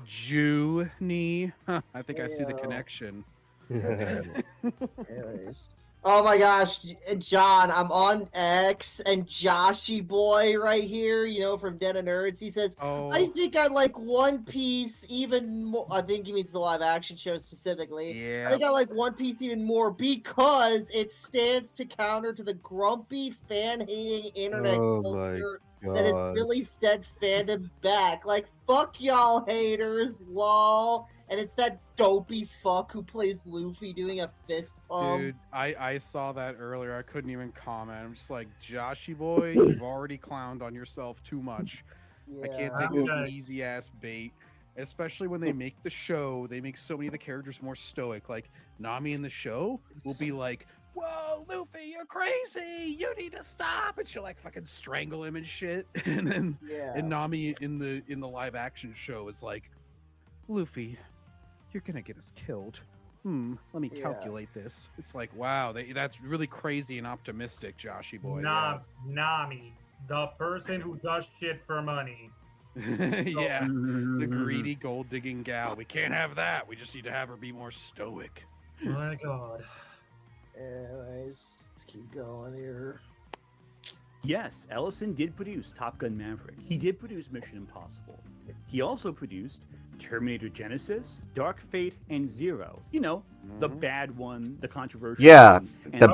Speaker 13: Junie, I think I see the connection.
Speaker 4: Anyways, Oh my gosh, John, I'm on X, and Joshy Boy right here, from Den of Nerds, he says, I think I like One Piece even more. I think he means the live action show specifically.
Speaker 2: Yeah.
Speaker 4: I think I like One Piece even more because it stands to counter to the grumpy, fan-hating internet culture that has really set fandoms back. Like, fuck y'all haters, lol. And it's that dopey fuck who plays Luffy doing a fist pump.
Speaker 2: Dude, I saw that earlier. I couldn't even comment. I'm just like, Joshy boy, you've already clowned on yourself too much. I can't take this easy ass bait. Especially when they make the show, they make so many of the characters more stoic. Like Nami in the show will be like, "Whoa, Luffy, you're crazy! You need to stop!" And she'll like fucking strangle him and shit. And then and Nami in the live action show is like, "Luffy, you're gonna get us killed. Let me calculate this." It's like, wow, that's really crazy and optimistic, Joshy boy.
Speaker 1: Nami, the person who does shit for money.
Speaker 2: Yeah, the greedy gold digging gal. We can't have that. We just need to have her be more stoic.
Speaker 1: My God.
Speaker 4: Anyways, let's keep going here.
Speaker 7: Yes, Ellison did produce Top Gun Maverick. He did produce Mission Impossible. He also produced Terminator Genesis, Dark Fate, and Zero. You know, the bad one, the controversial.
Speaker 3: Yeah,
Speaker 7: one,
Speaker 3: the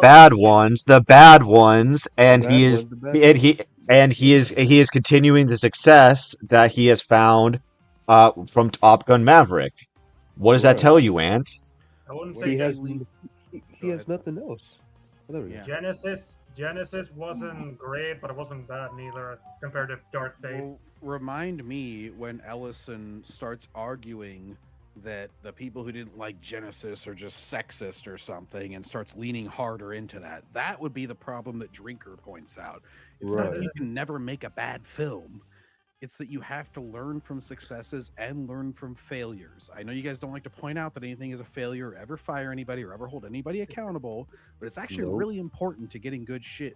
Speaker 3: bad ones, and he is continuing the success that he has found from Top Gun Maverick. What does that tell you, Ant?
Speaker 1: I wouldn't
Speaker 5: He
Speaker 1: say
Speaker 5: has nothing else. Oh, there we go.
Speaker 1: Genesis wasn't great, but it wasn't bad neither compared to Dark Fate.
Speaker 2: Well, remind me when Ellison starts arguing that the people who didn't like Genesis are just sexist or something and starts leaning harder into that. That would be the problem that Drinker points out. It's not that you can never make a bad film. It's that you have to learn from successes and learn from failures. I know you guys don't like to point out that anything is a failure or ever fire anybody or ever hold anybody accountable, but it's actually really important to getting good shit.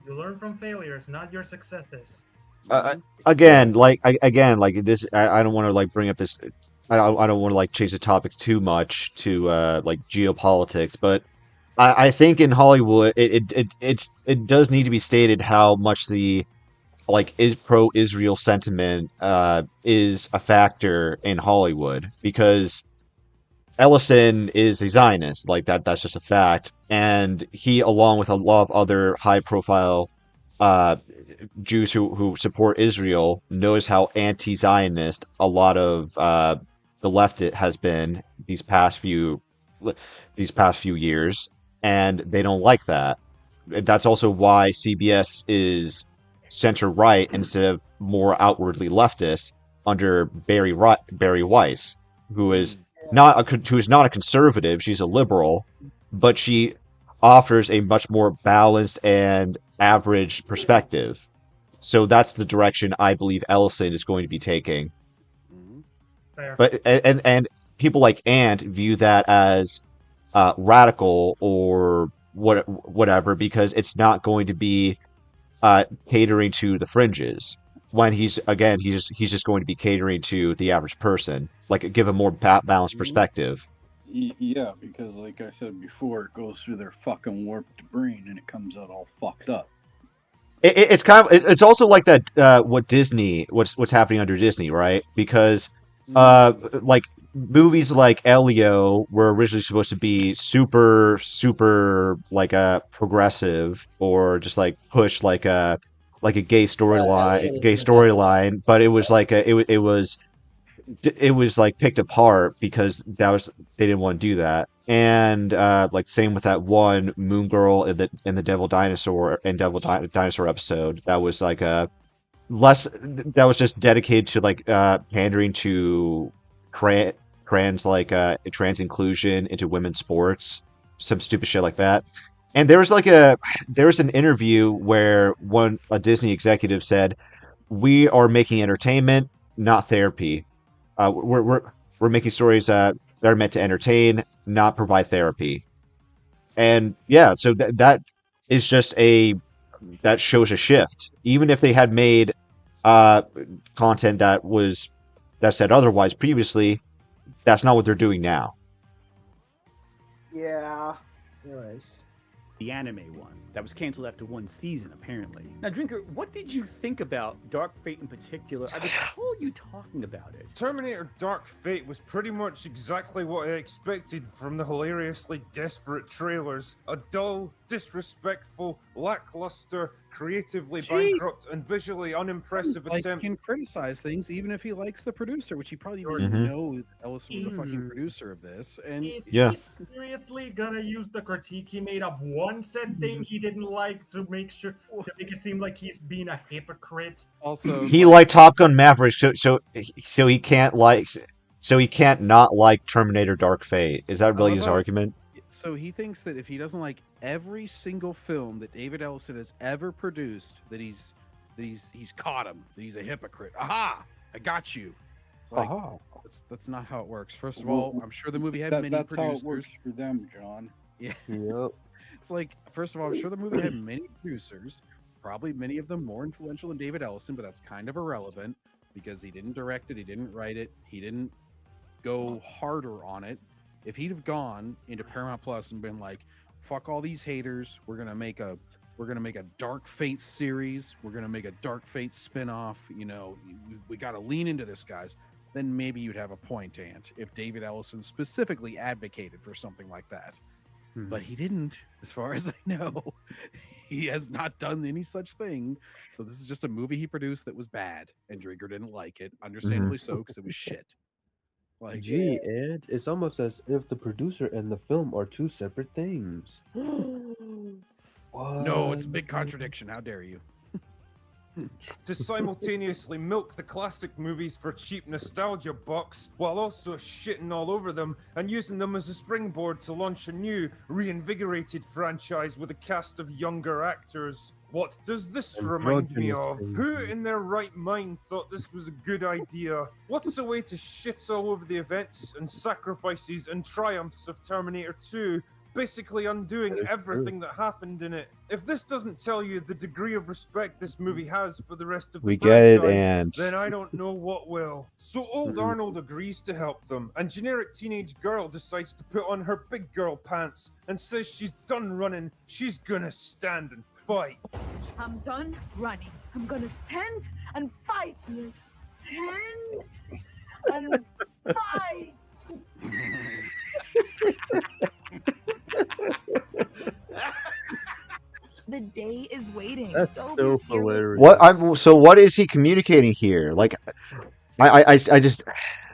Speaker 1: You learn from failures, not your successes.
Speaker 3: Again, like this. I don't want to like bring up this. I don't want to like change the topic too much to like geopolitics, but I think in Hollywood it does need to be stated how much the is pro-Israel sentiment is a factor in Hollywood, because Ellison is a Zionist, like that's just a fact, and he, along with a lot of other high-profile Jews who support Israel, knows how anti-Zionist a lot of the left has been these past few years, and they don't like that. That's also why CBS is center-right instead of more outwardly leftist under Barry Weiss, who is not a conservative. She's a liberal, but she offers a much more balanced and average perspective. So that's the direction I believe Ellison is going to be taking.
Speaker 1: Fair.
Speaker 3: But and people like Ant view that as radical or whatever, because it's not going to be catering to the fringes. When he's just going to be catering to the average person, like give a more balanced perspective.
Speaker 12: Yeah, because like I said before, it goes through their fucking warped brain and it comes out all fucked up.
Speaker 3: It's kind of it's also like that what's happening under Disney, right? Because like movies like Elio were originally supposed to be super like a progressive or just like push like a gay storyline, but it was like it was like picked apart because they didn't want to do that. And like same with that one Moon Girl in the Devil Dinosaur Dinosaur episode that was like that was just dedicated to like pandering to trans inclusion into women's sports, some stupid shit like that. And there was an interview where a Disney executive said, "We are making entertainment, not therapy. We're making stories that are meant to entertain, not provide therapy." And yeah, so that is just that shows a shift. Even if they had made content that said otherwise previously, that's not what they're doing now.
Speaker 4: Yeah. Anyways.
Speaker 7: the anime one that was canceled after one season, apparently. Now, Drinker, what did you think about Dark Fate in particular? I recall you talking about it.
Speaker 8: Terminator Dark Fate was pretty much exactly what I expected from the hilariously desperate trailers. A dull, disrespectful, lackluster, creatively bankrupt, and visually unimpressive
Speaker 2: Like,
Speaker 8: attempt.
Speaker 2: he can criticize things even if he likes the producer, which he probably didn't know that Ellison was a fucking producer of this. And
Speaker 1: Is he seriously gonna use the critique he made of one said thing he didn't like to make it seem like he's being a hypocrite?
Speaker 2: Also,
Speaker 3: he liked Top Gun Maverick, so he can't not like Terminator Dark Fate. Is that really his argument?
Speaker 2: So he thinks that if he doesn't like every single film that David Ellison has ever produced, that he's caught him, that he's a hypocrite. Aha! I got you. It's like, that's not how it works. First of all, I'm sure the movie had many
Speaker 12: that's
Speaker 2: producers.
Speaker 12: how it works for them, John.
Speaker 2: Yeah.
Speaker 5: Yep.
Speaker 2: It's like, first of all, I'm sure the movie had many producers, probably many of them more influential than David Ellison, but that's kind of irrelevant because he didn't direct it, he didn't write it, he didn't go harder on it. If he'd have gone into Paramount Plus and been like, fuck all these haters, we're gonna make a Dark Fate series, we're gonna make a Dark Fate spin-off, you know, we gotta lean into this, guys, then maybe you'd have a point, Ant, if David Ellison specifically advocated for something like that. But he didn't, as far as I know. He has not done any such thing. So this is just a movie he produced that was bad, and Drigger didn't like it, understandably so, because it was shit. Like,
Speaker 5: Gee, Ed, it's almost as if the producer and the film are two separate things.
Speaker 2: no, it's a big contradiction. How dare you?
Speaker 8: To simultaneously milk the classic movies for cheap nostalgia bucks, while also shitting all over them and using them as a springboard to launch a new, reinvigorated franchise with a cast of younger actors. What does this remind me of? Who in their right mind thought this was a good idea? What's the way to shit all over the events and sacrifices and triumphs of Terminator 2, basically undoing everything that happened in it? If this doesn't tell you the degree of respect this movie has for the rest of the
Speaker 3: We get it,
Speaker 8: franchise,
Speaker 3: and
Speaker 8: then I don't know what will. So old Arnold agrees to help them, and generic teenage girl decides to put on her big girl pants and says she's done running, she's gonna stand and fight.
Speaker 17: I'm done running. I'm gonna stand and fight. Stand and fight.
Speaker 18: The day is waiting.
Speaker 5: That's
Speaker 18: Go
Speaker 5: so
Speaker 18: be fearless.
Speaker 5: hilarious.
Speaker 3: What is he communicating here? Like, I just,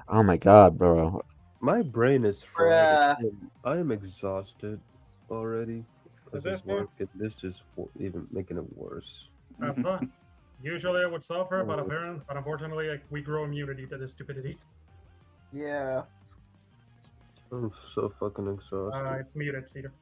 Speaker 3: oh my god, bro.
Speaker 5: My brain is fried. I am exhausted already because of work, and this is even making it worse.
Speaker 1: Usually it would suffer, but unfortunately, like, we grow immunity to this stupidity.
Speaker 4: Yeah.
Speaker 5: I'm so fucking exhausted.
Speaker 1: It's muted, Cedar.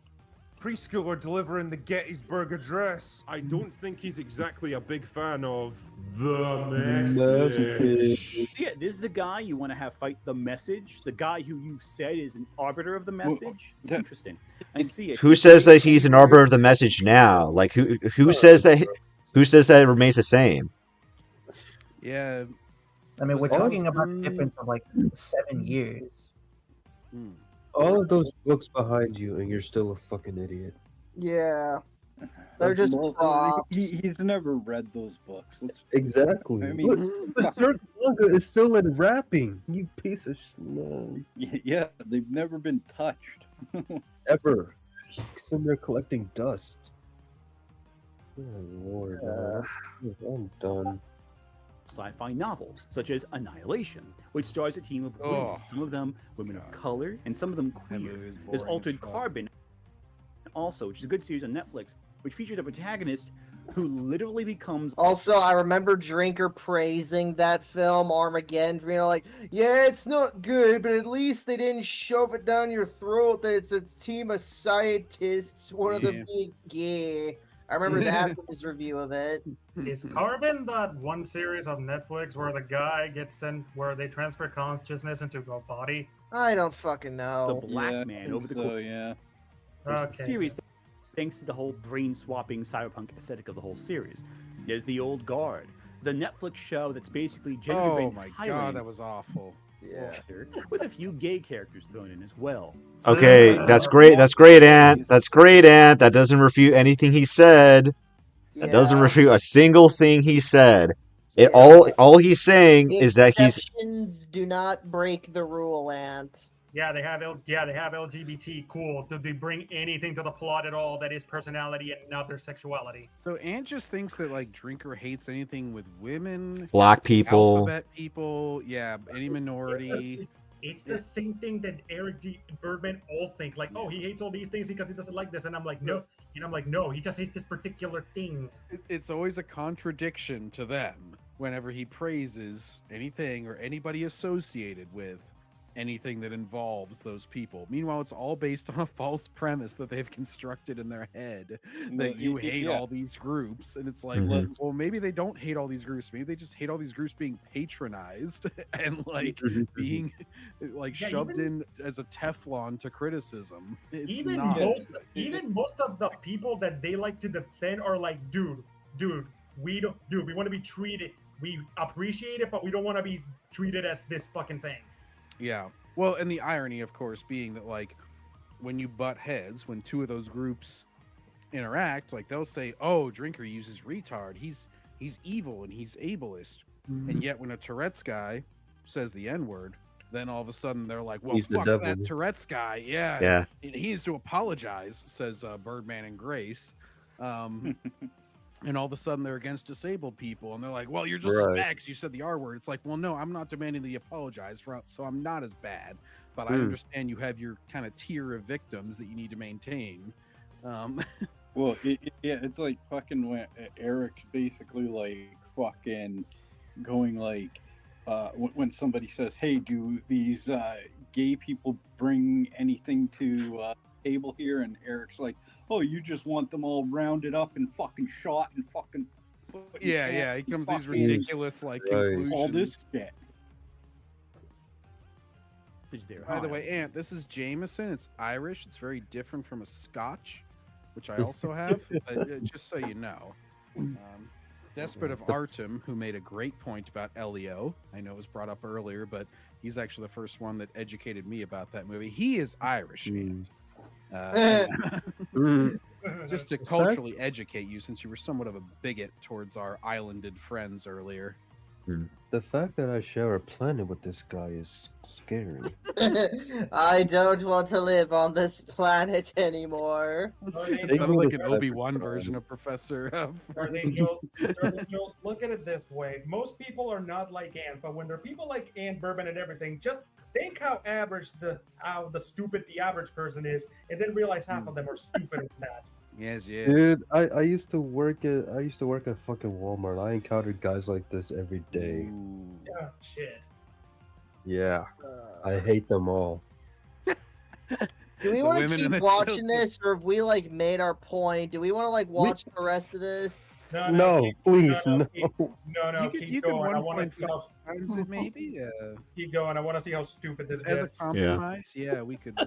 Speaker 8: Preschooler delivering the Gettysburg Address. I don't think he's exactly a big fan of the message.
Speaker 7: Yeah, this is the guy you want to have fight the message. The guy who you said is an arbiter of the message. Interesting. I see it.
Speaker 3: Who says that he's an arbiter of the message now? Like, who says that? Who says that it remains the same?
Speaker 2: Yeah.
Speaker 11: I mean, we're talking about a difference of like 7 years.
Speaker 5: All of those books behind you, and you're still a fucking idiot.
Speaker 4: Yeah. They're just props.
Speaker 12: He's never read those books.
Speaker 5: Exactly.
Speaker 12: I mean,
Speaker 5: the third manga is still in wrapping. You piece of shit.
Speaker 12: yeah, they've never been touched.
Speaker 5: Ever. And they're collecting dust. Oh, Lord. I'm done.
Speaker 7: Sci-fi novels, such as Annihilation, which stars a team of women, some of them women of color, and some of them queer. There's Altered Carbon, also, which is a good series on Netflix, which features a protagonist who literally becomes...
Speaker 4: Also, I remember Drinker praising that film, Armageddon, you know, like, yeah, it's not good, but at least they didn't shove it down your throat that it's a team of scientists, one of the big gay. I remember that from his review of it.
Speaker 1: Is Carbon that one series of Netflix where the guy gets sent, where they transfer consciousness into a body?
Speaker 4: I don't fucking know.
Speaker 7: The Black Man over the course. The series, thanks to the whole brain-swapping cyberpunk aesthetic of the whole series. There's the Old Guard, the Netflix show that's basically
Speaker 2: Oh
Speaker 7: generally been
Speaker 2: my
Speaker 7: highly
Speaker 2: god, that was awful.
Speaker 7: with a few gay characters thrown in as well.
Speaker 3: Okay, that's great. That's great, Ant. That's great, Ant. That doesn't refute anything he said. That doesn't refute a single thing he said. It all he's saying
Speaker 4: The
Speaker 3: is that he's
Speaker 4: exceptions do not break the rule, Ant.
Speaker 1: Yeah, they have LGBT. Cool. Do they bring anything to the plot at all that is personality and not their sexuality?
Speaker 2: So Ant just thinks that like Drinker hates anything with women,
Speaker 3: black people.
Speaker 2: alphabet people, yeah, any minority.
Speaker 1: It's the same thing that Eric G. Birdman all think. Like, oh, he hates all these things because he doesn't like this. And I'm like, no. And I'm like, no, he just hates this particular thing.
Speaker 2: It's always a contradiction to them whenever he praises anything or anybody associated with anything that involves those people. Meanwhile, it's all based on a false premise that they've constructed in their head that you hate all these groups. And it's like, well, maybe they don't hate all these groups. Maybe they just hate all these groups being patronized and like being like shoved in as a Teflon to criticism. It's
Speaker 1: Even
Speaker 2: not.
Speaker 1: most of the people that they like to defend are like, dude, we want to be treated. We appreciate it, but we don't want to be treated as this fucking thing.
Speaker 2: Yeah. Well, and the irony, of course, being that, like, when you butt heads, when two of those groups interact, like, they'll say, oh, Drinker uses retard. He's evil and he's ableist. And yet when a Tourette's guy says the N-word, then all of a sudden they're like, well,
Speaker 5: He's the
Speaker 2: fuck
Speaker 5: devil.
Speaker 2: that Tourette's guy. Yeah. He needs to apologize, says Birdman and Grace. And all of a sudden they're against disabled people, and they're like, well, you're just as bad because you said the R word. It's like, well, no, I'm not demanding that you apologize for, so I'm not as bad. But I understand you have your kind of tier of victims that you need to maintain.
Speaker 12: Well, it's like fucking when Eric's basically like fucking going like when somebody says, hey, do these gay people bring anything to table here? And Eric's like, oh, you just want them all rounded up and fucking shot and fucking
Speaker 2: he comes these ridiculous like conclusions.
Speaker 12: All this shit.
Speaker 2: By the way, Ant, this is Jameson. It's Irish. It's very different from a Scotch, which I also have. Just so you know. Despot of Artem, who made a great point about Elio. I know it was brought up earlier, but he's actually the first one that educated me about that movie. He is Irish, Ant. Just to culturally educate you, since you were somewhat of a bigot towards our islanded friends earlier.
Speaker 5: The fact that I share a planet with this guy is scary.
Speaker 4: I don't want to live on this planet anymore.
Speaker 2: It sounded like an Obi-Wan version of Professor.
Speaker 1: Angel, look at it this way. Most people are not like Ant, but when there are people like Ant, Bourbon, and everything, just think how stupid the average person is, and then realize half of them are stupid as that.
Speaker 2: Yes.
Speaker 5: Dude, I used to work at fucking Walmart. I encountered guys like this every day.
Speaker 1: Oh, shit.
Speaker 5: Yeah, I hate them all.
Speaker 4: Do we want to keep watching this, or have we like made our point? Do we want to like watch the rest of this?
Speaker 5: No, please, no.
Speaker 1: Keep going. I want to see how
Speaker 2: it maybe.
Speaker 1: Keep going. I want to see how stupid this
Speaker 2: As a
Speaker 1: gets.
Speaker 2: compromise, yeah, we could.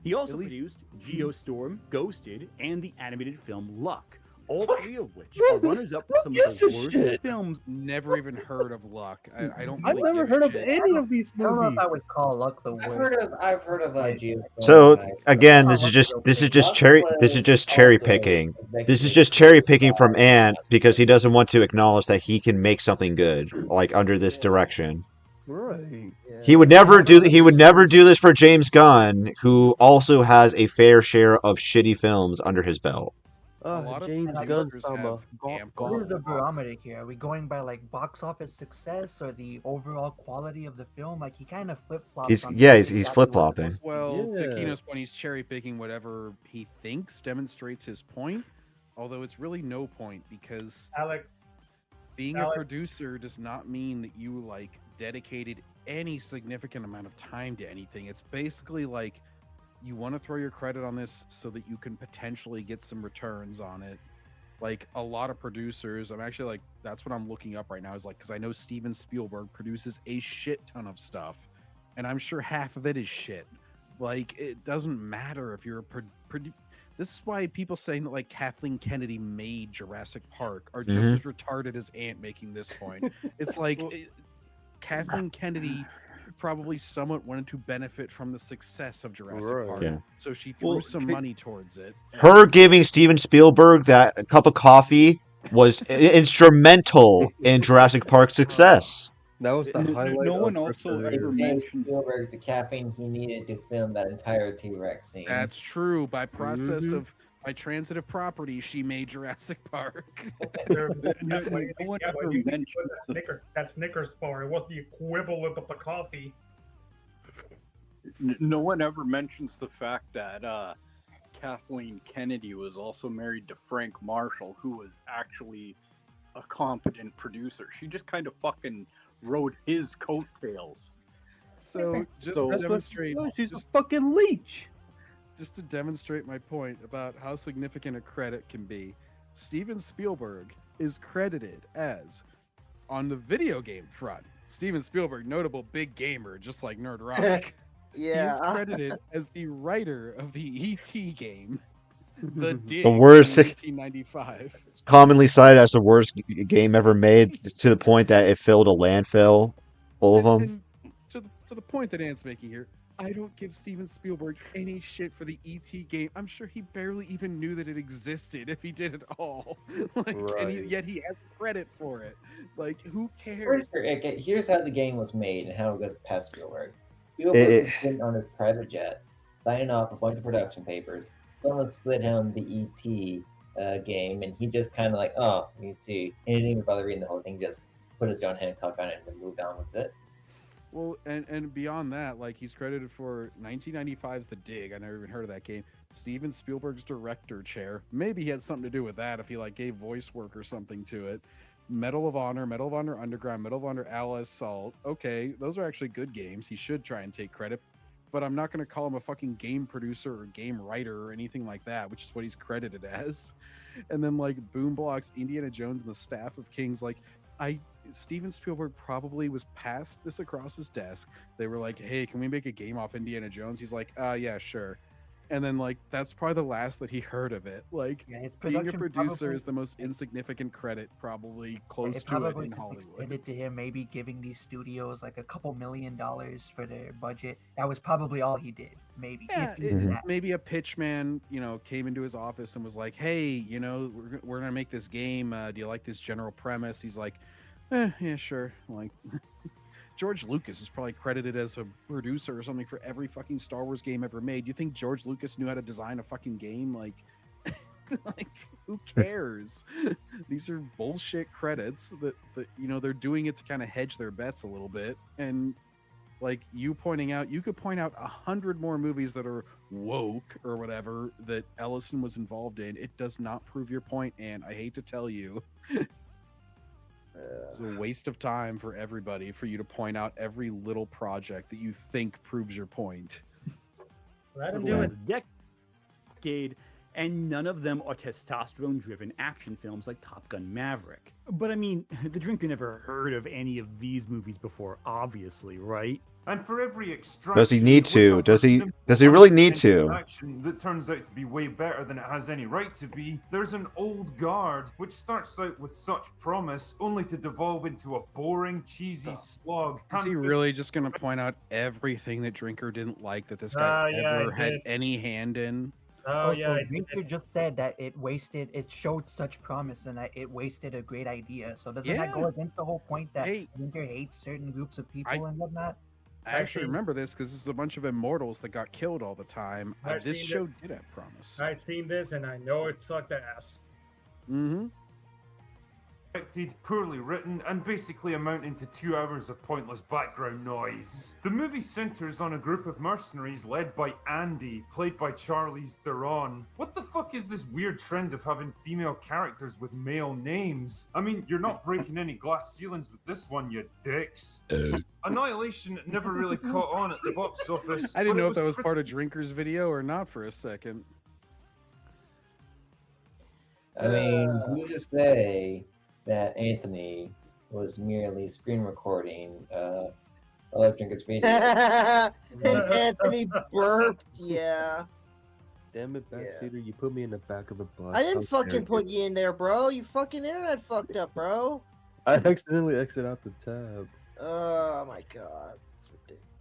Speaker 7: He also produced Geostorm, Ghosted, and the animated film Luck, all three of which are runners-up for some of the worst films.
Speaker 2: Never even heard of Luck. I don't.
Speaker 5: I've never heard of any of these
Speaker 11: I don't know
Speaker 5: movies.
Speaker 11: if I would call Luck the worst.
Speaker 6: I've heard of Geostorm.
Speaker 3: So again, this is just cherry picking. This is just cherry picking from Ant because he doesn't want to acknowledge that he can make something good, like under this direction.
Speaker 5: Right.
Speaker 3: He would never do this for James Gunn, who also has a fair share of shitty films under his belt.
Speaker 5: James Gunn.
Speaker 11: What is the barometer here? Are we going by like box office success or the overall quality of the film? Like he kind of flip flops.
Speaker 3: He's flip flopping.
Speaker 2: Well, to Kino's point, he's cherry picking whatever he thinks demonstrates his point. Although it's really no point because being a producer does not mean that you like dedicated any significant amount of time to anything. It's basically like you want to throw your credit on this so that you can potentially get some returns on it. Like a lot of producers, I'm actually like, that's what I'm looking up right now, is like, because I know Steven Spielberg produces a shit ton of stuff, and I'm sure half of it is shit. Like, it doesn't matter if you're This is why people saying that like Kathleen Kennedy made Jurassic Park are just
Speaker 3: Mhm.
Speaker 2: as retarded as Ant making this point. It's like Kathleen Kennedy probably somewhat wanted to benefit from the success of Jurassic
Speaker 5: Right.
Speaker 2: Park,
Speaker 3: Yeah.
Speaker 2: so she threw some money towards it.
Speaker 3: Her giving Steven Spielberg that cup of coffee was instrumental in Jurassic Park's success.
Speaker 5: That was the highlight.
Speaker 12: No one
Speaker 5: of her
Speaker 12: also
Speaker 5: career.
Speaker 12: ever
Speaker 6: It gave
Speaker 12: mentions.
Speaker 6: Spielberg the caffeine he needed to film that entire T-Rex scene.
Speaker 2: That's true. By process of by transitive property, she made Jurassic Park.
Speaker 12: No one ever mentions
Speaker 1: that Snickers bar. It was the equivalent of the coffee.
Speaker 12: No one ever mentions the fact that Kathleen Kennedy was also married to Frank Marshall, who was actually a competent producer. She just kind of fucking rode his coattails.
Speaker 2: So just to demonstrate,
Speaker 5: She's a fucking leech.
Speaker 2: Just to demonstrate my point about how significant a credit can be, Steven Spielberg is credited as, on the video game front, Steven Spielberg, notable big gamer, just like Nerd Rock.
Speaker 4: Yeah.
Speaker 2: He's credited as the writer of the E.T. game, The Dig,
Speaker 3: The worst.
Speaker 2: in 1995.
Speaker 3: It's commonly cited as the worst game ever made, to the point that it filled a landfill full of them.
Speaker 2: And to the point that Ant's making here, I don't give Steven Spielberg any shit for the E.T. game. I'm sure he barely even knew that it existed if he did at all. Yet he has credit for it. Like, who cares?
Speaker 6: Here's how the game was made and how it goes past Spielberg. Spielberg was sitting on his private jet, signing off a bunch of production papers. Someone slid him the E.T. Game, and he just kind of like, oh, E.T. And he didn't even bother reading the whole thing, just put his John Hancock on it and moved on with it.
Speaker 2: Well, and beyond that, like, he's credited for 1995's The Dig. I never even heard of that game. Steven Spielberg's director chair. Maybe he had something to do with that if he like gave voice work or something to it. Medal of Honor Underground, Medal of Honor Al Assault. Okay, those are actually good games. He should try and take credit. But I'm not going to call him a fucking game producer or game writer or anything like that, which is what he's credited as. And then like Boomblocks, Indiana Jones, and the Staff of Kings, like Steven Spielberg probably was passed this across his desk. They were like, hey, can we make a game off Indiana Jones? He's like, yeah, sure. And then like that's probably the last that he heard of it. Like being a producer is the most insignificant credit probably close to it in Hollywood.
Speaker 11: Extended to him maybe giving these studios like a couple $1 million for their budget. That was probably all he did. Maybe.
Speaker 2: Yeah, maybe a pitch man, came into his office and was like, hey, we're gonna make this game. Do you like this general premise? He's like, yeah, sure. Like George Lucas is probably credited as a producer or something for every fucking Star Wars game ever made. You think George Lucas knew how to design a fucking game? Like, like who cares? These are bullshit credits that they're doing it to kind of hedge their bets a little bit. And like you could point out 100 more movies that are woke or whatever that Ellison was involved in. It does not prove your point, and I hate to tell you. It's a waste of time for everybody for you to point out every little project that you think proves your point.
Speaker 1: Let him do it.
Speaker 7: Decade, and none of them are testosterone-driven action films like Top Gun Maverick. But I mean, the drinker never heard of any of these movies before, obviously, right?
Speaker 8: And for every extraction,
Speaker 3: Does he need to? Does he really need to?
Speaker 8: action that turns out to be way better than it has any right to be, there's an old guard which starts out with such promise only to devolve into a boring, cheesy slog.
Speaker 2: Is he really just going to point out everything that Drinker didn't like that this guy ever had any hand in?
Speaker 11: Oh yeah, Drinker just said that it showed such promise and that it wasted a great idea. So doesn't that go against the whole point that Drinker hates certain groups of people and whatnot?
Speaker 2: I actually remember this because this is a bunch of immortals that got killed all the time. This show did have promise.
Speaker 1: I've seen this and I know it sucked ass.
Speaker 2: Mm-hmm.
Speaker 8: Poorly written, and basically amounting to 2 hours of pointless background noise. The movie centers on a group of mercenaries led by Andy, played by Charlize Theron. What the fuck is this weird trend of having female characters with male names? I mean, you're not breaking any glass ceilings with this one, you dicks. Annihilation never really caught on at the box office.
Speaker 2: I didn't know if that was part of Drinker's video or not for a second.
Speaker 6: I mean, who's to say that Anthony was merely screen recording Drinker's video?
Speaker 4: And Anthony burped, yeah.
Speaker 5: Damn it, Backseater, you put me in the back of the bus.
Speaker 4: I didn't
Speaker 5: How dare
Speaker 4: fucking put
Speaker 5: you.
Speaker 4: you in there, bro. You fucking internet fucked up, bro.
Speaker 5: I accidentally exited out the tab.
Speaker 4: Oh my god.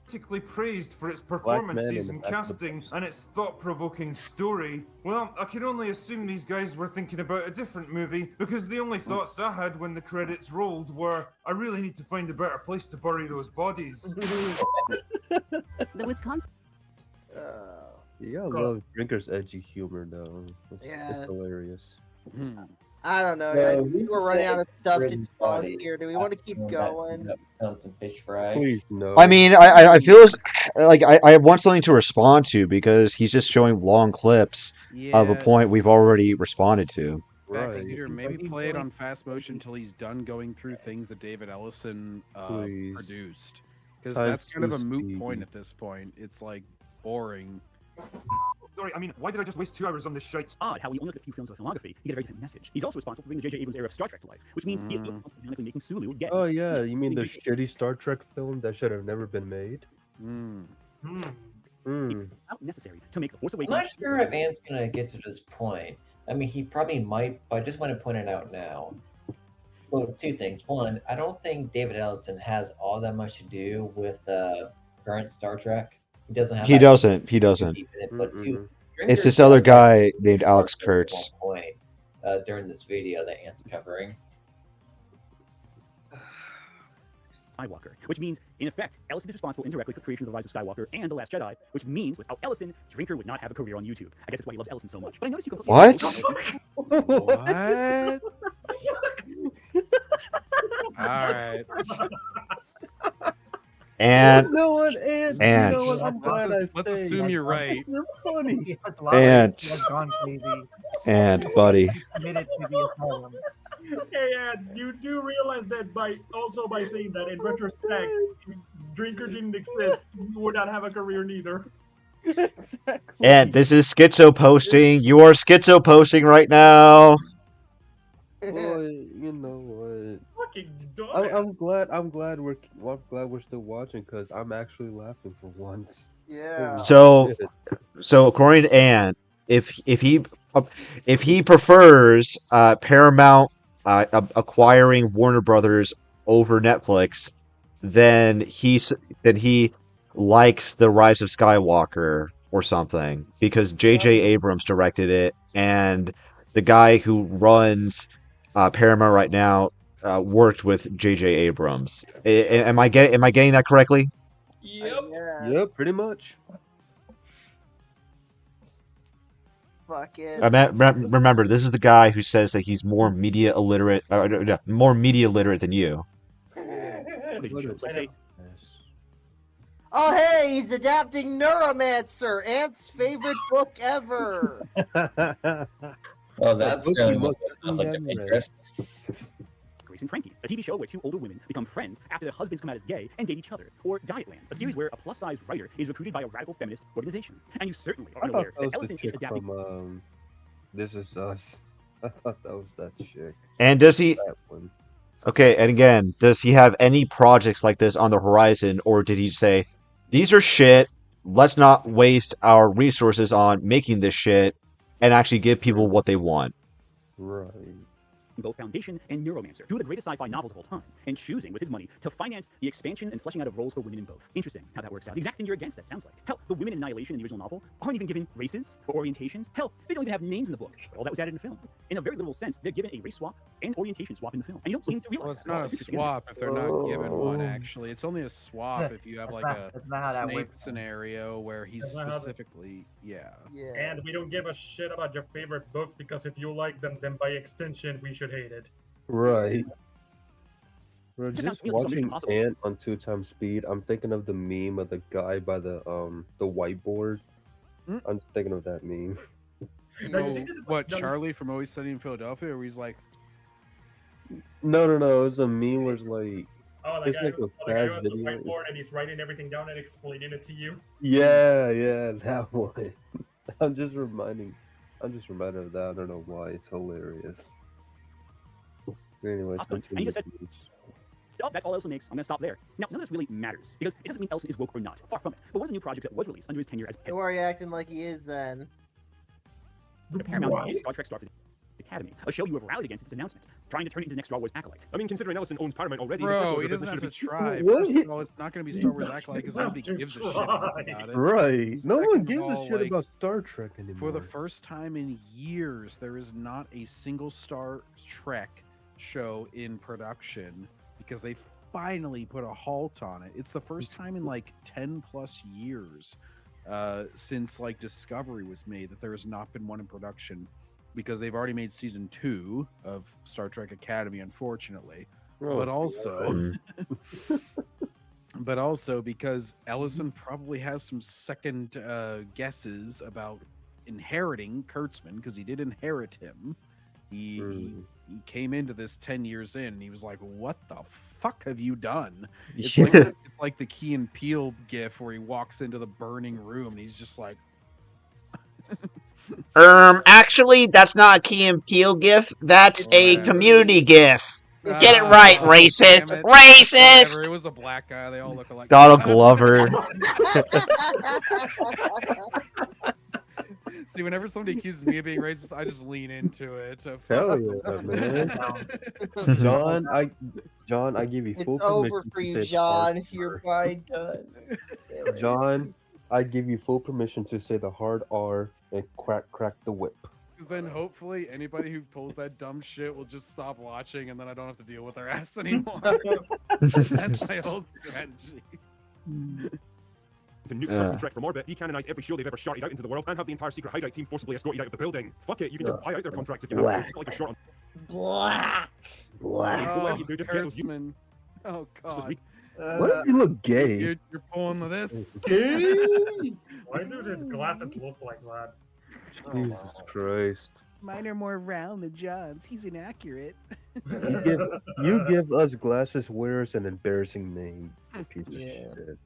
Speaker 8: Critically praised for its
Speaker 5: man
Speaker 8: performances
Speaker 5: in the
Speaker 8: and
Speaker 5: back of the
Speaker 8: casting and its thought-provoking story. Well, I can only assume these guys were thinking about a different movie because the only thoughts I had when the credits rolled were, I really need to find a better place to bury those bodies.
Speaker 18: The Wisconsin.
Speaker 5: You gotta love Drinker's edgy humor, though.
Speaker 4: Yeah.
Speaker 5: It's hilarious.
Speaker 4: I don't know,
Speaker 6: No,
Speaker 4: guys.
Speaker 6: who's
Speaker 4: We're
Speaker 6: to
Speaker 4: running
Speaker 6: say
Speaker 4: out of stuff to
Speaker 6: Ridden
Speaker 4: talk
Speaker 6: bodies
Speaker 4: here. Do we want to keep going?
Speaker 6: On some fish fry.
Speaker 5: Please, no.
Speaker 3: I mean, I feel like I want something to respond to because he's just showing long clips of a
Speaker 2: Yeah.
Speaker 3: point we've already responded to.
Speaker 2: Backseater, maybe play it on fast motion until he's done going through things that David Ellison
Speaker 5: Please.
Speaker 2: produced. Because
Speaker 5: Type
Speaker 2: that's kind of a
Speaker 5: 2
Speaker 2: moot
Speaker 5: speed.
Speaker 2: point at this point. It's like boring.
Speaker 7: Sorry, I mean, why did I just waste 2 hours on this shite? It's odd how we only look at a few films with filmography. You get a very different message. He's also responsible for bringing the J.J. Abrams era of Star Trek to life, which means he is still responsible for technically making Sulu gay.
Speaker 5: Oh yeah, you mean the shitty Star Trek film that should have never been made?
Speaker 7: Not necessary to make the Force
Speaker 6: I'm
Speaker 7: Awakens.
Speaker 6: not sure if Ant's gonna get to this point. I mean, he probably might, but I just want to point it out now. Well, 2 things. One, I don't think David Ellison has all that much to do with current Star Trek. He doesn't have.
Speaker 3: He doesn't. He doesn't.
Speaker 6: But 2,
Speaker 3: It's this other guy named Alex Kurtz.
Speaker 6: Point during this video that Ant's covering.
Speaker 7: Skywalker, which means, in effect, Ellison is responsible indirectly for the creation of The Rise of Skywalker and The Last Jedi, which means without Ellison, Drinker would not have a career on YouTube. I guess that's why he loves Ellison so much. But I noticed you completely...
Speaker 3: What?
Speaker 2: What? Alright.
Speaker 3: And
Speaker 5: You know what, Ant?
Speaker 3: and
Speaker 5: You know what? I'm glad
Speaker 2: Let's
Speaker 5: I
Speaker 2: assume you're right.
Speaker 5: You're funny.
Speaker 3: And-
Speaker 11: He has gone crazy.
Speaker 3: and buddy.
Speaker 11: He's committed to the asylum.
Speaker 1: Hey, and you do realize that by saying that in retrospect, if Drinker didn't exist, you would not have a career neither.
Speaker 3: And this is schizo posting. You are schizo posting right now.
Speaker 5: Boy, you know what?
Speaker 1: Fucking
Speaker 5: I'm glad we're still watching because I'm actually laughing for once.
Speaker 4: Yeah.
Speaker 3: So according to Ant, if he prefers Paramount acquiring Warner Brothers over Netflix, then he likes The Rise of Skywalker or something because J.J. Abrams directed it, and the guy who runs Paramount right now worked with J.J. Abrams. Am I getting that correctly?
Speaker 5: Yep, pretty much.
Speaker 4: Fuck it.
Speaker 3: Remember, this is the guy who says that he's more media illiterate than you.
Speaker 4: Oh, hey, he's adapting Neuromancer, Ant's favorite book ever.
Speaker 6: Oh, that's like a interest.
Speaker 7: Grace and Frankie, a TV show where 2 older women become friends after their husbands come out as gay and date each other. Or Dietland, a series where a plus-size writer is recruited by a radical feminist organization. And you certainly are
Speaker 5: I thought
Speaker 7: unaware
Speaker 5: that was
Speaker 7: that
Speaker 5: the
Speaker 7: Ellison is
Speaker 5: chick
Speaker 7: adapting...
Speaker 5: from This Is Us. I thought that was that chick.
Speaker 3: And does he?
Speaker 5: That one.
Speaker 3: Okay, and again, does he have any projects like this on the horizon, or did he say, "These are shit. Let's not waste our resources on making this shit, and actually give people what they want"?
Speaker 5: Right.
Speaker 7: Both Foundation and Neuromancer, 2 of the greatest sci-fi novels of all time, and choosing with his money to finance the expansion and fleshing out of roles for women in both. Interesting how that works out. The exact thing you're against, that sounds like. Hell, the women in Annihilation in the original novel aren't even given races or orientations. Hell, they don't even have names in the book. But all that was added in the film. In a very literal sense, they're given a race swap and orientation swap in the film. And you don't seem to realize
Speaker 2: Well, it's not a swap if they're not given one, actually. It's only a swap if you have like a Snape scenario where he's
Speaker 1: That's not how that-
Speaker 2: specifically,
Speaker 1: And we don't give a shit about your favorite books because if you like them, then by extension, we should hate it.
Speaker 5: Right. Bro,
Speaker 7: Just
Speaker 5: just
Speaker 7: sounds really
Speaker 5: watching
Speaker 7: impossible.
Speaker 5: Ant on 2 times speed, I'm thinking of the meme of the guy by the whiteboard. I'm just thinking of that meme.
Speaker 2: What, Charlie from Always Sunny in Philadelphia, where he's like,
Speaker 5: No, it was a meme where it's like
Speaker 1: Oh,
Speaker 5: it's like a
Speaker 1: the guy
Speaker 5: fast
Speaker 1: who has the
Speaker 5: video.
Speaker 1: whiteboard and he's writing everything down and explaining it to you.
Speaker 5: Yeah, that one. I'm just reminded of that. I don't know why. It's hilarious. Anyways,
Speaker 7: Awesome. And you just said, oh, that's all Ellison makes. I'm going to stop there. Now, none of this really matters, because it doesn't mean Ellison is woke or not. Far from it. But one of the new projects that was released under his tenure as
Speaker 4: Who are you acting like he is then?
Speaker 7: The Paramount
Speaker 1: What?
Speaker 7: Star Trek Starfleet Academy, a show you have rallied against its announcement, trying to turn it into the next Star Wars acolyte.
Speaker 8: I mean, considering Ellison owns Paramount already,
Speaker 2: Bro, he
Speaker 8: the
Speaker 2: doesn't have to
Speaker 8: business
Speaker 2: try.
Speaker 5: What?
Speaker 2: First of all, it's not going to be Star Wars Acolyte because nobody
Speaker 1: to
Speaker 2: gives a shit
Speaker 1: try.
Speaker 2: about it.
Speaker 5: Right. No one
Speaker 2: Second
Speaker 5: gives
Speaker 2: of all,
Speaker 5: a shit
Speaker 2: like,
Speaker 5: about Star Trek anymore.
Speaker 2: For the first time in years, there is not a single Star Trek show in production because they finally put a halt on it. It's the first time in like 10 plus years since like Discovery was made that there has not been one in production, because they've already made season 2 of Star Trek Academy, unfortunately.
Speaker 5: Oh,
Speaker 2: but also
Speaker 5: God.
Speaker 2: but also because Ellison probably has some second guesses about inheriting Kurtzman, because he did inherit him. He came into this 10 years in and he was like, what the fuck have you done? It's like the Key and Peele gif where he walks into the burning room and he's just like,
Speaker 14: Actually, that's not a Key and Peele gif. That's a community gif. Get it right, racist.
Speaker 2: damn it.
Speaker 14: Racist!
Speaker 2: Whatever, it was a black guy. They all look alike.
Speaker 3: Donald Glover.
Speaker 2: See, whenever somebody accuses me of being racist, I just lean into it.
Speaker 5: Hell yeah, man. John, I give you full
Speaker 4: It's
Speaker 5: permission
Speaker 4: over for
Speaker 5: to
Speaker 4: you,
Speaker 5: say the
Speaker 4: John.
Speaker 5: hard
Speaker 4: Hereby done.
Speaker 5: R. John, I give you full permission to say the hard R and crack the whip.
Speaker 2: Because then hopefully anybody who pulls that dumb shit will just stop watching, and then I don't have to deal with their ass anymore. That's my whole strategy.
Speaker 8: To nuke Star Trek from orbit, decanonize every show they've ever shot out into the world, and have the entire secret hideout team forcibly escort you out of the building. Fuck it, you can just buy out their contracts if you have to. It's not like a short on.
Speaker 4: Black.
Speaker 2: Oh, Kurtzman. Oh, God.
Speaker 5: Why do you look gay?
Speaker 2: You're pulling this.
Speaker 1: Why do his glasses look like that?
Speaker 5: Jesus Christ.
Speaker 2: Mine are more round than John's. He's inaccurate.
Speaker 5: You give us glasses wearers an embarrassing name. Piece of shit.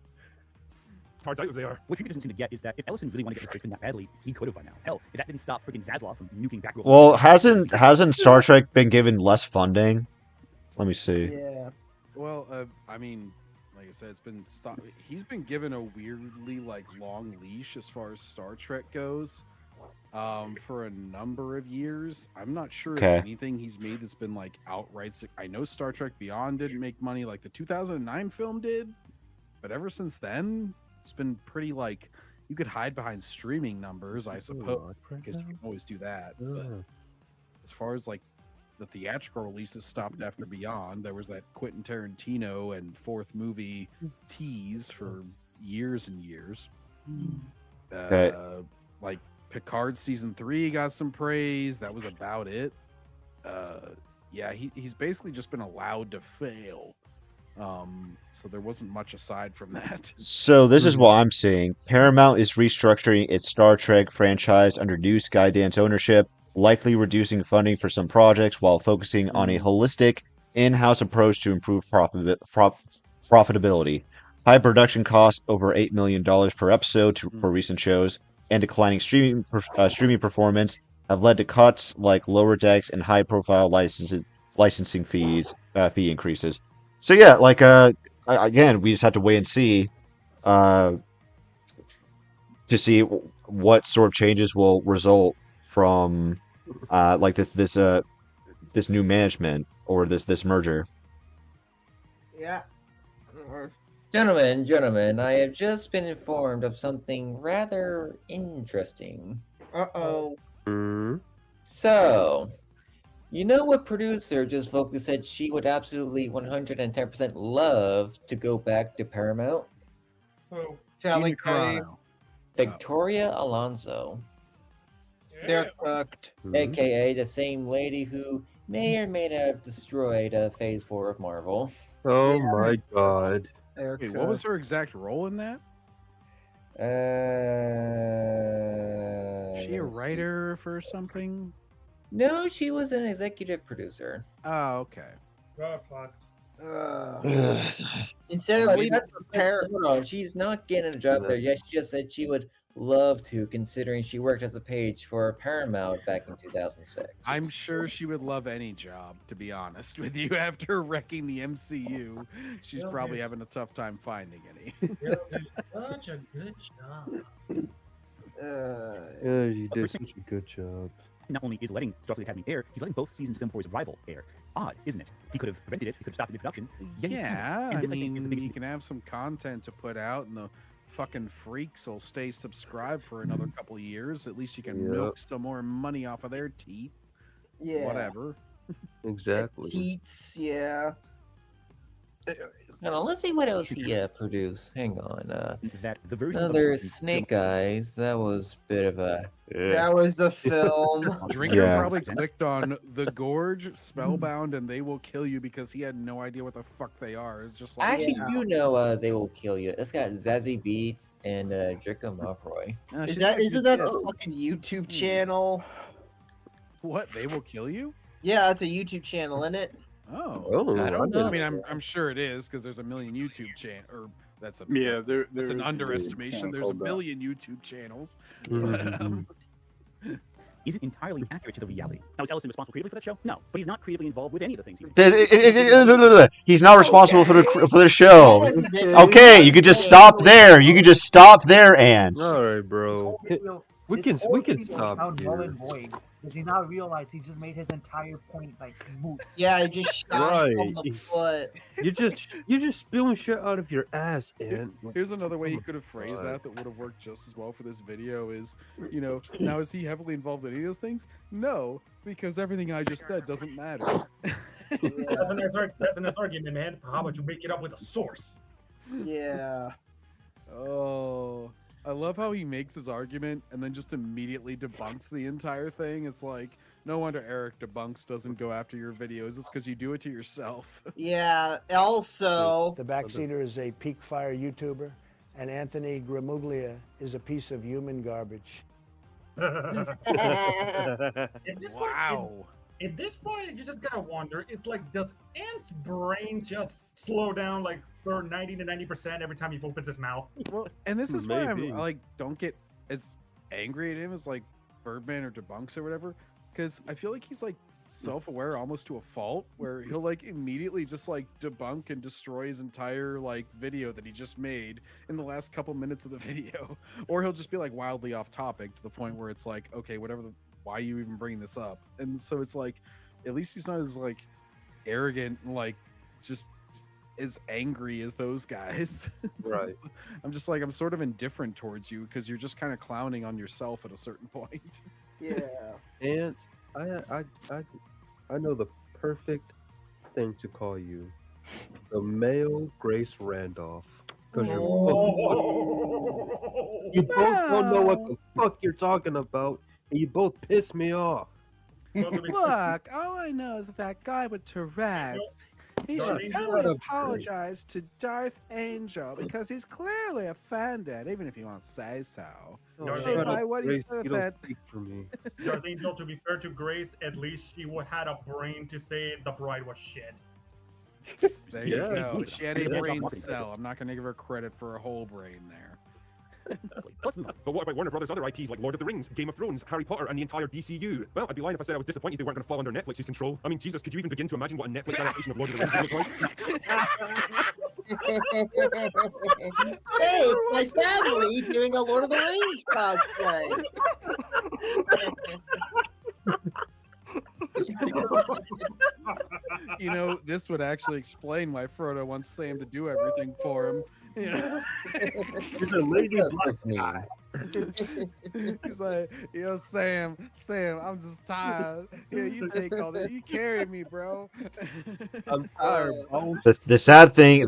Speaker 8: Turns out they are.
Speaker 7: What Trigger doesn't seem to get is that if Ellison really wanted to get Kurtzman that badly, he could have by now. Hell, if that didn't stop freaking Zaslav from nuking back.
Speaker 3: Well, hasn't Star Trek been given less funding? Let me see.
Speaker 4: Yeah.
Speaker 2: Well, I mean, like I said, it's been he's been given a weirdly like long leash as far as Star Trek goes, for a number of years. I'm not sure if anything he's made that's been like outright. I know Star Trek Beyond didn't make money like the 2009 film did, but ever since then, it's been pretty like you could hide behind streaming numbers, I suppose, because you can always do that. But as far as like the theatrical releases stopped after Beyond, there was that Quentin Tarantino and fourth movie tease for years and years. Like Picard season 3 got some praise. That was about it. Yeah, he's basically just been allowed to fail. So there wasn't much aside from that.
Speaker 3: So this is what I'm seeing. Paramount is restructuring its Star Trek franchise under new Skydance ownership, likely reducing funding for some projects while focusing on a holistic, in-house approach to improve profitability. High production costs, over $8 million per episode for recent shows, and declining streaming performance have led to cuts like lower decks and high-profile licensing fee increases. So yeah, like again, we just have to wait and see to see what sort of changes will result from like this new management or this merger.
Speaker 4: Yeah.
Speaker 6: Gentlemen, I have just been informed of something rather interesting.
Speaker 4: Uh-oh.
Speaker 6: So, you know what producer just vocally said she would absolutely 110% love to go back to Paramount?
Speaker 4: Oh, Charlie Kay.
Speaker 6: Victoria Alonso.
Speaker 4: They're fucked.
Speaker 6: AKA the same lady who may or may not have destroyed Phase 4 of Marvel.
Speaker 5: Oh my god.
Speaker 2: Wait, what was her exact role in that? She a writer for something?
Speaker 6: No, she was an executive producer.
Speaker 2: Oh, okay.
Speaker 1: Oh, fuck.
Speaker 4: Instead of leaving
Speaker 6: she's not getting a job there yet. She just said she would love to, considering she worked as a page for Paramount back in 2006.
Speaker 2: I'm sure she would love any job, to be honest with you. After wrecking the MCU, she's probably having a tough time finding any.
Speaker 1: Such a good job.
Speaker 5: Yeah, you did such a good job.
Speaker 7: Not only is letting Starfleet Academy air, he's letting both seasons of Film 4's rival air. Odd, isn't it? He could have prevented it. He could have stopped the production. Yet he can't.
Speaker 2: Yeah,
Speaker 7: And
Speaker 2: I
Speaker 7: this, think, is the
Speaker 2: mean,
Speaker 7: biggest
Speaker 2: you can have some content to put out, and the fucking freaks will stay subscribed for another couple of years. At least you can milk some more money off of their teeth.
Speaker 4: Yeah.
Speaker 2: Whatever.
Speaker 5: Exactly.
Speaker 4: Teats, yeah.
Speaker 6: Hold on, let's see what else he produced. Hang on.
Speaker 7: That the version
Speaker 6: Another Snake Eyes. That was a bit of a.
Speaker 4: That was a film.
Speaker 2: Drinker probably clicked on The Gorge, Spellbound, and They Will Kill You because he had no idea what the fuck they are. It's just like
Speaker 6: I actually do know They Will Kill You. It's got Zazie Beetz and Draco Malfoy.
Speaker 4: Isn't that a fucking YouTube channel?
Speaker 2: What? They Will Kill You?
Speaker 4: Yeah, that's a YouTube channel, isn't it?
Speaker 2: Oh,
Speaker 6: I don't know.
Speaker 2: I mean, I'm sure it is because there's a million YouTube channels. Or that's a
Speaker 12: there's
Speaker 2: that's an
Speaker 12: a
Speaker 2: underestimation. There's a
Speaker 12: called that.
Speaker 2: million YouTube channels.
Speaker 7: isn't entirely accurate to the reality. Now, is Ellison responsible creatively for that show? No, but he's not creatively involved with any of the things he did.
Speaker 3: He's not responsible for the show. Okay, you could just stop there. You could just stop there, Ants.
Speaker 5: All right, bro. We can stop
Speaker 11: Sound null
Speaker 5: here.
Speaker 11: and void. Does he not realize he just made his entire point like moot?
Speaker 4: Yeah, he just shot him on the foot.
Speaker 5: You're just spilling shit out of your ass, Ant.
Speaker 2: Here's another way he could have phrased that would have worked just as well for this video is, now is he heavily involved in any of those things? No, because everything I just said doesn't matter.
Speaker 1: That's a nice argument, man. How about you make it up with a source?
Speaker 4: Yeah.
Speaker 2: Oh, I love how he makes his argument and then just immediately debunks the entire thing. It's like, no wonder Eric Debunks doesn't go after your videos. It's because you do it to yourself.
Speaker 4: Yeah, also...
Speaker 15: The Backseater is a peak fire YouTuber, and Anthony Gramuglia is a piece of human garbage.
Speaker 2: Wow.
Speaker 1: At this point, you just gotta wonder, it's like, does Ant's brain just slow down like 90 to 90% every time he opens his mouth?
Speaker 2: Well, and this is why
Speaker 5: Maybe.
Speaker 2: I'm like, don't get as angry at him as like Birdman or Debunks or whatever, because I feel like he's like self-aware almost to a fault, where he'll like immediately just like debunk and destroy his entire like video that he just made in the last couple minutes of the video, or he'll just be like wildly off topic to the point where it's like, okay, whatever why are you even bringing this up? And so it's like, at least he's not as like arrogant and like just as angry as those guys.
Speaker 5: Right.
Speaker 2: I'm just like, I'm sort of indifferent towards you because you're just kind of clowning on yourself at a certain point.
Speaker 4: Yeah.
Speaker 5: And I know the perfect thing to call you. The male Grace Randolph. Because you both don't know what the fuck you're talking about, and you both piss me off.
Speaker 2: Look, all I know is that guy with Tourette's. He should really apologize to Darth Angel because he's clearly offended, even if you won't say so. By what he said that.
Speaker 1: Darth Angel, to be fair to Grace, at least she had a brain to say the bride was shit.
Speaker 2: There you go. She had a brain cell. I'm not going to give her credit for a whole brain there.
Speaker 8: But what about Warner Brothers' other IPs like Lord of the Rings, Game of Thrones, Harry Potter, and the entire DCU? Well, I'd be lying if I said I was disappointed they weren't going to fall under Netflix's control. I mean, Jesus, could you even begin to imagine what a Netflix adaptation of Lord of the Rings would look like?
Speaker 4: Hey, it's my family doing a Lord of the Rings cosplay.
Speaker 2: You know, this would actually explain why Frodo wants Sam to do everything for him. You know?
Speaker 5: He's a lazy black guy.
Speaker 2: He's like, Sam, I'm just tired. Yeah, you take all that. You carry me, bro.
Speaker 5: I'm tired, bro.
Speaker 3: The sad thing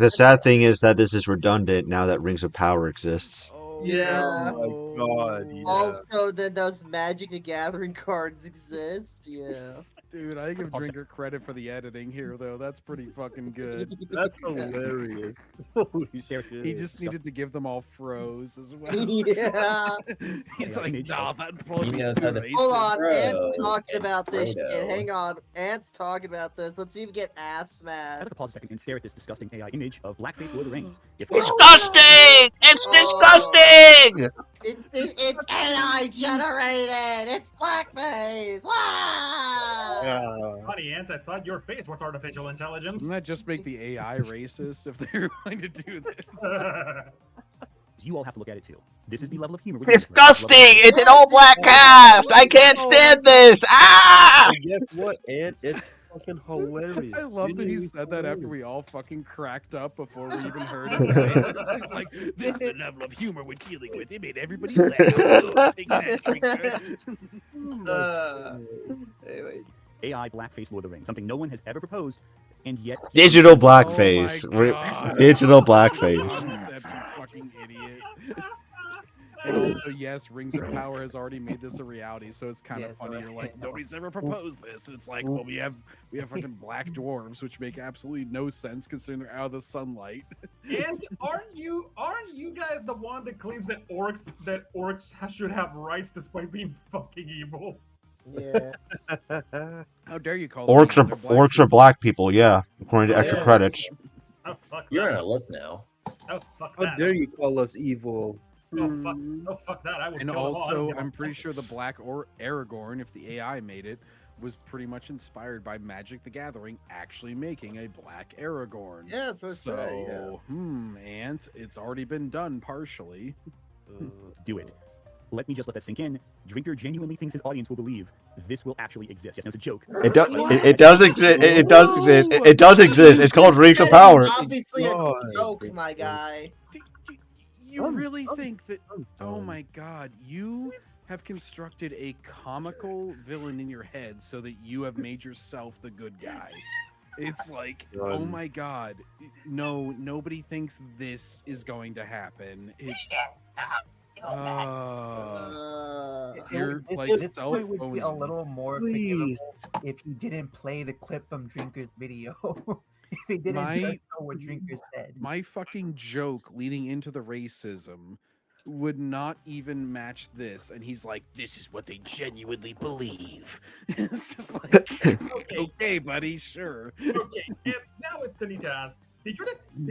Speaker 3: is that this is redundant now that Rings of Power exists.
Speaker 4: Yeah.
Speaker 5: Oh my god. Yeah.
Speaker 4: Also, then those Magic the Gathering cards exist. Yeah.
Speaker 2: Dude, I give Drinker credit for the editing here, though. That's pretty fucking good.
Speaker 5: That's hilarious.
Speaker 2: He just needed to give them all froze as well.
Speaker 4: Yeah.
Speaker 2: He's like, nah, that bullshit.
Speaker 4: Hold on, Ant's talking about this shit. Hang on, Ant's talking about this. Let's see if we get ass
Speaker 7: I'd
Speaker 4: mad.
Speaker 7: like to pause a second and stare at this disgusting AI image of blackface Lord of the Rings.
Speaker 14: Disgusting! It's disgusting!
Speaker 4: It's AI generated. It's blackface. Ah!
Speaker 1: Funny, Ant, I thought your face was artificial intelligence.
Speaker 2: Doesn't that just make the AI racist if they're going to do this?
Speaker 7: you all have to look at it too. This is the level of humor.
Speaker 14: Disgusting! It's an all-black cast! I can't stand this! Ah!
Speaker 5: And guess what, Ant? It's fucking hilarious.
Speaker 2: I love that he
Speaker 5: Genuinely
Speaker 2: said that after
Speaker 5: hilarious.
Speaker 2: we all fucking cracked up before we even heard him say it. It's like, this is the level of humor we're dealing with. It made everybody laugh. Oh, take that, Drinker.
Speaker 4: Anyway.
Speaker 7: AI blackface Lord of the Rings, something no one has ever proposed, and yet
Speaker 3: Digital blackface. Digital blackface.
Speaker 2: Concept, you fucking idiot. And also, yes, Rings of Power has already made this a reality, so it's kind of funny. You're like, nobody's ever proposed this. And it's like, well, we have fucking black dwarves, which make absolutely no sense considering they're out of the sunlight.
Speaker 1: And aren't you guys the one that claims that orcs should have rights despite being fucking evil?
Speaker 11: Yeah.
Speaker 2: How dare you call
Speaker 3: Orcs are black people, yeah, according to extra credits.
Speaker 1: Oh, fuck
Speaker 19: You're
Speaker 1: that.
Speaker 19: on a list now.
Speaker 1: Oh, fuck
Speaker 5: How
Speaker 1: that.
Speaker 5: dare you call us evil?
Speaker 1: Oh, fuck that. I would
Speaker 2: And
Speaker 1: kill them all. I don't
Speaker 2: also,
Speaker 1: give a
Speaker 2: I'm pretty sure the black Aragorn, if the AI made it, was pretty much inspired by Magic the Gathering actually making a black Aragorn.
Speaker 4: Yeah, that's what I
Speaker 2: so,
Speaker 4: say, yeah.
Speaker 2: and it's already been done partially.
Speaker 7: do it. Let me just let that sink in. Drinker genuinely thinks his audience will believe this will actually exist. Yes, no, it's a joke.
Speaker 3: It does exist. It does exist. It does exist. It's called Rings of Power.
Speaker 4: Obviously a joke, my guy.
Speaker 2: You really think that? Oh my God! You have constructed a comical villain in your head so that you have made yourself the good guy. It's like, oh my God! No, nobody thinks this is going to happen. It's. You're like
Speaker 11: This point would be a little more forgivable if you didn't play the clip from Drinker's video. If he didn't just know what Drinker said.
Speaker 2: My fucking joke leading into the racism would not even match this, and he's like, "This is what they genuinely believe." It's just like, okay, buddy, sure.
Speaker 1: Okay, and now it's the need to ask: Did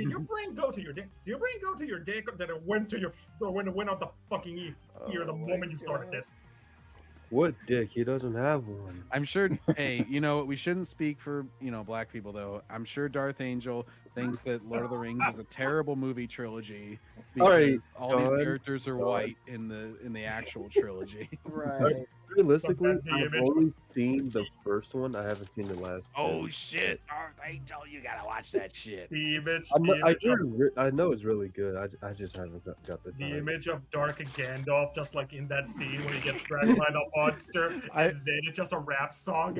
Speaker 1: your brain go to your dick? Did your brain go to your dick, or did it went to your when it went out the fucking ear the moment you started this?
Speaker 5: What dick? He doesn't have one.
Speaker 2: I'm sure. Hey, you know, we shouldn't speak for black people though. I'm sure Darth Angel thinks that Lord of the Rings is a terrible movie trilogy because all these characters are white in the actual trilogy.
Speaker 11: Right.
Speaker 5: Realistically, I've only seen the first one. I haven't seen the last.
Speaker 2: Oh shit, Darth Angel, you gotta watch that shit.
Speaker 1: The image.
Speaker 5: I know it's really good. I just haven't got the time.
Speaker 1: The image of Dark Gandalf, just like in that scene when he gets dragged by the monster, and then it's just a rap song.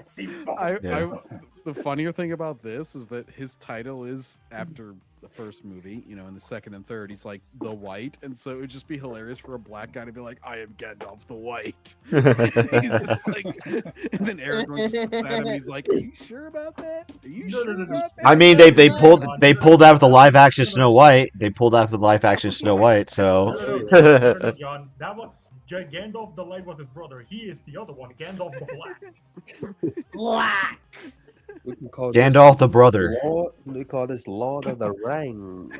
Speaker 2: The funnier thing about this is that his title is after the first movie. In the second and third, he's like the White, and so it would just be hilarious for a black guy to be like, "I am Gandalf the White." He's just like, and then Aragorn just looks at him. He's like, "Are you sure about that? Are you sure about that?"
Speaker 3: I mean, they pulled that with the live action Snow White. They pulled that with the live action Snow White. So.
Speaker 1: John, that was Gandalf the Light was his brother. He is the other one, Gandalf the Black.
Speaker 4: Black.
Speaker 5: We can call
Speaker 3: Gandalf the brother.
Speaker 5: We call this Lord of the Rings.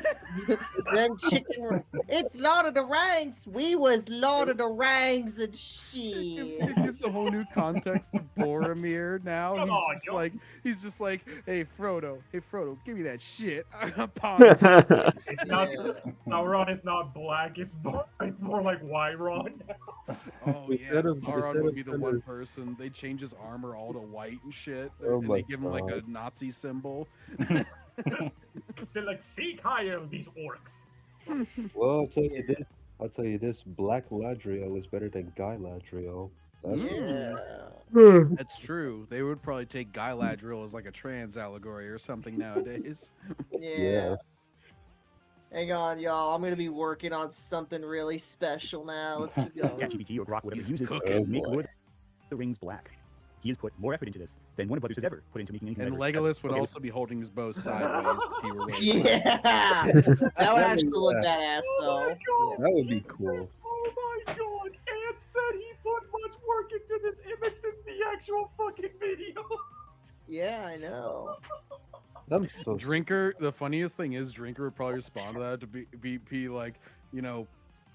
Speaker 4: Then chicken. It's Lord of the Rings. We was Lord of the Rings and shit.
Speaker 2: It gives a whole new context to Boromir now. He's just like, hey Frodo, give me that shit.
Speaker 1: It's not Sauron is not black. It's more like Wyron.
Speaker 2: Oh yeah, Sauron would be the one person. They change his armor all to white and shit, and they give him like a Nazi symbol.
Speaker 1: They're like, seek higher, these orcs.
Speaker 5: Well, I'll tell you this. Black Ladriel is better than Guy Ladriel.
Speaker 2: That's true. They would probably take Guy Ladriel as like a trans allegory or something nowadays.
Speaker 4: Yeah. Hang on, y'all. I'm gonna be working on something really special now. Let's keep going.
Speaker 7: ChatGPT or Grok, whatever
Speaker 2: He's
Speaker 7: it uses,
Speaker 2: cooking.
Speaker 7: make Lord of the Rings black. He has put more effort into this than Warner Brothers has ever put into making anything.
Speaker 2: And Legolas would also be holding his bow sideways if he were really
Speaker 4: Yeah, that would actually look badass though.
Speaker 5: That would be cool.
Speaker 1: Oh my god, Ant said he put much work into this image than the actual fucking video.
Speaker 4: Yeah, I know.
Speaker 2: Drinker, the funniest thing is Drinker would probably respond to that to be like,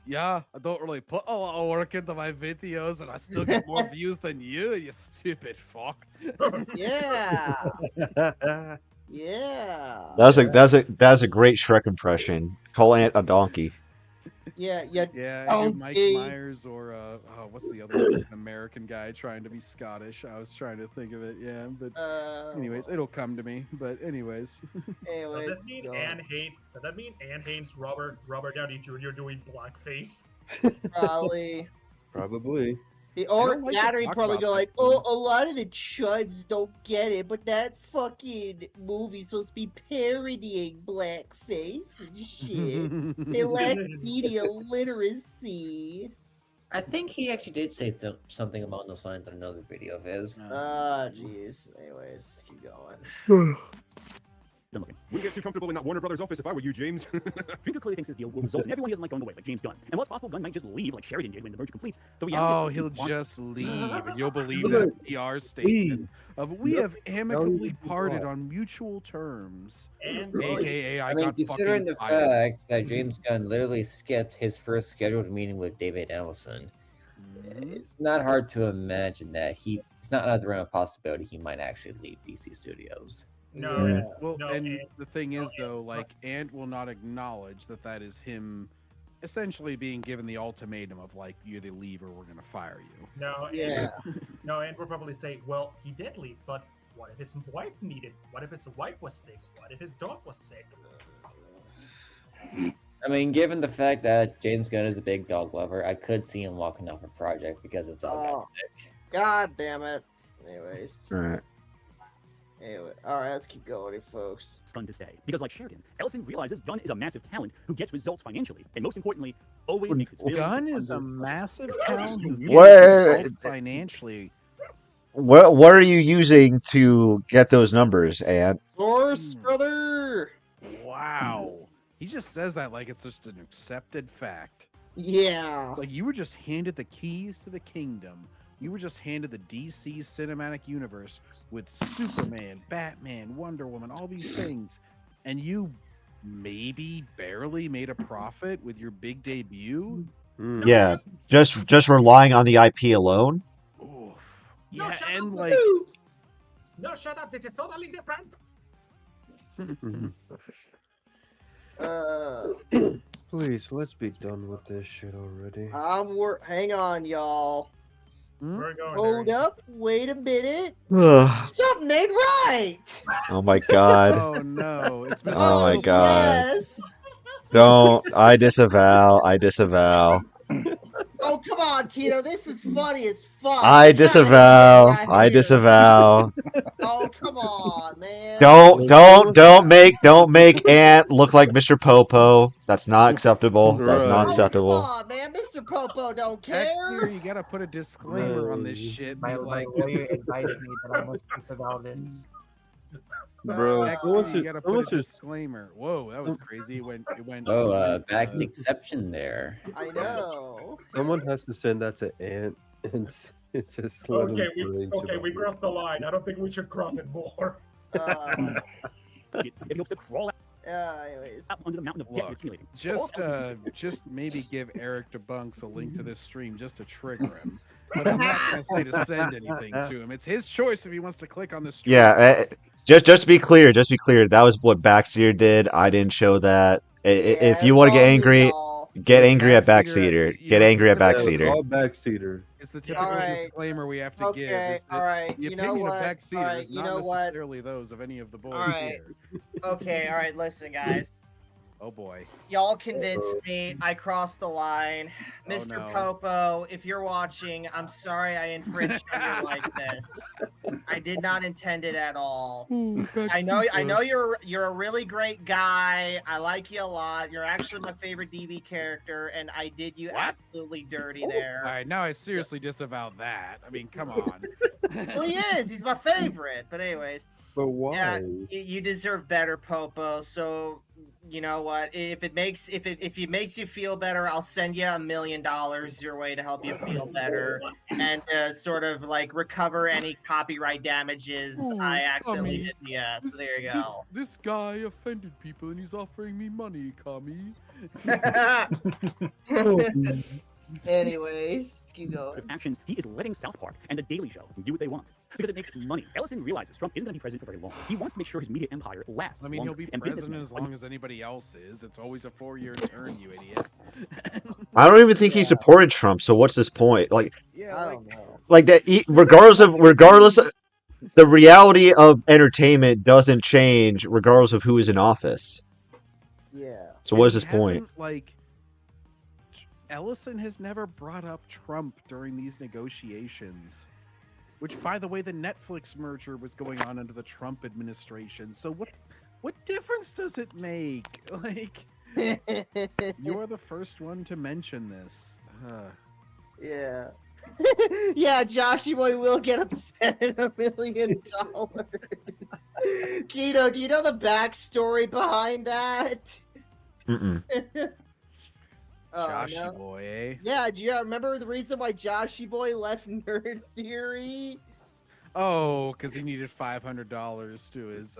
Speaker 2: yeah, I don't really put a lot of work into my videos and I still get more views than you stupid fuck.
Speaker 4: Yeah. Yeah.
Speaker 3: That's a great Shrek impression. Call Ant a donkey.
Speaker 4: Yeah.
Speaker 2: Yeah,
Speaker 4: Oh,
Speaker 2: either Mike Myers or what's the other American guy trying to be Scottish? I was trying to think of it. Yeah, but anyways, it'll come to me. But anyways,
Speaker 4: anyways,
Speaker 1: Does that mean Does that mean Anne Haynes, Robert Downey Jr. doing blackface?
Speaker 4: Probably.
Speaker 5: Probably.
Speaker 4: Or
Speaker 1: like to
Speaker 4: Gathering
Speaker 1: talk
Speaker 4: probably
Speaker 1: about
Speaker 4: go
Speaker 1: this
Speaker 4: like, oh, a lot of the chuds don't get it, but that fucking movie's supposed to be parodying blackface and shit. They lack media literacy.
Speaker 6: I think he actually did say something along those lines in another video of his.
Speaker 4: Ah, jeez. Anyways, keep going.
Speaker 8: Wouldn't get too comfortable in that Warner Brothers office if I were you, James.
Speaker 7: Drinker clearly thinks his deal will result in everyone he doesn't like going away, like James Gunn. And what's possible, Gunn might just leave like Sheridan did when the merger completes. The reality
Speaker 2: he'll
Speaker 7: is he
Speaker 2: just
Speaker 7: wants-
Speaker 2: leave, and you'll believe that PR statement of we have amicably parted on mutual terms. AKA, I got
Speaker 6: considering
Speaker 2: fucking
Speaker 6: the
Speaker 2: fired.
Speaker 6: fact that James Gunn literally skipped his first scheduled meeting with David Ellison, it's not hard to imagine that it's not out of the realm of possibility he might actually leave DC Studios.
Speaker 2: Well, and the thing is, though, like, Ant will not acknowledge that is him essentially being given the ultimatum of, like, you either leave or we're going to fire you.
Speaker 1: No, no, and we'll probably say, well, he did leave, but what if his wife needed? What if his wife was sick? What if his dog was sick?
Speaker 6: I mean, given the fact that James Gunn is a big dog lover, I could see him walking off a project because his dog got sick.
Speaker 4: God damn it. Anyways.
Speaker 3: Alright.
Speaker 4: Anyway, alright, let's keep going, folks.
Speaker 7: Gunn to say. Because like Sheridan, Ellison realizes Gunn is a massive talent who gets results financially, and most importantly, always makes his films
Speaker 2: Gunn is a massive talent who gets
Speaker 3: What-
Speaker 2: results financially.
Speaker 3: What are you using to get those numbers, Ant?
Speaker 4: Source, brother!
Speaker 2: Wow. He just says that like it's just an accepted fact.
Speaker 4: Yeah.
Speaker 2: Like you were just handed the keys to the kingdom. You were just handed the DC cinematic universe with Superman, Batman, Wonder Woman, all these things. And you maybe barely made a profit with your big debut?
Speaker 3: Yeah, just relying on the IP alone.
Speaker 2: Yeah,
Speaker 1: shut
Speaker 2: and
Speaker 1: up,
Speaker 2: like
Speaker 1: No, shut up. This is totally different.
Speaker 5: Please, let's be done with this shit already.
Speaker 4: Hang on, y'all.
Speaker 1: We're going,
Speaker 4: Hold up. Wait a minute.
Speaker 3: Ugh.
Speaker 4: Something ain't right.
Speaker 3: Oh my god.
Speaker 2: Oh no, it's
Speaker 3: Oh my god.
Speaker 4: Yes.
Speaker 3: Don't. I disavow. I disavow.
Speaker 4: Oh, come on, Kino. This is funny as fuck.
Speaker 3: I
Speaker 4: You gotta
Speaker 3: disavow.
Speaker 4: get out
Speaker 3: I
Speaker 4: here.
Speaker 3: disavow.
Speaker 4: Oh, come on, man.
Speaker 3: Don't make Ant look like Mr. Popo. That's not acceptable. That's not acceptable.
Speaker 4: Come on, man. Mr. Popo don't care.
Speaker 2: Backseater, you gotta put a disclaimer on this shit.
Speaker 11: My lawyer advised me that I must disavow this.
Speaker 5: Bro,
Speaker 2: Backseater, you gotta put a disclaimer. Whoa, that was crazy. It went.
Speaker 6: Back to the exception there.
Speaker 4: I know.
Speaker 5: Someone has to send that to Ant and just let
Speaker 1: Okay,
Speaker 5: him
Speaker 1: we crossed the line. I don't think we should cross it more.
Speaker 7: If he hopes to crawl
Speaker 4: anyways.
Speaker 7: out under the mountain of debt
Speaker 2: Look,
Speaker 7: accumulating.
Speaker 2: just maybe give Eric DeBunks a link to this stream just to trigger him. But I'm not gonna say to send anything to him. It's his choice if he wants to click on the stream.
Speaker 3: Yeah. Just to be clear. That was what Backseater did. I didn't show that. If you want to get angry, get angry at Backseater. Get angry at Backseater.
Speaker 5: All Backseater.
Speaker 2: It's the typical disclaimer we have to give. Is that
Speaker 4: alright,
Speaker 2: the
Speaker 4: you know
Speaker 2: opinion of
Speaker 4: what?
Speaker 2: Backseater
Speaker 4: Alright,
Speaker 2: is
Speaker 4: you
Speaker 2: not
Speaker 4: know what?
Speaker 2: necessarily those of any of the boys
Speaker 4: Alright.
Speaker 2: here.
Speaker 4: Okay, alright, listen, guys.
Speaker 2: Oh boy.
Speaker 4: Y'all convinced me. I crossed the line.
Speaker 2: Oh,
Speaker 4: Mr.
Speaker 2: no.
Speaker 4: Popo, if you're watching, I'm sorry I infringed on your likeness. I did not intend it at all. I know you're a really great guy. I like you a lot. You're actually my favorite DB character, and I did you absolutely dirty there.
Speaker 2: All right, now I seriously disavow that. I mean, come on.
Speaker 4: Well, he is. He's my favorite. But anyways.
Speaker 5: But why?
Speaker 4: Yeah, you deserve better, Popo. So you know what? If it makes you feel better, I'll send you $1 million your way to help you feel better and sort of like recover any copyright damages I accidentally did. Yeah, so there you go.
Speaker 2: This guy offended people and he's offering me money, Kami.
Speaker 4: Anyways, keep going.
Speaker 7: Actions, he is letting South Park and The Daily Show do what they want because it makes money. Ellison realizes Trump isn't going to be president for very long. He wants to make sure his media empire lasts.
Speaker 2: I mean, he'll
Speaker 7: longer,
Speaker 2: be
Speaker 7: and
Speaker 2: president
Speaker 7: businessmen
Speaker 2: as long as anybody else is. It's always a 4-year term, you idiot.
Speaker 3: I don't even think he supported Trump. So what's his point? Like,
Speaker 4: I don't know.
Speaker 3: like that. Regardless of the reality of entertainment doesn't change regardless of who is in office.
Speaker 4: Yeah.
Speaker 3: So what is
Speaker 2: And
Speaker 3: his
Speaker 2: he
Speaker 3: point?
Speaker 2: hasn't, like, Ellison has never brought up Trump during these negotiations. Which, by the way, the Netflix merger was going on under the Trump administration. So what difference does it make? Like, you're the first one to mention this.
Speaker 4: Yeah. Yeah, Joshy Boy will get upset at $1 million. Keto, do you know the backstory behind that?
Speaker 3: Mm-mm.
Speaker 2: Joshy
Speaker 4: no.
Speaker 2: Boy, eh?
Speaker 4: Yeah, do you remember the reason why Joshy Boy left Nerd Theory?
Speaker 2: Oh, because he needed $500 to his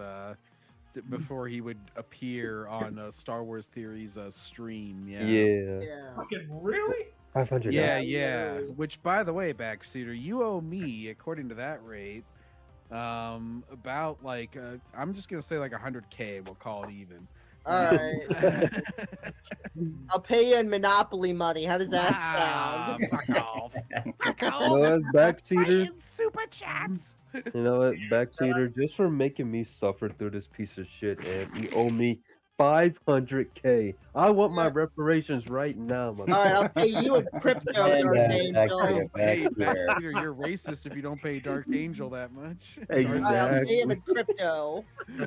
Speaker 2: before he would appear on Star Wars Theory's stream. Yeah.
Speaker 1: Fucking really?
Speaker 5: 500.
Speaker 2: Yeah. Which, by the way, Backseater, you owe me, according to that rate, about like I'm just gonna say like 100K. We'll call it even.
Speaker 4: Alright. I'll pay you in Monopoly money. How does that sound?
Speaker 2: Fuck off. Fuck
Speaker 5: You
Speaker 2: off.
Speaker 5: know what, Backseater?
Speaker 2: Super chats.
Speaker 5: You know what, Backseater? Just for making me suffer through this piece of shit, and you owe me 500K. I want my reparations right now.
Speaker 4: Alright, I'll pay you in crypto, Dark Angel.
Speaker 2: Hey, Backseater, you're racist if you don't pay Dark Angel that much.
Speaker 4: I'll pay him in crypto.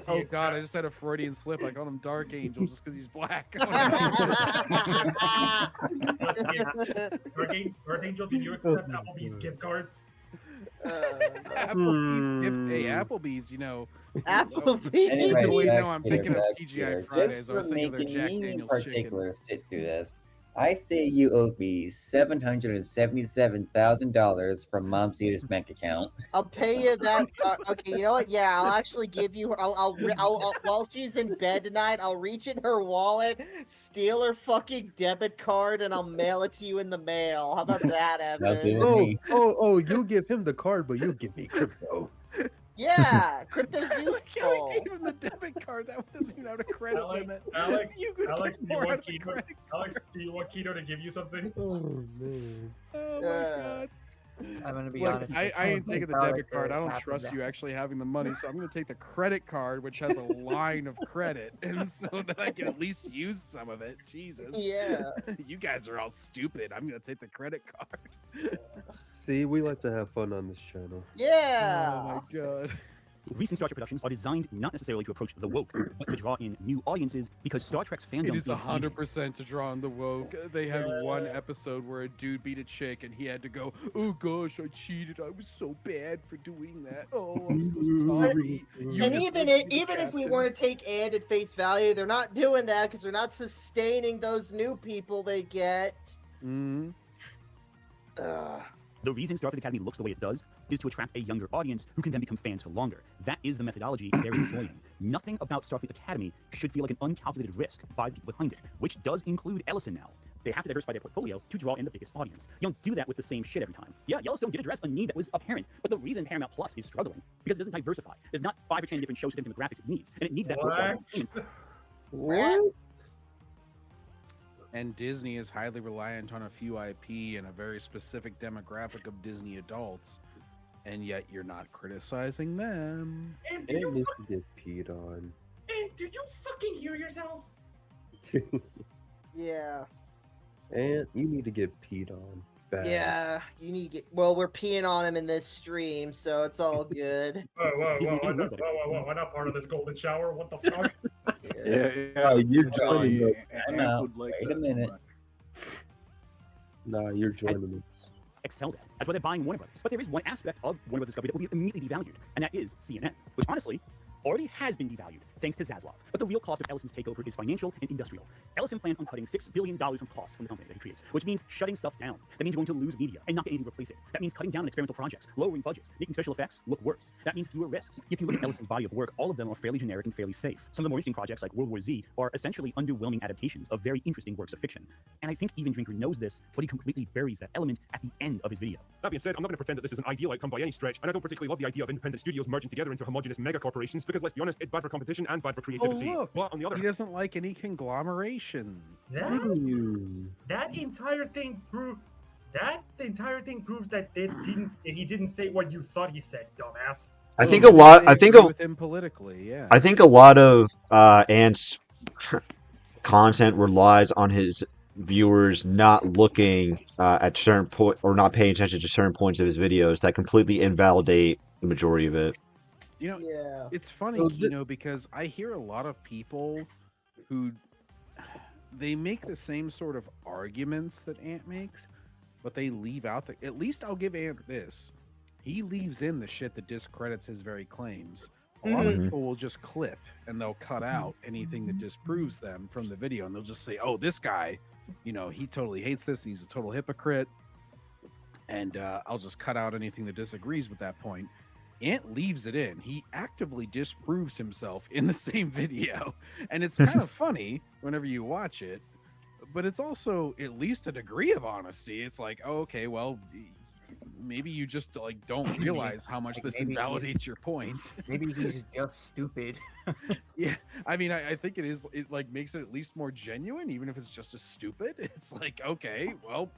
Speaker 2: Oh god, I just had a Freudian slip. I called him Dark Angel just because he's black.
Speaker 1: Dark Angel, do you accept Applebee's gift cards?
Speaker 2: Applebee's gift. Hey, Applebee's, you know.
Speaker 4: Applebee's.
Speaker 6: Anyway,
Speaker 2: Wait, no, I'm
Speaker 6: Backseater,
Speaker 2: thinking of
Speaker 6: Backseater,
Speaker 2: TGI Fridays.
Speaker 6: just
Speaker 2: I was
Speaker 6: for
Speaker 2: thinking of their
Speaker 6: making
Speaker 2: Jack
Speaker 6: me in
Speaker 2: Daniels
Speaker 6: particular
Speaker 2: chicken.
Speaker 6: sit through this. I say you owe me $777,000 from Mom's Eater's bank account.
Speaker 4: I'll pay you that. Okay, you know what? Yeah, I'll actually give you. I'll while she's in bed tonight, I'll reach in her wallet, steal her fucking debit card, and I'll mail it to you in the mail. How about that, Evan?
Speaker 5: Oh, you give him the card, but you give me crypto.
Speaker 4: Yeah, crypto's
Speaker 2: Can we
Speaker 4: useful.
Speaker 2: give him the debit card? That one doesn't even have a credit limit.
Speaker 1: Alex,
Speaker 2: You could
Speaker 1: Alex,
Speaker 2: get
Speaker 1: do you
Speaker 2: more
Speaker 1: want
Speaker 2: out of the
Speaker 1: Keto?
Speaker 2: credit
Speaker 1: Alex, do you want Keto to give you something?
Speaker 5: Oh man.
Speaker 2: Oh my god.
Speaker 11: I'm gonna be
Speaker 2: Look,
Speaker 11: honest.
Speaker 2: I ain't taking the debit card. I don't
Speaker 11: After
Speaker 2: trust
Speaker 11: that.
Speaker 2: you actually having the money, so I'm going to take the credit card, which has a line of credit, and so that I can at least use some of it. Jesus.
Speaker 4: Yeah.
Speaker 2: You guys are all stupid. I'm going to take the credit card.
Speaker 5: See, we like to have fun on this channel.
Speaker 4: Yeah.
Speaker 2: Oh my god.
Speaker 7: Recent Star Trek productions are designed not necessarily to approach the woke, but to draw in new audiences because Star Trek's fandom
Speaker 2: It is 100% to draw on the woke. They had one episode where a dude beat a chick and he had to go, "Oh gosh, I cheated. I was so bad for doing that. Oh, I'm so sorry."
Speaker 4: And even if we were to take and at face value, they're not doing that because they're not sustaining those new people they get.
Speaker 2: Mm-hmm.
Speaker 7: The reason Star Trek Academy looks the way it does is to attract a younger audience who can then become fans for longer. That is the methodology they're employing. Nothing about Starfleet Academy should feel like an uncalculated risk by the people behind it, which does include Ellison now. They have to diversify their portfolio to draw in the biggest audience. You don't do that with the same shit every time. Yeah, Yellowstone did address a need that was apparent, but the reason Paramount Plus is struggling because it doesn't diversify. There's not 5 or 10 different shows with different demographics it needs, and it needs that portfolio.
Speaker 5: What?
Speaker 2: And Disney is highly reliant on a few IP and a very specific demographic of Disney adults, and yet you're not criticizing them.
Speaker 1: And do
Speaker 5: It
Speaker 1: you,
Speaker 5: needs to get peed on.
Speaker 1: and do you fucking hear yourself?
Speaker 4: Yeah.
Speaker 5: And you need to get peed on. Bad.
Speaker 4: Yeah, you need to get. Well, we're peeing on him in this stream, so it's all good.
Speaker 1: Whoa, I'm not part of this golden shower. What the fuck?
Speaker 5: Yeah, you're joining us.
Speaker 6: I'm out. Wait a minute.
Speaker 5: Nah, you're joining us.
Speaker 7: Excelled at. That's why they're buying Warner Brothers. But there is one aspect of Warner Brothers Discovery that will be immediately devalued, and that is CNN, which honestly already has been devalued thanks to Zaslav. But the real cost of Ellison's takeover is financial and industrial. Ellison plans on cutting $6 billion from cost from the company that he creates, which means shutting stuff down. That means you're going to lose media and not get anything to replace it. That means cutting down on experimental projects, lowering budgets, making special effects look worse. That means fewer risks. If you look at Ellison's body of work, all of them are fairly generic and fairly safe. Some of the more interesting projects like World War Z are essentially underwhelming adaptations of very interesting works of fiction. And I think even Drinker knows this, but he completely buries that element at the end of his video.
Speaker 8: That being said, I'm not going to pretend that this is an ideal outcome by any stretch, and I don't particularly love the idea of independent studios merging together into homogenous mega corporations because, let's be honest, it's bad for competition and bad for creativity.
Speaker 2: Oh look,
Speaker 8: But on the other
Speaker 2: he doesn't like any conglomeration.
Speaker 1: Yeah. That entire thing proves that he didn't say what you thought he said, dumbass.
Speaker 3: I think
Speaker 2: Well,
Speaker 3: a lot.
Speaker 2: they
Speaker 3: I think
Speaker 2: agree
Speaker 3: a,
Speaker 2: with him politically, yeah.
Speaker 3: I think a lot of Ant's content relies on his viewers not looking at certain point or not paying attention to certain points of his videos that completely invalidate the majority of it.
Speaker 2: You know,
Speaker 4: Yeah.
Speaker 2: it's funny, Kino, because I hear a lot of people who they make the same sort of arguments that Ant makes, but they leave out the. At least I'll give Ant this: he leaves in the shit that discredits his very claims. A lot of
Speaker 3: Mhm.
Speaker 2: people will just clip and they'll cut out anything that disproves them from the video, and they'll just say, "Oh, this guy, you know, he totally hates this. He's a total hypocrite." And I'll just cut out anything that disagrees with that point. Ant leaves it in. He actively disproves himself in the same video. And it's kind of funny whenever you watch it, but it's also at least a degree of honesty. It's like, oh, okay, well, maybe you just like don't realize how much this invalidates your point.
Speaker 11: Maybe he's just stupid.
Speaker 2: Yeah, I mean, I think it like makes it at least more genuine, even if it's just as stupid. It's like, okay, well,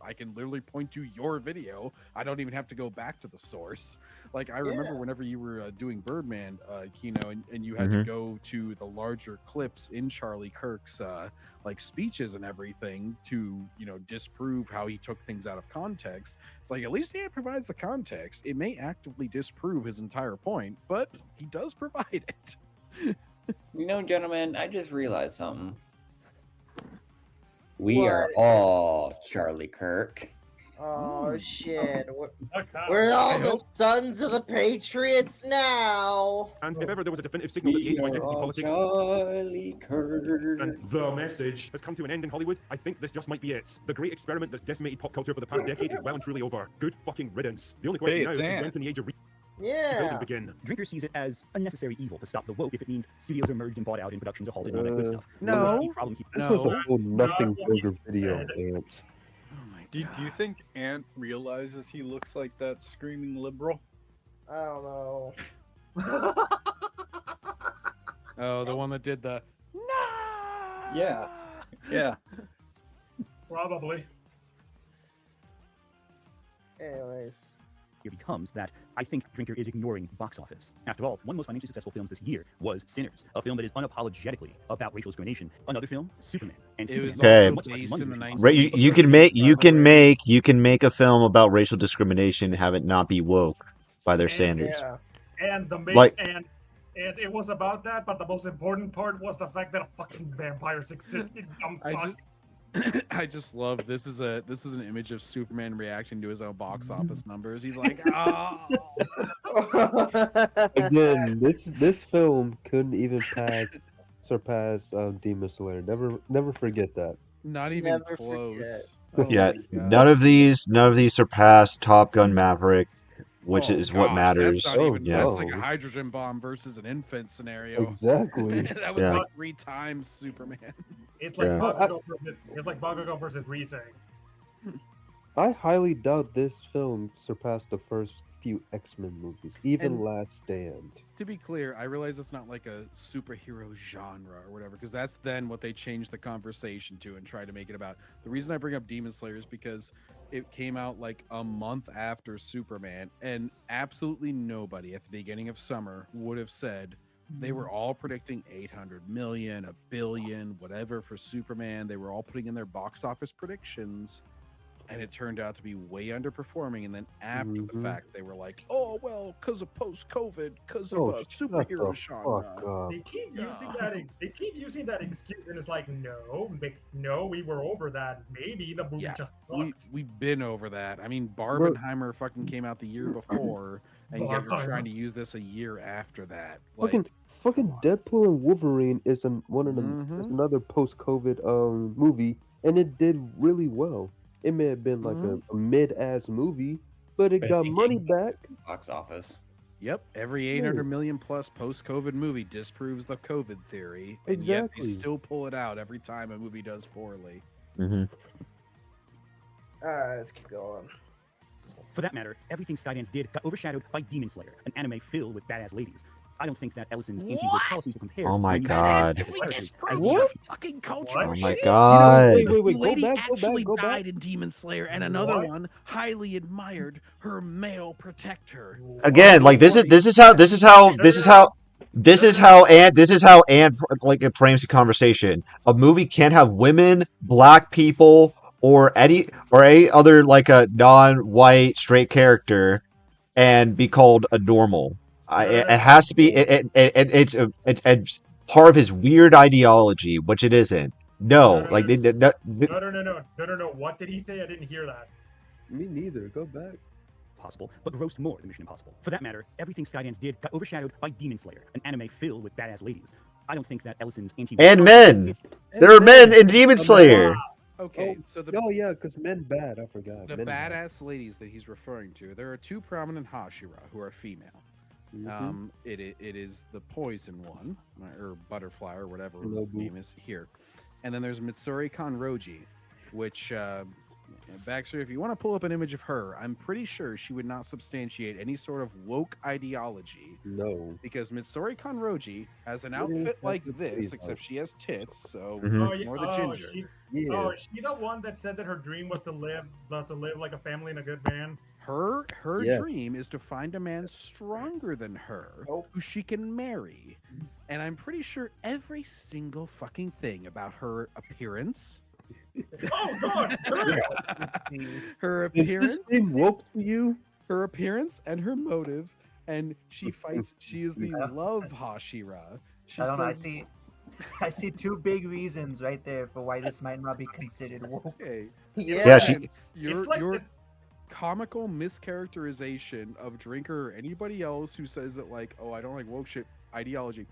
Speaker 2: I can literally point to your video. I don't even have to go back to the source. Like, I remember whenever you were doing Birdman, Kino, and you had to go to the larger clips in Charlie Kirk's like speeches and everything to, you know, disprove how he took things out of context. It's like, at least he provides the context. It may actively disprove his entire point, but he does provide it.
Speaker 6: You know, gentlemen, I just realized something. We
Speaker 4: What?
Speaker 6: are all Charlie Kirk.
Speaker 4: Oh shit. We're all the sons of the Patriots now.
Speaker 8: And if ever there was a definitive signal that the age of identity politics
Speaker 6: Charlie Kirk.
Speaker 8: and the message has come to an end in Hollywood, I think this just might be it. The great experiment that's decimated pop culture for the past decade is well and truly over. Good fucking riddance. The only question now is when can the age of
Speaker 4: Yeah.
Speaker 8: begin?
Speaker 7: Drinker sees it as a necessary evil to stop the woke if it means studios are merged and bought out and productions are halted and all that good stuff.
Speaker 2: No.
Speaker 5: This was a whole nothing burger video, Ant.
Speaker 12: Do you think Ant realizes he looks like that screaming liberal?
Speaker 4: I don't know.
Speaker 2: Oh, the one that did the
Speaker 12: Yeah. Yeah.
Speaker 1: Probably.
Speaker 4: Anyways.
Speaker 7: Here becomes that I think Drinker is ignoring box office. After all, one of the most financially successful films this year was Sinners, a film that is unapologetically about racial discrimination. Another film, Superman. And
Speaker 2: It was
Speaker 7: Superman
Speaker 2: also based in the 90s.
Speaker 3: Right, you can make a film about racial discrimination and have it not be woke by their standards.
Speaker 1: Yeah. And the main
Speaker 3: Like-
Speaker 1: and it was about that, but the most important part was the fact that fucking vampires existed. Dumb fuck.
Speaker 2: I just love this is an image of Superman reacting to his own box office numbers. He's like, oh.
Speaker 5: Again, this film couldn't even surpass Demon Slayer. Never forget that.
Speaker 2: Not even
Speaker 4: Never
Speaker 2: close.
Speaker 4: forget.
Speaker 2: Oh
Speaker 3: Yeah,
Speaker 2: my God.
Speaker 3: none of these surpass Top Gun Maverick, which is what
Speaker 2: Gosh,
Speaker 3: matters.
Speaker 2: That's, not even,
Speaker 3: Yeah.
Speaker 2: that's like a hydrogen bomb versus an infant scenario.
Speaker 5: Exactly.
Speaker 2: That was
Speaker 3: Yeah.
Speaker 2: like 3 times Superman.
Speaker 1: It's like
Speaker 3: Yeah.
Speaker 1: Bakugo versus Rize.
Speaker 5: I highly doubt this film surpassed the first few X-Men movies, even
Speaker 2: And-
Speaker 5: Last Stand.
Speaker 2: To be clear, I realize it's not like a superhero genre or whatever, because that's then what they changed the conversation to and tried to make it about. The reason I bring up Demon Slayer is because it came out like a month after Superman, and absolutely nobody at the beginning of summer would have said they were all predicting 800 million, a billion, whatever for Superman. They were all putting in their box office predictions, and it turned out to be way underperforming. And then after the fact, they were like, "Oh well, because of post-COVID, because of a superhero genre."
Speaker 1: They keep using that excuse, and it's like, no, we were over that. Maybe the movie just sucked.
Speaker 2: We've been over that. I mean, Barbenheimer fucking came out the year before, and yet you're trying to use this a year after that. Like,
Speaker 5: Fucking Deadpool and Wolverine is is another post-COVID movie, and it did really well. It may have been like a mid-ass movie, but it got money back.
Speaker 6: Box office.
Speaker 2: Yep, every 800 million plus post-COVID movie disproves the COVID theory. And yet
Speaker 5: Exactly.
Speaker 2: they still pull it out every time a movie does poorly.
Speaker 4: Alright, let's keep going.
Speaker 7: For that matter, everything Skydance did got overshadowed by Demon Slayer, an anime filled with badass ladies. I don't think that Ellison's anti-woke policies will compare.
Speaker 3: Oh my
Speaker 7: to
Speaker 3: God.
Speaker 13: If we disprove
Speaker 7: What?
Speaker 13: some fucking culture,
Speaker 3: Oh my
Speaker 13: shit.
Speaker 3: God.
Speaker 5: Wait,
Speaker 13: The
Speaker 5: go
Speaker 13: lady
Speaker 5: back,
Speaker 13: actually
Speaker 5: go back.
Speaker 13: died in Demon Slayer, and another
Speaker 1: What?
Speaker 13: one highly admired her male protector.
Speaker 3: Again, like this is how Anne like it frames the conversation. A movie can't have women, black people, or any other like a non-white straight character and be called a normal. It has to be. It's part of his weird ideology, which it isn't. No, like
Speaker 1: No. What did he say? I didn't hear that.
Speaker 5: Me neither. Go back.
Speaker 7: Possible, but grossed more than Mission Impossible. For that matter, everything Skydance did got overshadowed by Demon Slayer, an anime filled with badass ladies. I don't think that Ellison's anti
Speaker 3: and men. There are men in Demon Slayer.
Speaker 2: Okay, so the
Speaker 5: yeah, because men bad. I forgot.
Speaker 2: the
Speaker 5: Men bad.
Speaker 2: badass ladies that he's referring to, there are two prominent Hashira who are female. It is the poison one, or butterfly, or whatever her name is here, and then there's Mitsuri Kanroji, which Baxter, if you want to pull up an image of her, I'm pretty sure she would not substantiate any sort of woke ideology.
Speaker 5: No,
Speaker 2: because Mitsuri Kanroji has an outfit like this, except she has tits, so more the ginger.
Speaker 1: Oh, is she the one that said that her dream was to live like a family and a good man?
Speaker 2: Her dream is to find a man stronger than her who she can marry. And I'm pretty sure every single fucking thing about her appearance.
Speaker 1: Oh God!
Speaker 2: Her appearance.
Speaker 5: Is this thing woke for you?
Speaker 2: Her appearance and her motive, and she fights. She is the love Hashira.
Speaker 11: I don't know. I see two big reasons right there for why this might not be considered woke.
Speaker 2: Your comical mischaracterization of Drinker or anybody else who says that, like, oh, I don't like woke shit ideology.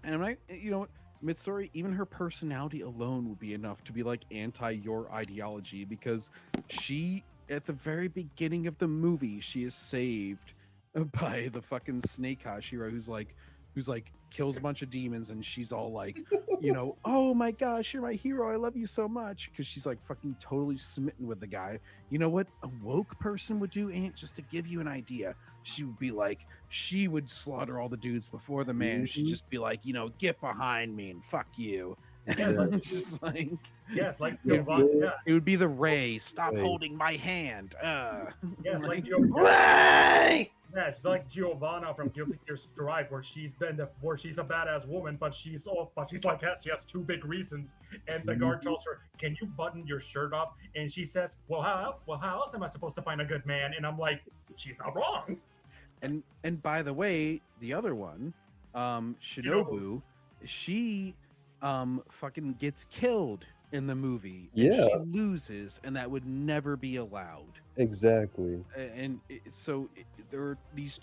Speaker 2: And I'm not, you know what, Mitsuri, even her personality alone would be enough to be like anti your ideology, because she, at the very beginning of the movie, she is saved by the fucking snake Hashira who's like kills a bunch of demons, and she's all like, you know, oh my gosh, you're my hero, I love you so much, because she's like fucking totally smitten with the guy. You know what a woke person would do, Aunt, just to give you an idea? She would be like, she would slaughter all the dudes before the man. She'd just be like, you know, get behind me and fuck you. And it's just like,
Speaker 1: yes, like
Speaker 2: it would be the Ray. Stop holding my hand.
Speaker 1: Yes, like
Speaker 2: Ray.
Speaker 1: Yeah, it's like Giovanna from Guilty Gear Strive, where she's a badass woman, but she's like she has two big reasons, and the guard tells her, "Can you button your shirt up?" And she says, "Well, how else am I supposed to find a good man?" And I'm like, she's not wrong.
Speaker 2: And by the way, the other one, Shinobu, she fucking gets killed in the movie. And she loses, and that would never be allowed.
Speaker 5: Exactly.
Speaker 2: And there are these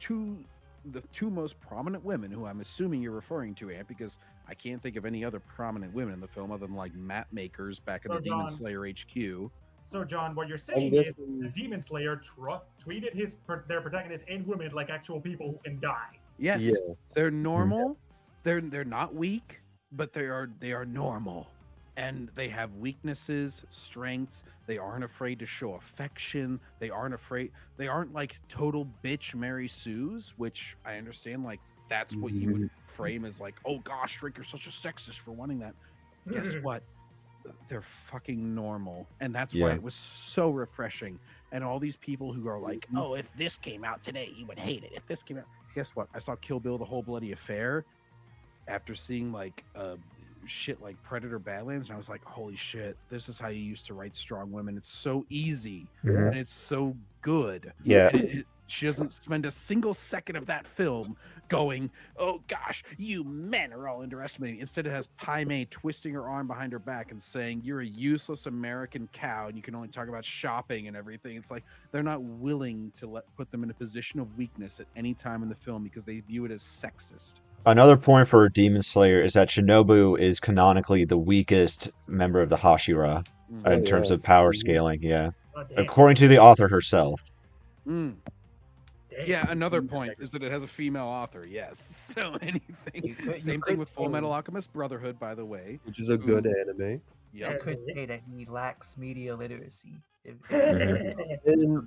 Speaker 2: the two most prominent women who I'm assuming you're referring to, Ant, because I can't think of any other prominent women in the film other than like map makers back in the Demon Slayer HQ.
Speaker 1: So, John, what you're saying is the Demon Slayer treated their protagonists and women like actual people who can die.
Speaker 2: Yes, they're normal. They're not weak, but they are normal. And they have weaknesses, strengths. They aren't afraid to show affection. They aren't like total bitch Mary Sue's, which I understand, like, that's what you would frame as like, oh gosh, Rick, you're such a sexist for wanting that. Guess what? They're fucking normal. And that's why it was so refreshing. And all these people who are like, oh, if this came out today, you would hate it. If this came out. Guess what? I saw Kill Bill: The Whole Bloody Affair after seeing like shit like Predator Badlands, and I was like, holy shit, this is how you used to write strong women. It's so easy and it's so good. She doesn't spend a single second of that film going, oh gosh, you men are all underestimating. Instead, it has Pai Mei twisting her arm behind her back and saying, you're a useless American cow and you can only talk about shopping and everything. It's like they're not willing to put them in a position of weakness at any time in the film because they view it as sexist.
Speaker 3: Another point for Demon Slayer is that Shinobu is canonically the weakest member of the Hashira in terms of power scaling, according to the author herself.
Speaker 2: Yeah, another point is that it has a female author, yes. So anything. Same thing with Full Metal Alchemist Brotherhood, by the way.
Speaker 5: Which is a good anime.
Speaker 11: I could say that he lacks media literacy.
Speaker 5: In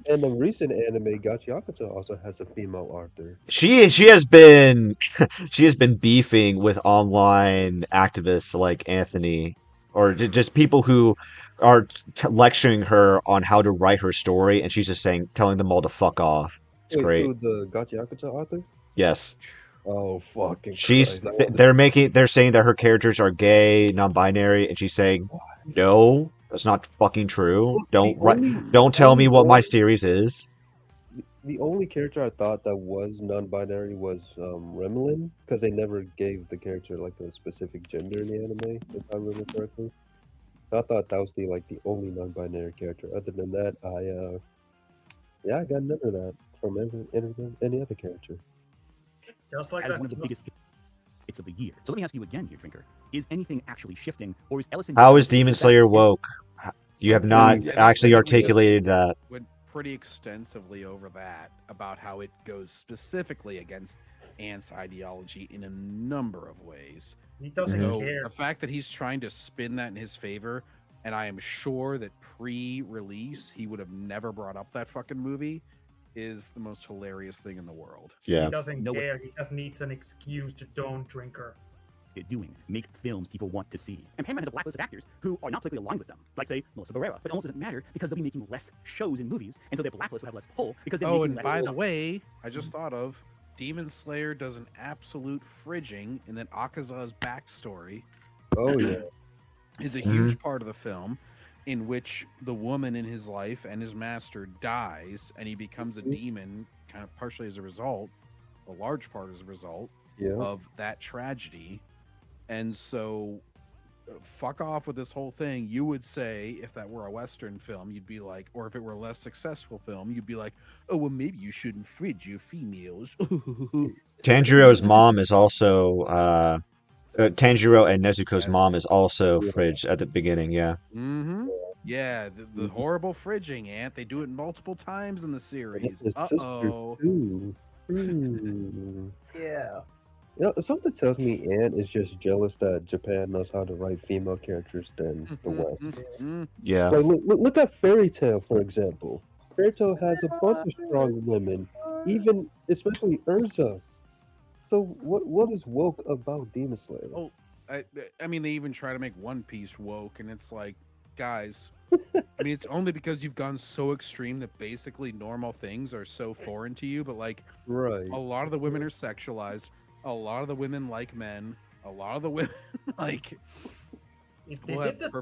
Speaker 5: a recent anime, Gachiakuta also has a female Arthur.
Speaker 3: She has been beefing with online activists like Anthony, or just people who are lecturing her on how to write her story, and she's just telling them all to fuck off. It's
Speaker 5: Wait,
Speaker 3: great.
Speaker 5: who, the Gachiakuta Arthur?
Speaker 3: Yes.
Speaker 5: Oh fucking!
Speaker 3: She's
Speaker 5: Christ.
Speaker 3: they're saying that her characters are gay, non-binary, and she's saying, no, that's not fucking true. Don't tell me what my series is.
Speaker 5: The only character I thought that was non-binary was Remlin, because they never gave the character like a specific gender in the anime, if I remember correctly. So I thought that was the only non-binary character. Other than that, I got none of that from any other character.
Speaker 1: Just like
Speaker 7: As
Speaker 1: that.
Speaker 7: one of the biggest hits of the year. So let me ask you again here, Drinker. Is anything actually shifting, or is Ellison...
Speaker 3: How is Demon Slayer woke? You have not actually articulated that.
Speaker 2: Went pretty extensively over that, about how it goes specifically against Ant's ideology in a number of ways.
Speaker 1: He doesn't care.
Speaker 2: The fact that he's trying to spin that in his favor, and I am sure that pre-release he would have never brought up that fucking movie, is the most hilarious thing in the world.
Speaker 3: Yeah.
Speaker 1: He doesn't care. He just needs an excuse to don't drink her.
Speaker 7: Doing make films people want to see. And Paramount has a blacklist of actors who are not politically aligned with them, like say Melissa Barrera. But it almost doesn't matter because they'll be making less shows and movies, and so their blacklist will have less pull because they're making
Speaker 2: and
Speaker 7: less
Speaker 2: by the
Speaker 7: stuff.
Speaker 2: way, I just thought of Demon Slayer does an absolute fridging in that Akaza's backstory.
Speaker 5: Oh yeah,
Speaker 2: is a huge part of the film, in which the woman in his life and his master dies, and he becomes a demon, kind of partially as a result, a large part as a result of that tragedy. And so, fuck off with this whole thing. You would say, if that were a Western film, you'd be like, or if it were a less successful film, you'd be like, oh, well, maybe you shouldn't fridge your females.
Speaker 3: Tanjiro's mom is also, Tanjiro and Nezuko's mom is also fridged at the beginning, yeah.
Speaker 2: Mm-hmm. Yeah, the horrible fridging, Ant. They do it multiple times in the series. Uh-oh.
Speaker 11: Yeah.
Speaker 5: You know, something tells me Ant is just jealous that Japan knows how to write female characters than the West.
Speaker 3: Yeah.
Speaker 5: Like, look at Fairy Tail, for example. Fairy Tail has a bunch of strong women, especially Urza. So what is woke about Demon Slayer?
Speaker 2: Oh, I mean, they even try to make One Piece woke, and it's like, guys, I mean, it's only because you've gone so extreme that basically normal things are so foreign to you, but like, a lot of the women are sexualized. A lot of the women like men. A lot of the women like.
Speaker 1: They did this.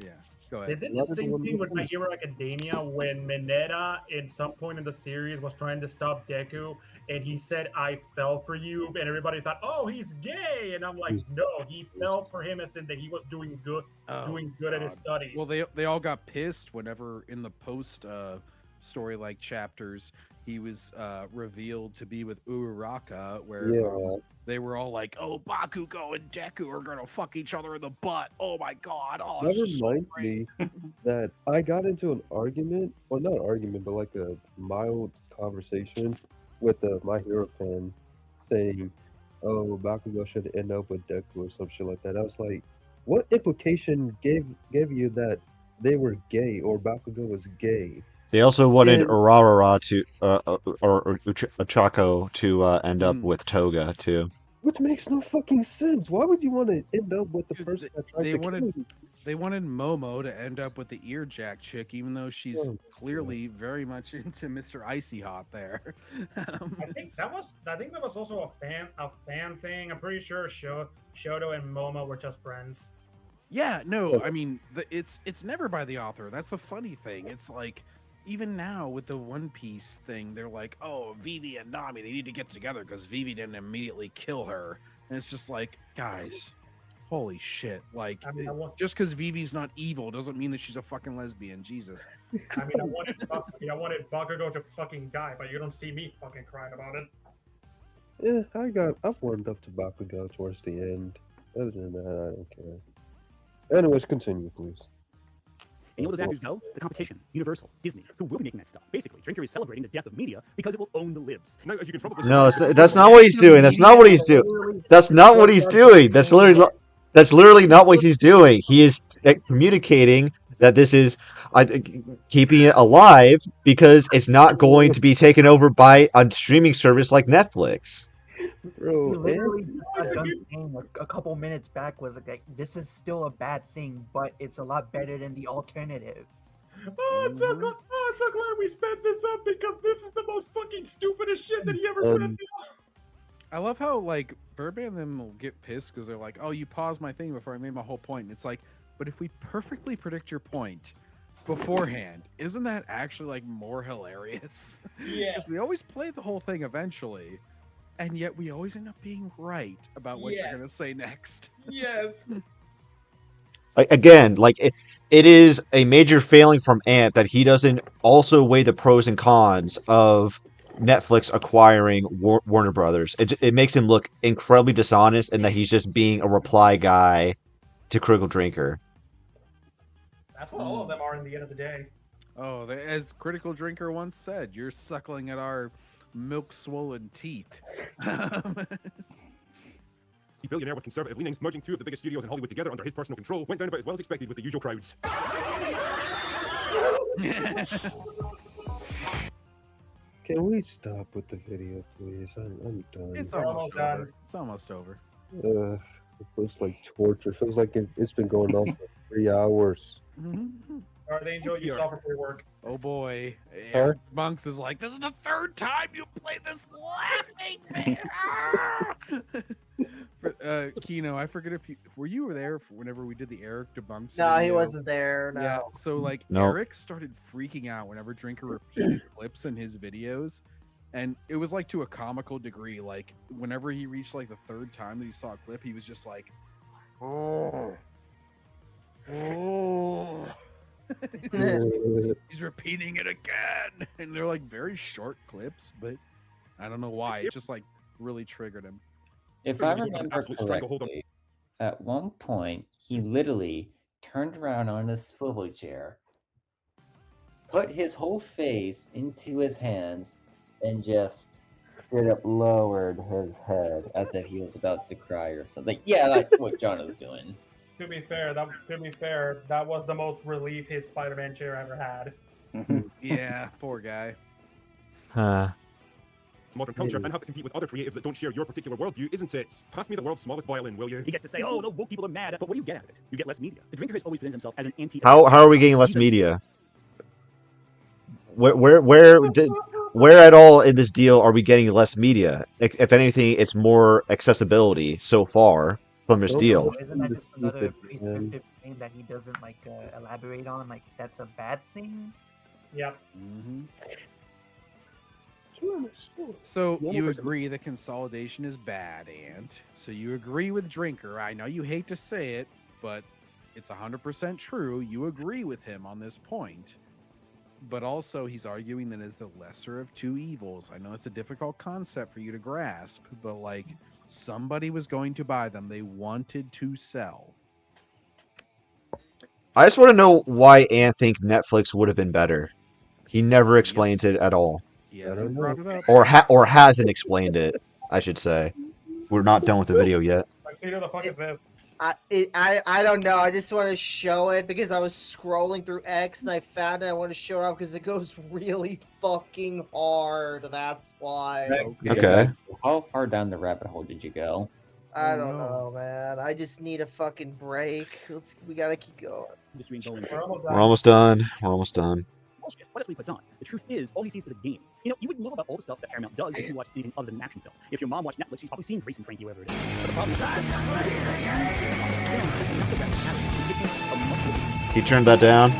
Speaker 2: Yeah, go ahead.
Speaker 1: They did the same thing with My Hero Academia when Mineta, at some point in the series, was trying to stop Deku, and he said, "I fell for you," and everybody thought, "Oh, he's gay," and I'm like, "No, he fell for him as in that he was doing good at his studies."
Speaker 2: Well, they all got pissed whenever in the post story like chapters he was revealed to be with Uraraka, where they were all like, "Oh, Bakugo and Deku are gonna fuck each other in the butt." Oh my god! Oh,
Speaker 5: that reminds me that I got into an argument, or not an argument, but like a mild conversation with a My Hero fan, saying, "Oh, Bakugo should end up with Deku or some shit like that." I was like, "What implication gave you that they were gay or Bakugo was gay?"
Speaker 3: They also wanted Urarara to, or Ochako to end up with Toga too.
Speaker 5: Which makes no fucking sense. Why would you want to end up with the person that tried to kill you?
Speaker 2: They wanted Momo to end up with the earjack chick, even though she's clearly very much into Mr. Icy Hot there.
Speaker 1: I think that was also a fan thing. I'm pretty sure Shoto and Momo were just friends.
Speaker 2: Yeah, no, I mean, it's never by the author. That's the funny thing. It's like, even now with the One Piece thing, they're like, oh, Vivi and Nami, they need to get together because Vivi didn't immediately kill her. And it's just like, guys, holy shit. Like, just because Vivi's not evil doesn't mean that she's a fucking lesbian. Jesus.
Speaker 1: I mean, I wanted Bakugo to fucking die, but you don't see me fucking crying about it.
Speaker 5: Yeah, I've warmed up to Bakugo towards the end. Other than that, I don't care. Anyways, continue, please.
Speaker 7: And you know where those actors go? The competition. Universal. Disney. Who will be making that stuff? Basically, Drinker is celebrating the death of media because it will own the libs. Now, as you can probably
Speaker 3: No, that's not what he's doing. That's not what he's doing. That's not what he's doing. That's literally. That's literally not what he's doing. He is communicating that this is keeping it alive because it's not going to be taken over by a streaming service like Netflix.
Speaker 11: Bro, literally just got done saying a couple minutes back was like, this is still a bad thing, but it's a lot better than the alternative.
Speaker 1: Oh, I'm so glad we sped this up because this is the most fucking stupidest shit that he ever said.
Speaker 2: I love how like Burbank and them will get pissed because they're like, "Oh, you paused my thing before I made my whole point." And it's like, but if we perfectly predict your point beforehand, isn't that actually like more hilarious?
Speaker 1: Yeah.
Speaker 2: Because we always play the whole thing eventually, and yet we always end up being right about what you're gonna say next.
Speaker 1: Yes.
Speaker 3: Again, like it is a major failing from Ant that he doesn't also weigh the pros and cons of Netflix acquiring Warner Brothers. It makes him look incredibly dishonest and that he's just being a reply guy to Critical Drinker.
Speaker 1: That's what all of them are in the end of the day.
Speaker 2: Oh, as Critical Drinker once said, "You're suckling at our milk-swollen teeth."
Speaker 8: The billionaire with conservative leanings, merging two of the biggest studios in Hollywood together under his personal control, went down about as well as expected with the usual crowds.
Speaker 5: Can we stop with the video, please? I'm done.
Speaker 2: It's almost over. It's almost over.
Speaker 5: It feels like torture. It feels like it's been going on for 3 hours.
Speaker 1: All right, they enjoy you suffer for your work.
Speaker 2: Oh boy,
Speaker 5: Huh?
Speaker 2: Monks is like, "This is the third time you play this laughing thing." Kino, I forget if you were there for whenever we did the Eric debunks.
Speaker 4: No, he
Speaker 2: video?
Speaker 4: wasn't there. No.
Speaker 2: Yeah, so like
Speaker 3: No.
Speaker 2: Eric started freaking out whenever Drinker repeated clips in his videos, and it was like to a comical degree. Like whenever he reached like the third time that he saw a clip, he was just like, "Oh, oh." He's repeating it again, and they're like very short clips, but I don't know why. It just like really triggered him.
Speaker 6: If I remember correctly, at one point he literally turned around on his swivel chair, put his whole face into his hands, and just straight up lowered his head as if he was about to cry or something. Yeah, that's what John was doing.
Speaker 1: To be fair, that was the most relief his Spider-Man chair ever had.
Speaker 2: Yeah, poor guy.
Speaker 8: Modern culture and have to compete with other creatives that don't share your particular worldview, isn't it? Pass me the world's smallest violin, will you?
Speaker 7: He gets to say, "Oh, the woke people are mad," but what do you get out of it? You get less media. The Drinker has always presented himself as an anti.
Speaker 3: How are we getting less media? Where at all in this deal are we getting less media? If anything, it's more accessibility so far from this deal.
Speaker 11: Isn't that just another prescriptive thing that he doesn't like elaborate on? Like that's a bad thing?
Speaker 1: Yep.
Speaker 2: So you agree that consolidation is bad, Ant. So you agree with Drinker. I know you hate to say it, but it's 100% true. You agree with him on this point. But also he's arguing that it's the lesser of two evils. I know it's a difficult concept for you to grasp, but like somebody was going to buy them. They wanted to sell.
Speaker 3: I just want to know why Ant think Netflix would have been better. He never explains it at all.
Speaker 2: Yes, he brought it up.
Speaker 3: Or hasn't explained it, I should say. We're not done with the video yet.
Speaker 1: Backseater, the fuck is this?
Speaker 4: I don't know. I just want to show it because I was scrolling through X and I found it. I want to show it off because it goes really fucking hard. That's why.
Speaker 3: Okay.
Speaker 6: How far down the rabbit hole did you go?
Speaker 4: I don't know, man. I just need a fucking break. We gotta keep going.
Speaker 3: We're almost done. We're almost done.
Speaker 7: Bullshit. What else he puts on? The truth is, all he sees is a game. You know, you wouldn't know about all the stuff that Paramount does if you watched anything other than an action film. If your mom watched Netflix, she's probably seen Grace and Frankie, whoever it is. But the problem is,
Speaker 3: He turned that down.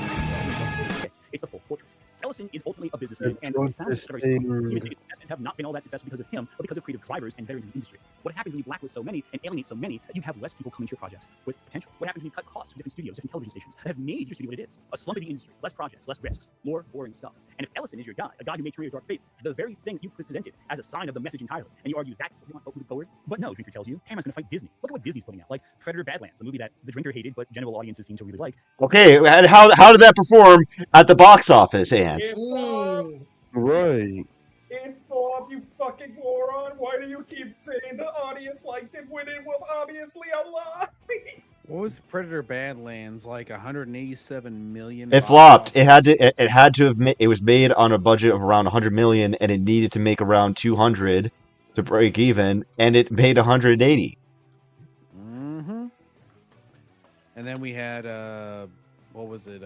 Speaker 7: it's the full portrait. Ellison is ultimately a businessman, and his sound even his successes have not been all that successful because of him, but because of creative drivers and veterans in the industry. What happens when you blacklist so many and alienate so many that you have less people coming to your projects with potential? What happens when you cut costs from different studios, different television stations that have made your studio what it is? A slump in the industry, less projects, less risks, more boring stuff. And if Ellison is your guy, a guy who made career dark fate, the very thing you presented as a sign of the message entirely, and you argue that's what you want moving forward, but no, Drinker tells you, Paramount's gonna fight Disney. Look at what Disney's putting out, like Predator Badlands, a movie that the Drinker hated, but general audiences seem to really like.
Speaker 3: Okay, and how did that perform at the box office, Ant?
Speaker 5: Right.
Speaker 1: It flopped, you fucking moron. Why do you keep saying the audience liked it when it was obviously a lie?
Speaker 2: What was Predator Badlands like? 187 million.
Speaker 3: It
Speaker 2: box
Speaker 3: flopped.
Speaker 2: office?
Speaker 3: It had to. It had to have. It was made on a budget of around 100 million, and it needed to make around 200 to break even, and it made 180.
Speaker 2: Mm-hmm. And then we had what was it?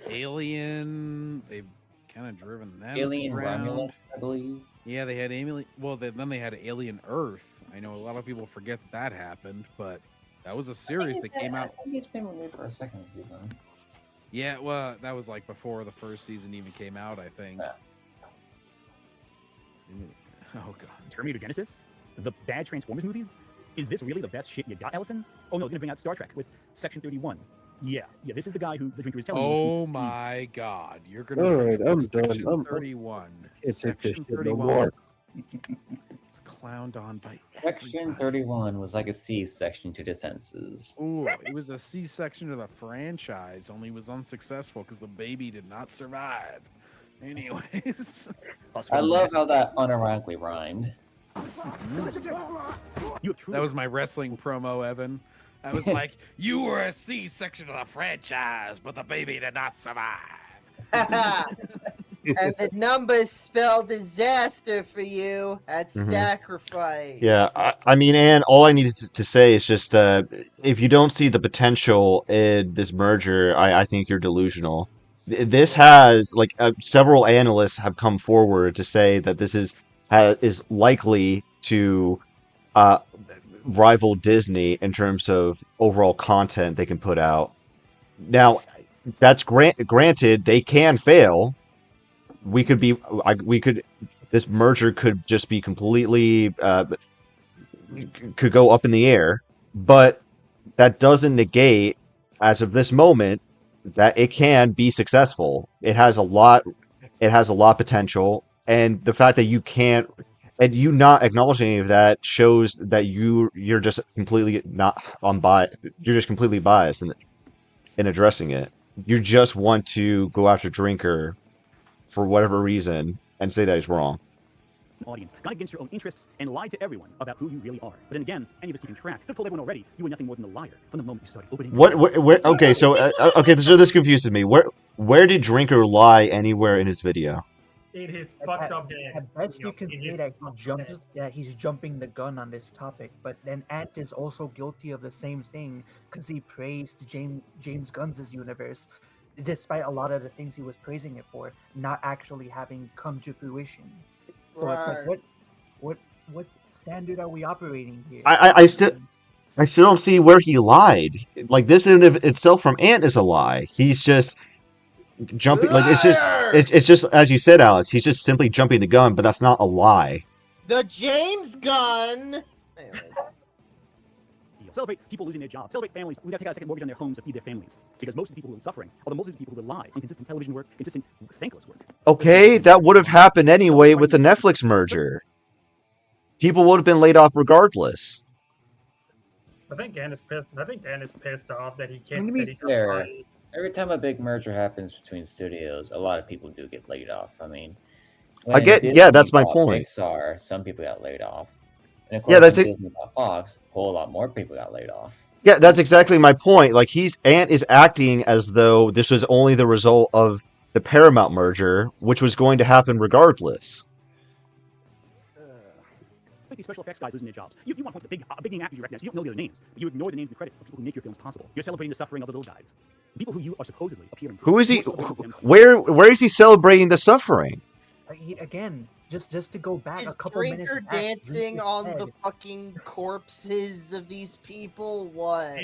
Speaker 2: Alien. They've kind of driven that
Speaker 6: Alien
Speaker 2: around.
Speaker 6: Romulus, I believe.
Speaker 2: Yeah, they had Alien. Well, then they had Alien Earth. I know a lot of people forget that happened, but that was a series that came out.
Speaker 6: I think it's been renewed for a second season.
Speaker 2: Yeah, well, that was like before the first season even came out, I think.
Speaker 6: Yeah.
Speaker 2: Oh god.
Speaker 7: Terminator Genesis? The bad Transformers movies? Is this really the best shit you got, Ellison? Oh no, they're gonna bring out Star Trek with Section 31. Yeah, this is the guy who the drinker is telling you.
Speaker 2: Oh my god, you're gonna.
Speaker 5: All right, I'm done.
Speaker 2: Section 31.
Speaker 5: Can't take this
Speaker 2: Section
Speaker 5: shit no
Speaker 2: 31
Speaker 5: more.
Speaker 2: was clowned on by
Speaker 6: Section 31 was like a C-section to the senses.
Speaker 2: Ooh, it was a C-section of the franchise, only it was unsuccessful because the baby did not survive. Anyways.
Speaker 6: I love how that unironically rhymed.
Speaker 2: That was my wrestling promo, Evan. I was like, you were a C-section of the franchise, but the baby did not survive.
Speaker 4: And the numbers spell disaster for you at
Speaker 3: Mhm.
Speaker 4: sacrifice.
Speaker 3: Yeah, I mean, and all I needed to say is just if you don't see the potential in this merger, I think you're delusional. This has like several analysts have come forward to say that this is likely to rival Disney in terms of overall content they can put out. Now, that's granted, they can fail. This merger could just be completely could go up in the air, but that doesn't negate, as of this moment, that it can be successful. It has a lot potential, and the fact that you can't, and you not acknowledging any of that shows that you're just completely not you're just completely biased in addressing it. You just want to go after Drinker for whatever reason and say that he's wrong.
Speaker 7: Audience, not against your own interests, and lie to everyone about who you really are. But then again, any of us keeping track. I've told everyone already, you were nothing more than a liar from the moment you started opening.
Speaker 3: Okay, so this confuses me. Where did Drinker lie anywhere in his video?
Speaker 1: In his fucked up head.
Speaker 11: At best, you can say that he's jumping the gun on this topic, but then Ant is also guilty of the same thing because he praised James Gunn's universe, despite a lot of the things he was praising it for not actually having come to fruition. So it's like, what standard are we operating here?
Speaker 3: I still don't see where he lied. Like, this in of itself from Ant is a lie. He's just jumping. Like, it's just as you said, Alex. He's just simply jumping the gun, but that's not a lie.
Speaker 4: The James Gunn.
Speaker 7: Celebrate people losing their jobs. Celebrate families who have to take out a second mortgage on their homes to feed their families. Because most of the people who are suffering are most of the people who rely on consistent television work, consistent thankless work.
Speaker 3: Okay, that would have happened anyway with the Netflix merger. People would have been laid off regardless.
Speaker 1: I think Ant is pissed off that he can't.
Speaker 6: To be fair, every time a big merger happens between studios, a lot of people do get laid off. I mean,
Speaker 3: that's my point.
Speaker 6: Pixar, some people got laid off. And of
Speaker 3: Yeah,
Speaker 6: course,
Speaker 3: that's
Speaker 6: when
Speaker 3: it.
Speaker 6: Disney bought Fox, a whole lot more people got laid off.
Speaker 3: Yeah, that's exactly my point. Like, Ant is acting as though this was only the result of the Paramount merger, which was going to happen regardless.
Speaker 7: Like these special effects guys losing their jobs. You want to point to big name actors you recognize. You don't know their names, but you ignore the names and the credits of people who make your films possible. You're celebrating the suffering of the little guys. The people who you are supposedly appearing.
Speaker 3: Who is he? Where is he celebrating the suffering?
Speaker 11: Again, just to go back a couple minutes.
Speaker 4: Drinker dancing on the fucking corpses of these people. What?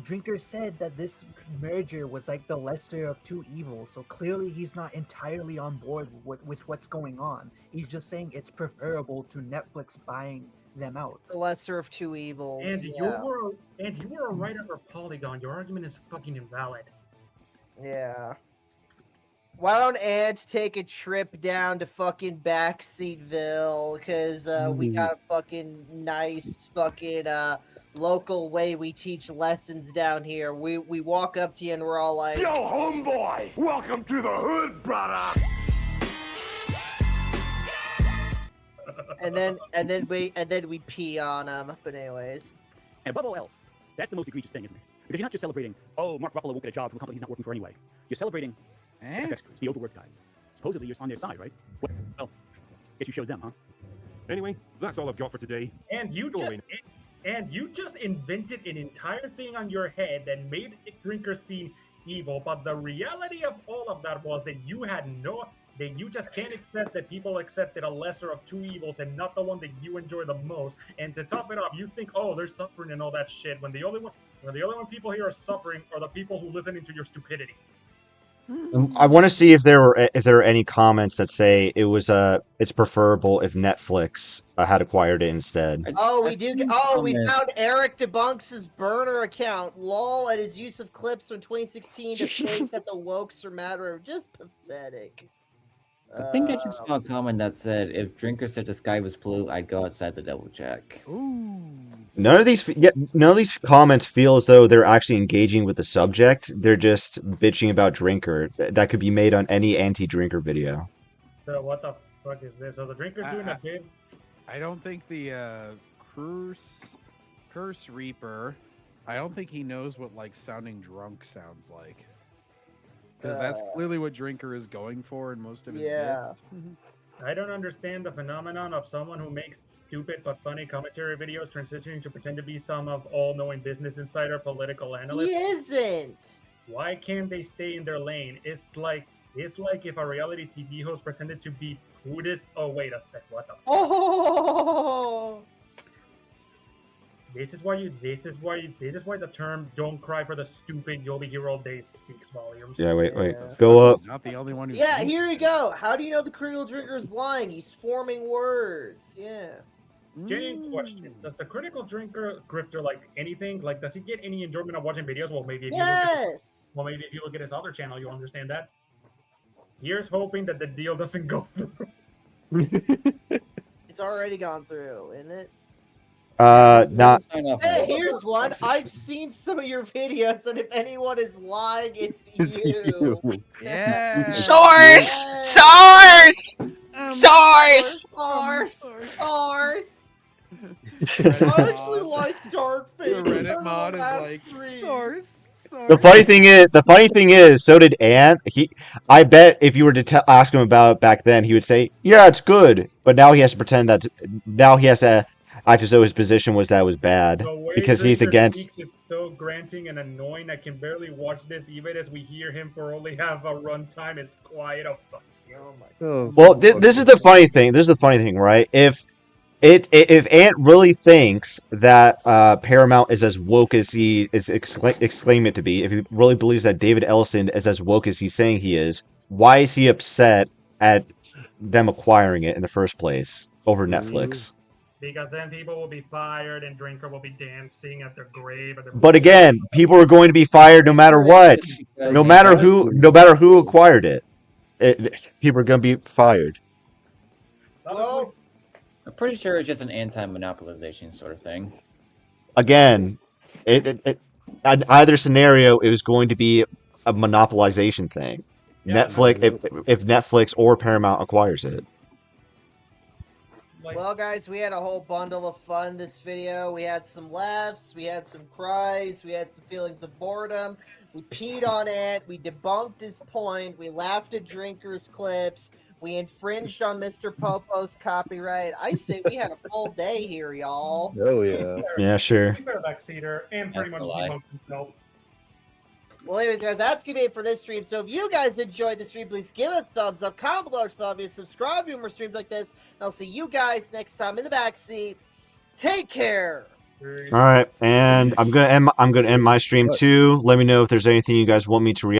Speaker 11: Drinker said that this merger was like the lesser of two evils, so clearly he's not entirely on board with what's going on. He's just saying it's preferable to Netflix buying them out.
Speaker 4: The lesser of two evils.
Speaker 1: And you were a writer for Polygon. Your argument is fucking invalid.
Speaker 4: Yeah. Why don't Ant take a trip down to fucking Backseatville? Because we got a fucking nice fucking local way we teach lessons down here. We walk up to you and we're all like,
Speaker 19: Yo, homeboy, welcome to the hood, brother.
Speaker 4: and then we pee on them. But anyways,
Speaker 7: And above all else, that's the most egregious thing, isn't it? Because you're not just celebrating, oh, Mark Ruffalo won't get a job from a company he's not working for anyway. You're celebrating the extras, the overworked guys. Supposedly you're on their side, right? Well, guess you showed them, huh?
Speaker 8: Anyway, that's all I've got for today.
Speaker 1: And you just invented an entire thing on your head that made drinkers seem evil, but the reality of all of that was that you just can't accept that people accepted a lesser of two evils and not the one that you enjoy the most. And to top it off, you think, oh, they're suffering and all that shit, when the only one people here are suffering are the people who listen to your stupidity.
Speaker 3: I want to see if there are any comments that say it's preferable if Netflix had acquired it instead.
Speaker 4: We found Eric DeBunks' burner account. Lol at his use of clips from 2016 to think that the wokes are matter. Just pathetic.
Speaker 6: I think I just saw a comment that said, if Drinker said the sky was blue, I'd go outside to double check.
Speaker 3: None of these comments feel as though they're actually engaging with the subject. They're just bitching about Drinker. That could be made on any anti-Drinker video.
Speaker 1: So what the fuck is this? So the Drinker's doing a bid.
Speaker 2: I don't think the Curse Reaper, I don't think he knows what like sounding drunk sounds like. Because that's clearly what Drinker is going for in most of his vids.
Speaker 1: I don't understand the phenomenon of someone who makes stupid but funny commentary videos transitioning to pretend to be some of all-knowing business insider political analyst.
Speaker 4: He isn't.
Speaker 1: Why can't they stay in their lane? It's like if a reality TV host pretended to be Buddhist. Oh wait a sec, what the?
Speaker 4: Oh.
Speaker 1: This is why the term "don't cry for the stupid, you'll be here all day" speaks volumes.
Speaker 3: Yeah, wait. Go up.
Speaker 2: Not the only one who.
Speaker 4: Yeah, here you go. How do you know the Critical Drinker is lying? He's forming words. Yeah.
Speaker 1: Genuine question: does the Critical Drinker grifter like anything? Like, does he get any enjoyment of watching videos? Well, maybe if you look at his other channel, you'll understand that. Here's hoping that the deal doesn't go through.
Speaker 4: It's already gone through, isn't it?
Speaker 3: Not.
Speaker 4: Hey, here's one. I've seen some of your videos, and if anyone is lying, it's you.
Speaker 2: Yeah.
Speaker 14: Source!
Speaker 4: I actually like dark
Speaker 2: The
Speaker 4: faces.
Speaker 2: Reddit mod is like source.
Speaker 3: The funny thing is, so did Ant. I bet if you were to ask him about it back then, he would say, "Yeah, it's good." But now he has to pretend that. Now he has to act as though his position was that it was bad because he's against.
Speaker 1: Is so granting and annoying. I can barely watch this, even as we hear him for only half a runtime. It's quiet. Oh fuck. Oh my God.
Speaker 3: Well, this is the funny thing. This is the funny thing, right? If Ant really thinks that Paramount is as woke as he is exclaiming it to be, if he really believes that David Ellison is as woke as he's saying he is, why is he upset at them acquiring it in the first place over Netflix?
Speaker 1: Because then people will be fired and Drinker will be dancing at their grave.
Speaker 3: But again, people are going to be fired no matter what, no matter who acquired it. People are going to be fired.
Speaker 4: Well,
Speaker 6: I'm pretty sure it's just an anti-monopolization sort of thing.
Speaker 3: Again, in either scenario, it was going to be a monopolization thing.
Speaker 1: Yeah,
Speaker 3: Netflix, if Netflix or Paramount acquires it.
Speaker 4: well, guys, we had a whole bundle of fun this video. We had some laughs, we had some cries, we had some feelings of boredom. We peed on it, we debunked his point, we laughed at Drinker's clips, we infringed on Mr. Popo's copyright. I say we had a full day here, y'all.
Speaker 5: Oh, yeah.
Speaker 3: Yeah, sure.
Speaker 1: Backseater and pretty much debunked himself.
Speaker 4: Well, anyways, guys, that's going to be it for this stream. So if you guys enjoyed the stream, please give it a thumbs up, comment below, subscribe to more streams like this, and I'll see you guys next time in the backseat. Take care.
Speaker 3: All right, and I'm gonna end my stream too. Let me know if there's anything you guys want me to react.